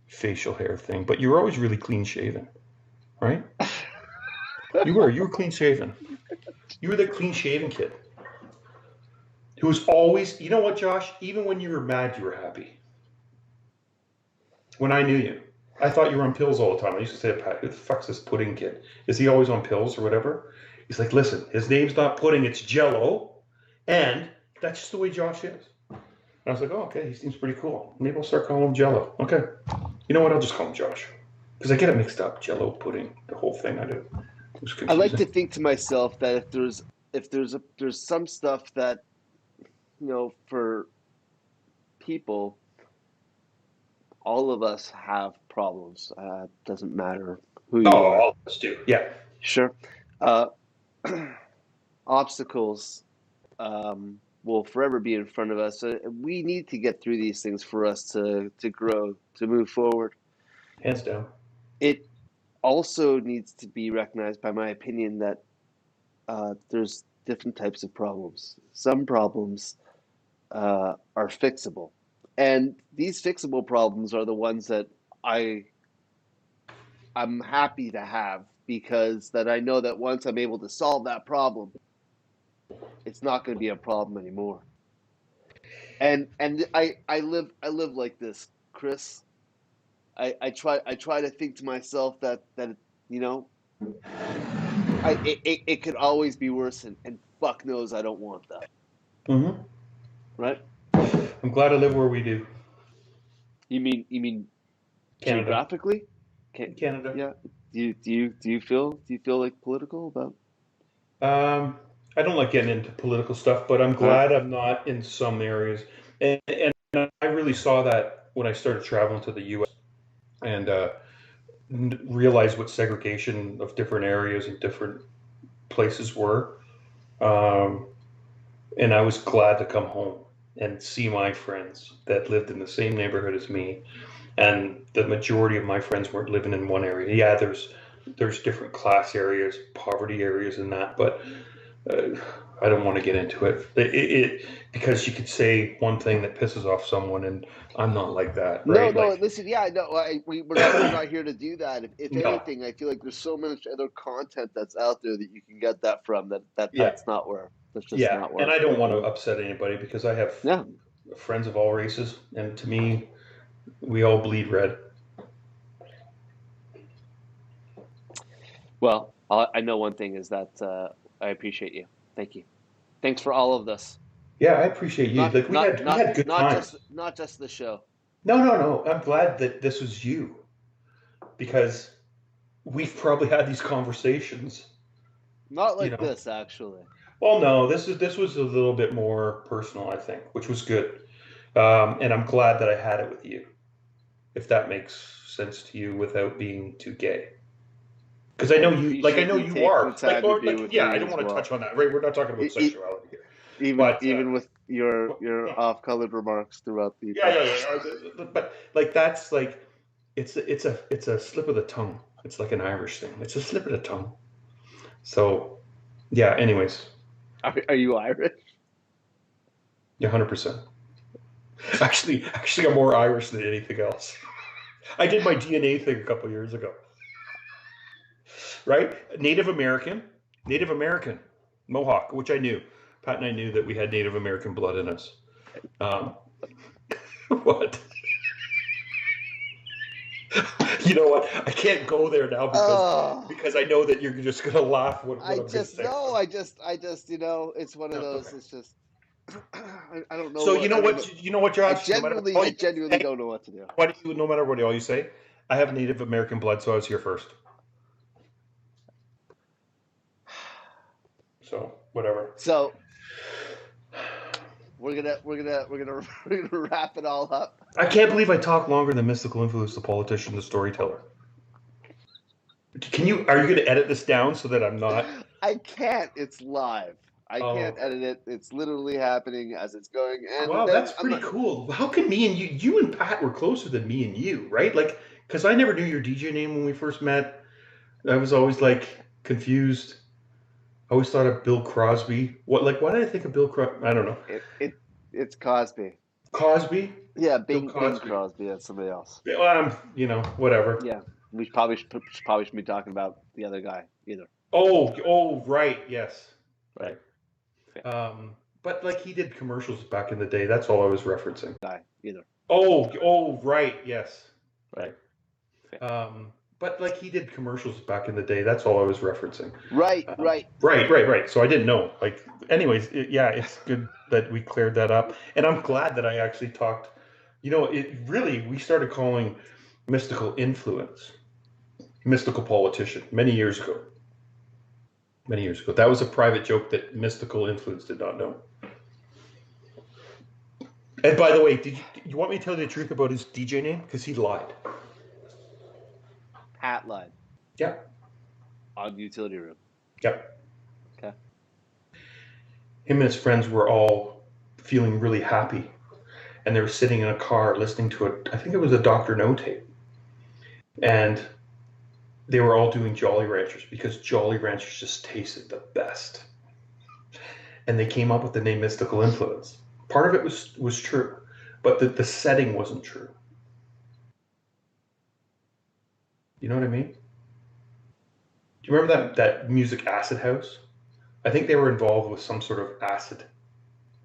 facial hair thing, but you were always really clean shaven, right? You were clean shaven. You were the clean shaven kid who was always, you know what, Josh? Even when you were mad, you were happy. When I knew you, I thought you were on pills all the time. I used to say, Pat, who the fuck's this pudding kid? Is he always on pills or whatever? He's like, listen, his name's not pudding, it's Jello, and that's just the way Josh is. And I was like, oh, okay, he seems pretty cool. Maybe I'll start calling him Jello. Okay. You know what? I'll just call him Josh. Because I get it mixed up. Jello, pudding, the whole thing. I do. It was I like confusing. to think to myself that if there's some stuff that, for people, all of us have problems. Doesn't matter who Oh, you are. all of us do. Yeah. Sure. Uh, Obstacles will forever be in front of us. We need to get through these things for us to grow, to move forward. Hands down. It also needs to be recognized, by my opinion, that there's different types of problems. Some problems are fixable, and these fixable problems are the ones that I I'm happy to have, because that I know that once I'm able to solve that problem, it's not going to be a problem anymore. And I live like this, Chris. I try to think to myself that you know it could always be worse, and fuck knows I don't want that. Mm-hmm. Right? I'm glad I live where we do. You mean Canada. geographically? Can Canada. Yeah. Do you feel like political about? Um, I don't like getting into political stuff, but I'm All right. glad I'm not in some areas. And I really saw that when I started traveling to the U.S. and realized what segregation of different areas and different places were. Um, and I was glad to come home and see my friends that lived in the same neighborhood as me. And the majority of my friends weren't living in one area. Yeah, there's different class areas, poverty areas, and that, but uh, I don't want to get into it. Because you could say one thing that pisses off someone, and I'm not like that, No, right? no. Like, Listen, yeah, no. We're not here to do that. If no, anything, I feel like there's so much other content that's out there that you can get that from. yeah, That's not where. That's just yeah, not and where. I don't want to upset anybody because I have Yeah. friends of all races, and to me, we all bleed red. Well, I know one thing is that I appreciate you. Thank you. Thanks for all of this. Yeah, I appreciate you. Not Like not we not had good not just times. not just the show. No, no, no. I'm glad that this was you because we've probably had these conversations, Not you like know. this, actually. Well, no, this was a little bit more personal, I think, which was good. And I'm glad that I had it with you, if that makes sense to you without being too gay. Because I I appreciate know you you taking the are. Like, time to or, be like, with yeah, I me don't as want to touch well. on that, right? We're not talking about E- e- sexuality here. even But, even with your no, off-colored remarks throughout the yeah, podcast. yeah, yeah. But like, that's like, it's a slip of the tongue. It's like an Irish thing. It's a slip of the tongue. So, yeah, anyways, Are you Irish? yeah, 100%. Actually, I'm more Irish than anything else. I did my DNA thing a couple years ago. right? Native American, Mohawk, which I knew. Pat and I knew that we had Native American blood in us. What? You know what? I can't go there now Oh, because I know that you're just gonna laugh what I I'm gonna just say. no, I just it's one of No, those. okay. It's just I don't know So what I don't know. you know what, Josh? No matter what all I you genuinely say, don't know what to do. no matter what all you say, I have Native American blood, so I was here first. So whatever. So we're gonna wrap it all up. I can't believe I talk longer than Mystical Influence, the politician, the storyteller. Are you going to edit this down so that I'm not? I can't. It's live. I Oh, can't okay. edit it. It's literally happening as it's going. And Wow, then that's I'm pretty not. cool. How can me and you and Pat were closer than me and you, right? Like, because I never knew your DJ name when we first met. I was always like confused. I always thought of Bill Crosby. Why did I think of Bill Crosby? I don't know. It's Cosby. Cosby? Yeah, Bill Bing Cosby. Crosby. That's somebody else. Whatever. Yeah, we probably should be talking about the other guy either. Oh, right. Yes. Right. Right. Yeah. But like he did commercials back in the day. That's all I was referencing. Guy either. Right. Yes. Right. Right. Yeah. But like he did commercials back in the day. That's all I was referencing. Right. Right. Right. So I didn't know. Like, anyways, it's good that we cleared that up, and I'm glad that I actually talked. We started calling mystical influence, mystical politician many years ago. Many years ago, that was a private joke that mystical influence did not know. And by the way, did you want me to tell you the truth about his DJ name? Because he lied. Pat lied. Yeah. On Utility Room. Yep. Okay. Him and his friends were all feeling really happy, and they were sitting in a car listening to I think it was a Dr. No tape, and they were all doing Jolly Ranchers because Jolly Ranchers just tasted the best, and they came up with the name Mystical Influence. Part of it was true, but the setting wasn't true. You know what I mean? Do you remember that music Acid House? I think they were involved with some sort of acid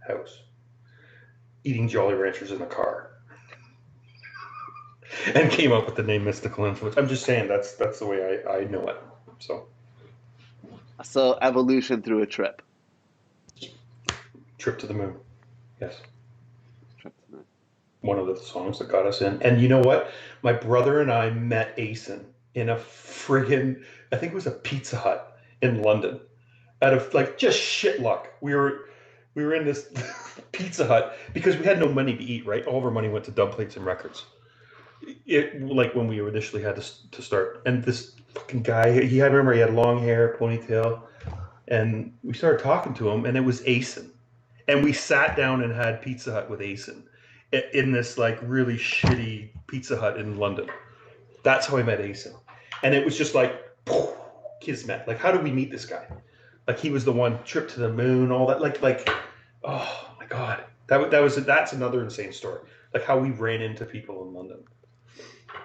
house, eating Jolly Ranchers in the car, and came up with the name Mystical Influence. I'm just saying that's the way I know it. So evolution through a trip. Trip to the Moon. Yes. Trip to the moon. One of the songs that got us in. And you know what? My brother and I met Asen in a friggin', I think it was a Pizza Hut in London. Out of like just shit luck. We were in this Pizza Hut because we had no money to eat, right? All of our money went to dub plates and records. Like when we initially had to start. And this fucking guy, I remember he had long hair, ponytail, and we started talking to him, and it was Asen. And we sat down and had Pizza Hut with Asen in this like really shitty Pizza Hut in London. That's how I met Asen. And it was just like, kismet. Like, how did we meet this guy? Like, he was the one, trip to the moon, all that. Like, oh my God. That's another insane story. Like how we ran into people in London.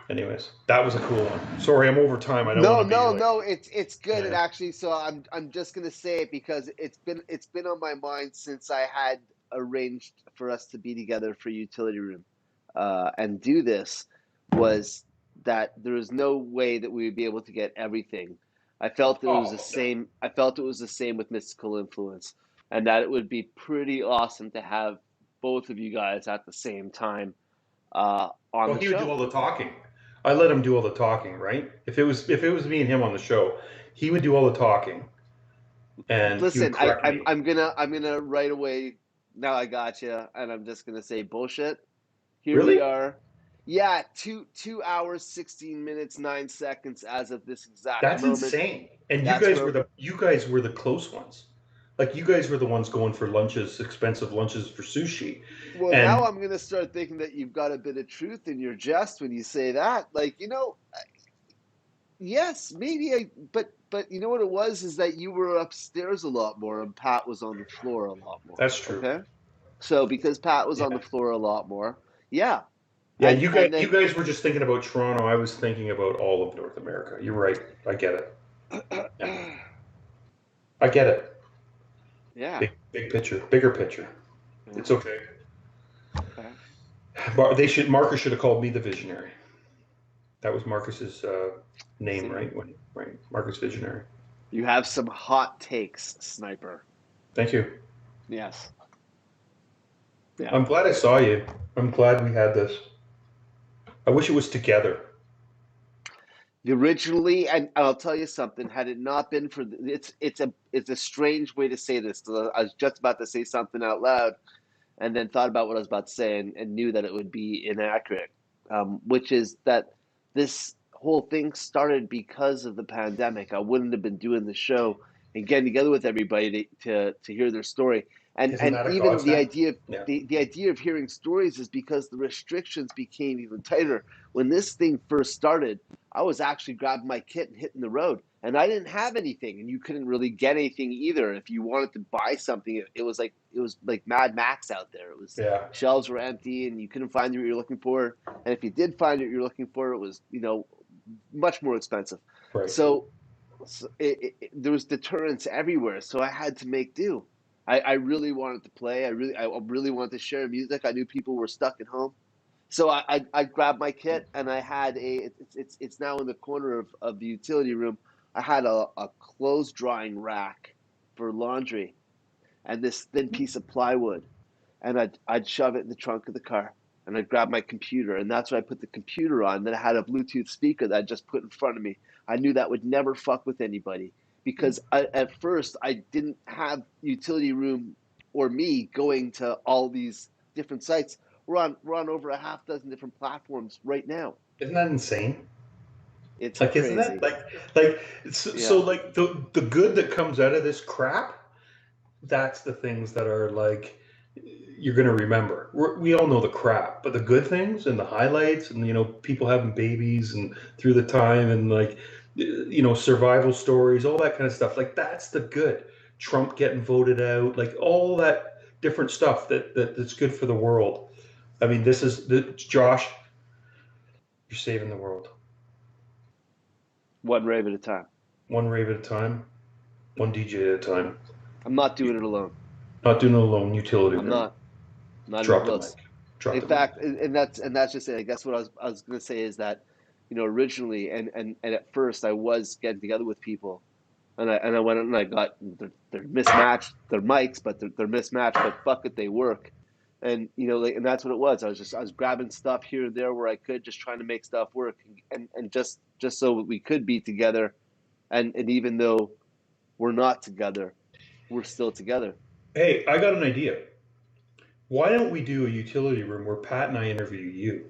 Anyways, that was a cool one. Sorry, I'm over time. I don't want to be No. It's good. Yeah. And actually, so I'm just gonna say it because it's been on my mind since I had arranged for us to be together for Utility Room, and do this. Was that there was no way that we would be able to get everything. I felt that it was the same. I felt it was the same with Mystical Influence, and that it would be pretty awesome to have both of you guys at the same time on Well, the he would do show. all the talking. I let him do all the talking, right? If it was me and him on the show, he would do all the talking, and he would Listen, correct me. I'm gonna right away. Now I got you, and I'm just gonna say bullshit. Here we Really? are. Yeah, 2 hours, 16 minutes, 9 seconds as of this exact That's moment. insane. And That's where. you guys were the close ones. Like you guys were the ones going for lunches, expensive lunches for sushi. Well, now And I'm gonna start thinking that you've got a bit of truth in your jest when you say that. Like, yes, maybe but you know what it was is that you were upstairs a lot more and Pat was on the floor a lot more. that's true. Okay? So because Pat was on the Yeah. floor a lot more, yeah. Yeah, And you then guys were just thinking about Toronto. I was thinking about all of North America. You're right. I get it. Yeah. I get it. Yeah. Big picture, bigger picture. Yeah. It's okay. Okay. Marcus should have called me the visionary. That was Marcus's name, See, right? Right, Marcus Visionary. you have some hot takes, Sniper. Thank you. Yes. Yeah. I'm glad I saw you. I'm glad we had this. I wish it was together. Originally, and I'll tell you something. Had it not been for it's a strange way to say this. I was just about to say something out loud, and then thought about what I was about to say, and knew that it would be inaccurate. Which is that this whole thing started because of the pandemic. I wouldn't have been doing the show and getting together with everybody to hear their story. Isn't And that a even the godsend? idea of Yeah. the idea of hearing stories is because the restrictions became even tighter. When this thing first started, I was actually grabbing my kit and hitting the road. And I didn't have anything, and you couldn't really get anything either. If you wanted to buy something, it was like Mad Max out there. It was Yeah. shelves were empty, and you couldn't find what you're looking for. And if you did find what you're looking for, it was much more expensive. Right. So, there was deterrence everywhere. So I had to make do. I really wanted to play. I really wanted to share music. I knew people were stuck at home. So I grabbed my kit, and I had it's now in the corner of the utility room. I had a clothes drying rack for laundry and this thin piece of plywood, and I'd shove it in the trunk of the car, and I'd grab my computer, and that's where I put the computer on. Then I had a Bluetooth speaker that I just put in front of me. I knew that would never fuck with anybody because at first I didn't have utility room or me going to all these different sites. We're on over a half dozen different platforms right now. Isn't that insane? It's Like, isn't that crazy. like so Yeah. like the good that comes out of this crap? That's the things that are like you're going to remember. We all know the crap, but the good things and the highlights, and people having babies and through the time, and like survival stories, all that kind of stuff. Like that's the good. Trump getting voted out, like all that different stuff that's good for the world. I mean, this is Josh. You're saving the world. One rave at a time. One rave at a time, one DJ at a time. I'm not doing it alone. Not doing it alone. Utility I'm room. not even Drop the mic. close. Drop In the mic. fact, and that's just it. I guess what I was going to say is that, originally and at first I was getting together with people, and I went and I got they're mismatched. They're mics, but they're mismatched. But fuck it, they work. And and that's what it was. I was grabbing stuff here and there where I could, just trying to make stuff work, and just so we could be together, and even though we're not together, we're still together. Hey, I got an idea. Why don't we do a utility room where Pat and I interview you?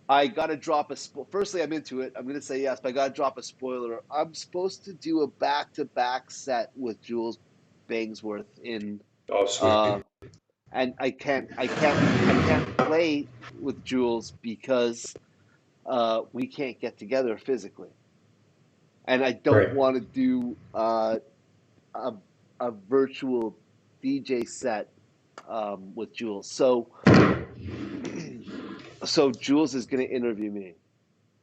I got to drop firstly, I'm into it. I'm going to say yes, but I got to drop a spoiler. I'm supposed to do a back-to-back set with Jules Bangsworth in Oh, uh sweet. and I can't play with Jules because we can't get together physically. And I don't Right. want to do a a virtual DJ set with Jules. So Jules is going to interview me.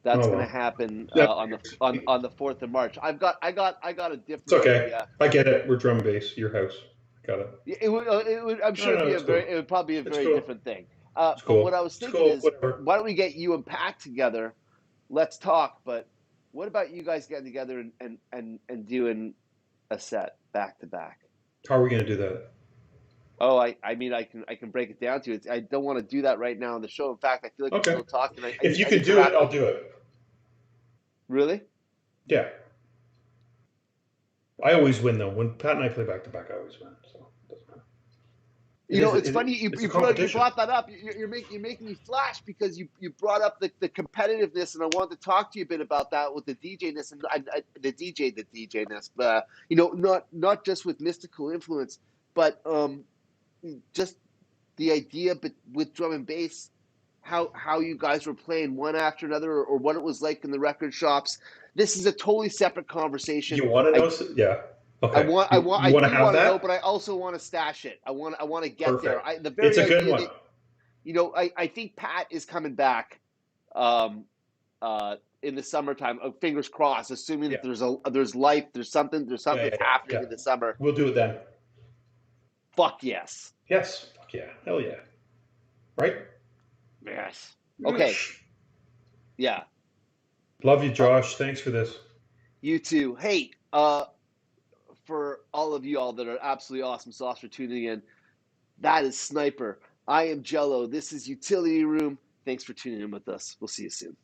That's Oh going to well. happen Yeah, on the 4th of March. I got a it's different okay. idea. I get it. We're drum bass. Your house. Got it. I'm No, sure no, it's cool. it would probably be a It's very cool. different thing. It's But what cool. I was It's thinking cool. is, Whatever. why don't we get you and Pat together? Let's talk. But what about you guys getting together and doing a set back to back? How are we gonna do that? Oh, I mean, I can break it down to you. I don't want to do that right now on the show. In fact, I feel like we're Okay. still talking. I If need you I can need to do it, wrap. I'll do it. Really? Yeah. I always win though. When Pat and I play back to back, I always win. So it doesn't matter. It's funny It's a you competition. brought that up. You're making me flash because you brought up the competitiveness, and I wanted to talk to you a bit about that with the DJness and the DJness, but not just with mystical influence, but just the idea, but with drum and bass, how you guys were playing one after another, or what it was like in the record shops. This is a totally separate conversation. You want to know? I Yeah. I Okay. want, I want, You I want to do have want to know, but that? I also want to stash it. I want to get there. Perfect. The It's very a good idea one. that I think Pat is coming back, um, in the summertime. Fingers crossed, assuming Yeah. that there's life, there's something Yeah. that's Yeah. happening Yeah. in the summer. We'll do it then. Fuck yes. Yes. Fuck yeah. Hell yeah. Right? Yes. Okay. Yes. Yeah. Love you, Josh. Thanks for this. You too. Hey, for all of you all that are absolutely awesome sauce for tuning in, that is Sniper. I am Jello. This is Utility Room. Thanks for tuning in with us. We'll see you soon.